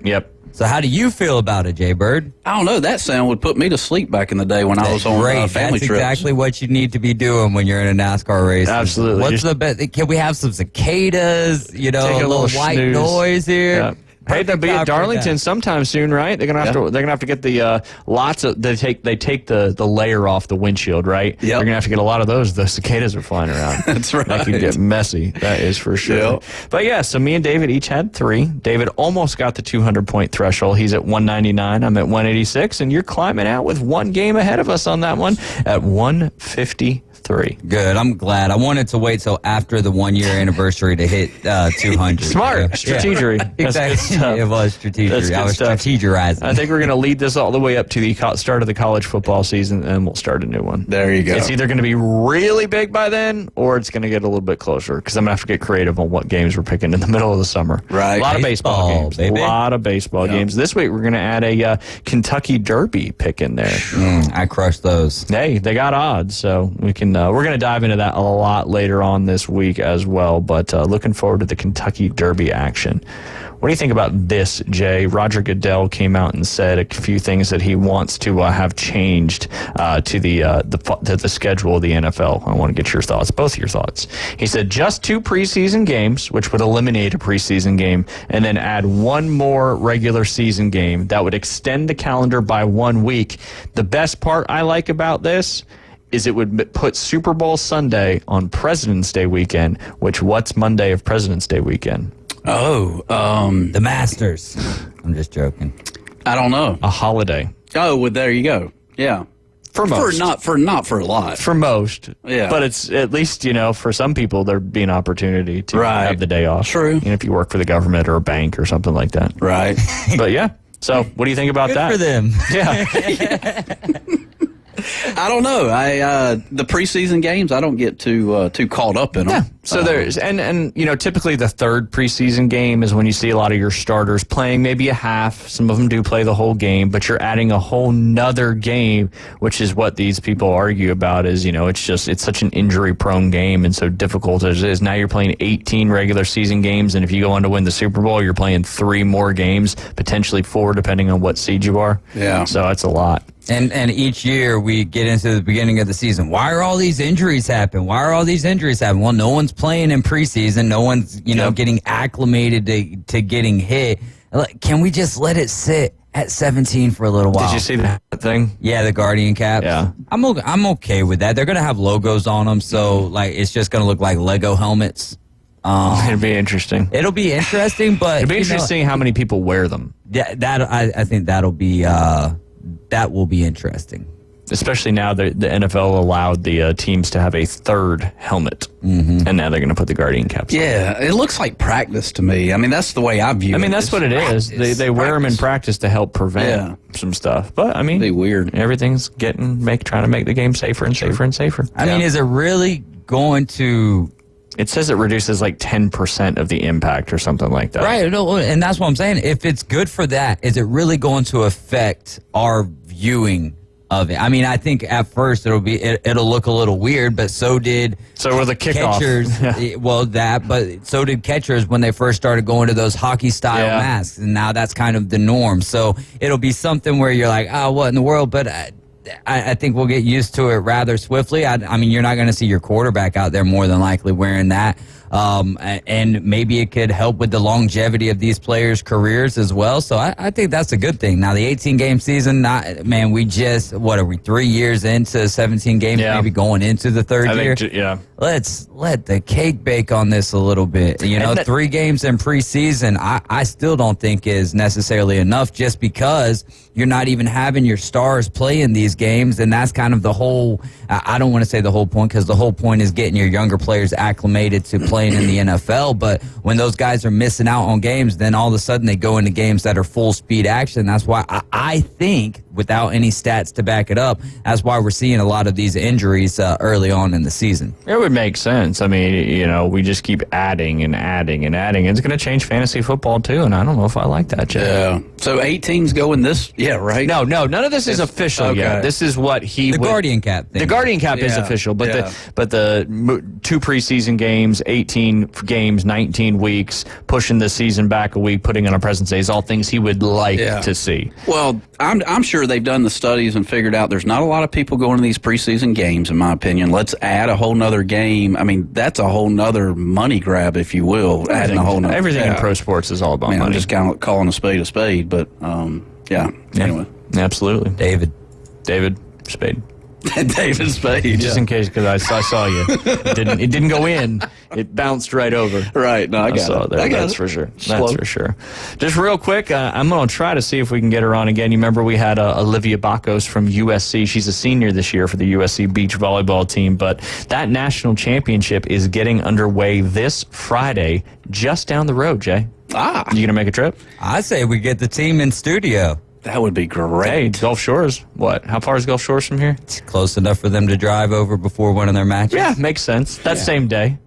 Yep. So how do you feel about it, Jay Bird? I don't know. That sound would put me to sleep back in the day when I was on family That's trips. exactly what you need to be doing when you're in a NASCAR race. Absolutely. What's the best? Can we have some cicadas? You know, Take a little white snooze. noise here. Yeah. Hey, they'll be at Darlington sometime soon, right? They're gonna have to. They're gonna have to get the lots of. They take the layer off the windshield, right? Yep. They're gonna have to get a lot of those. The cicadas are flying around. That's right. That could get messy. That is for sure. Yep. But yeah, so me and David each had 3. David almost got the 200-point threshold. He's at 199. I'm at 186, and you're climbing out with 1 game ahead of us on that one at 153. Good. I'm glad. I wanted to wait till after the 1-year anniversary to hit 200. Smart. Yeah. Strategery. That's good Exactly. stuff. It was That's strategery. good I was stuff. strategizing. I think we're going to lead this all the way up to the start of the college football season, and we'll start a new one. There you go. It's either going to be really big by then, or it's going to get a little bit closer, because I'm going to have to get creative on what games we're picking in the middle of the summer. Right. A lot of baseball games. baby. A lot of baseball games. This week, we're going to add a Kentucky Derby pick in there. I crushed those. Hey, they got odds, so we can. We're going to dive into that a lot later on this week as well. But looking forward to the Kentucky Derby action. What do you think about this, Jay? Roger Goodell came out and said a few things that he wants to have changed to the schedule of the NFL. I want to get your thoughts, both your thoughts. He said just 2 preseason games, which would eliminate a preseason game, and then add 1 more regular season game. That would extend the calendar by 1 week. The best part I like about this is it would put Super Bowl Sunday on President's Day weekend, which what's Monday of President's Day weekend? Oh, The Masters. I'm just joking. I don't know. A holiday. Oh, well, there you go. Yeah. For most. not for a lot. For most. Yeah. But it's at least, for some people, there'd be an opportunity to Right. have the day off. True. If you work for the government or a bank or something like that. Right. But yeah. So what do you think about Good that? for them. Yeah. I don't know. The preseason games, I don't get too caught up in them. Yeah. So there's and typically the third preseason game is when you see a lot of your starters playing maybe a half. Some of them do play the whole game, but you're adding a whole nother game, which is what these people argue about. Is it's such an injury prone game and so difficult as it is. Now you're playing 18 regular season games, and if you go on to win the Super Bowl, you're playing 3 more games, potentially 4, depending on what seed you are. Yeah. So that's a lot. And each year we get into the beginning of the season. Why are all these injuries happen? Well, no one's playing in preseason. No one's, getting acclimated to getting hit. Can we just let it sit at 17 for a little while? Did you see that thing? Yeah, the Guardian caps. Yeah. I'm okay with that. They're going to have logos on them, so it's just going to look like Lego helmets. It'll be interesting. It'll be interesting, but It'll be interesting how many people wear them. I think that'll be that will be interesting. Especially now that the NFL allowed the teams to have a third helmet, and now they're going to put the Guardian caps on. Yeah, it looks like practice to me. I mean, that's the way I view it. I mean, that's what it is. They wear them in practice to help prevent some stuff. But I mean, be weird. Everything's trying to make the game safer and safer and safer. I mean, is it really going to? It says it reduces like 10% of the impact or something like that. Right, no, and that's what I'm saying. If it's good for that, is it really going to affect our viewing of it. I mean, I think at first it'll look a little weird, but so did were the kickoff. Catchers. Well, but so did catchers when they first started going to those hockey style masks, and now that's kind of the norm. So it'll be something where you're like, oh, what in the world? But I think we'll get used to it rather swiftly. I mean, you're not going to see your quarterback out there more than likely wearing that. And maybe it could help with the longevity of these players' careers as well. So I think that's a good thing. Now, the 18-game season, we just, what are we, 3 years into 17 games, maybe going into the third year? Let's let the cake bake on this a little bit. 3 games in preseason, I still don't think is necessarily enough just because you're not even having your stars play in these games. And that's kind of the whole, I don't want to say the whole point, because the whole point is getting your younger players acclimated to playing in the NFL. But when those guys are missing out on games, then all of a sudden they go into games that are full speed action. That's why I think, without any stats to back it up, that's why we're seeing a lot of these injuries early on in the season. It would make sense. I mean, we just keep adding and adding and adding. It's going to change fantasy football too, and I don't know if I like that, Jay. Yeah. So 18's going this? Yeah, right? No, none of this is official yet. This is what the Guardian Cap thing. The Guardian Cap is official, but the 2 preseason games, 18 games, 19 weeks, pushing the season back a week, putting on a President's Day is all things he would like to see. Well, I'm sure they've done the studies and figured out there's not a lot of people going to these preseason games, in my opinion. Let's add a whole nother game. I mean, that's a whole nother money grab, if you will. Everything in pro sports is all about money. I'm just kind of calling a spade, but anyway. Absolutely. David Spade. David Spade. Just in case, because I saw you. It didn't go in. It bounced right over. Right. No, I saw it. That's for sure. That's for sure. Just real quick, I'm going to try to see if we can get her on again. You remember we had Olivia Bakos from USC. She's a senior this year for the USC beach volleyball team. But that national championship is getting underway this Friday, just down the road, Jay. You going to make a trip? I say we get the team in studio. That would be great. Hey, Gulf Shores. What? How far is Gulf Shores from here? It's close enough for them to drive over before one of their matches. Yeah, makes sense. That same day.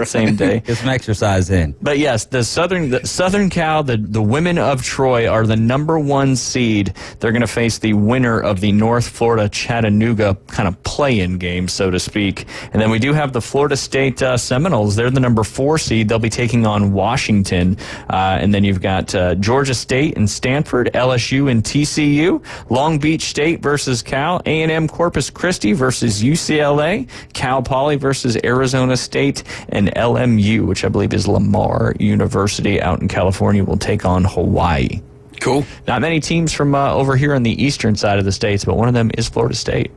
Same day. Get some exercise in. But yes, the Southern Cal, the women of Troy are the #1 seed. They're going to face the winner of the North Florida Chattanooga kind of play-in game, so to speak. And then we do have the Florida State Seminoles. They're the #4 seed. They'll be taking on Washington. And then you've got Georgia State and Stanford, LSU and TCU, Long Beach State versus Cal, A&M Corpus Christi versus UCLA, Cal Poly versus Arizona State, and LMU, which I believe is Lamar University out in California, will take on Hawaii. Cool. Not many teams from over here on the eastern side of the states, but one of them is Florida State.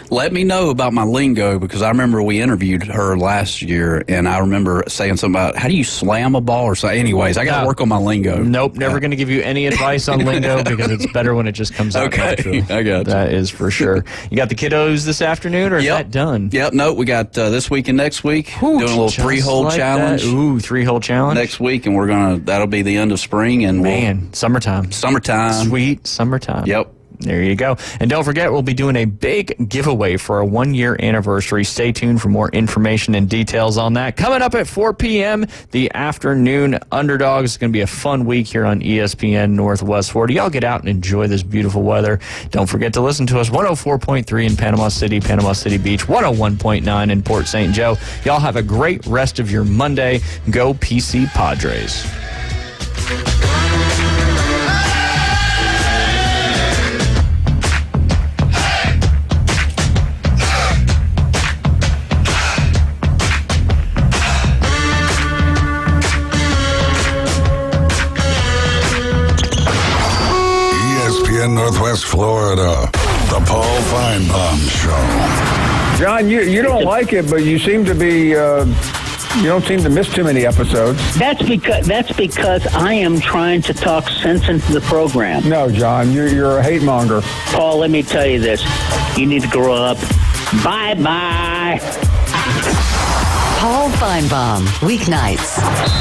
Let me know about my lingo, because I remember we interviewed her last year, and I remember saying something about how do you slam a ball or something. Anyways, I got to work on my lingo. Nope, never going to give you any advice on lingo, because it's better when it just comes out naturally. I got you. That is for sure. You got the kiddos this afternoon, or is that done? Yep, no, we got this week and next week. Doing a little 3-hole challenge. That. Ooh, 3-hole challenge. Next week, and that'll be the end of spring. And summertime. Sweet summertime. Yep. There you go. And don't forget, we'll be doing a big giveaway for our 1-year anniversary. Stay tuned for more information and details on that. Coming up at 4 p.m., the afternoon Underdogs. It's going to be a fun week here on ESPN Northwest Florida. Y'all get out and enjoy this beautiful weather. Don't forget to listen to us, 104.3 in Panama City Beach, 101.9 in Port St. Joe. Y'all have a great rest of your Monday. Go PC Padres. Northwest Florida, the Paul Feinbaum Show. John, you don't like it, but you seem to be, you don't seem to miss too many episodes. That's because I am trying to talk sense into the program. No, John, you're a hate monger. Paul, let me tell you this. You need to grow up. Bye-bye. Paul Feinbaum, weeknights.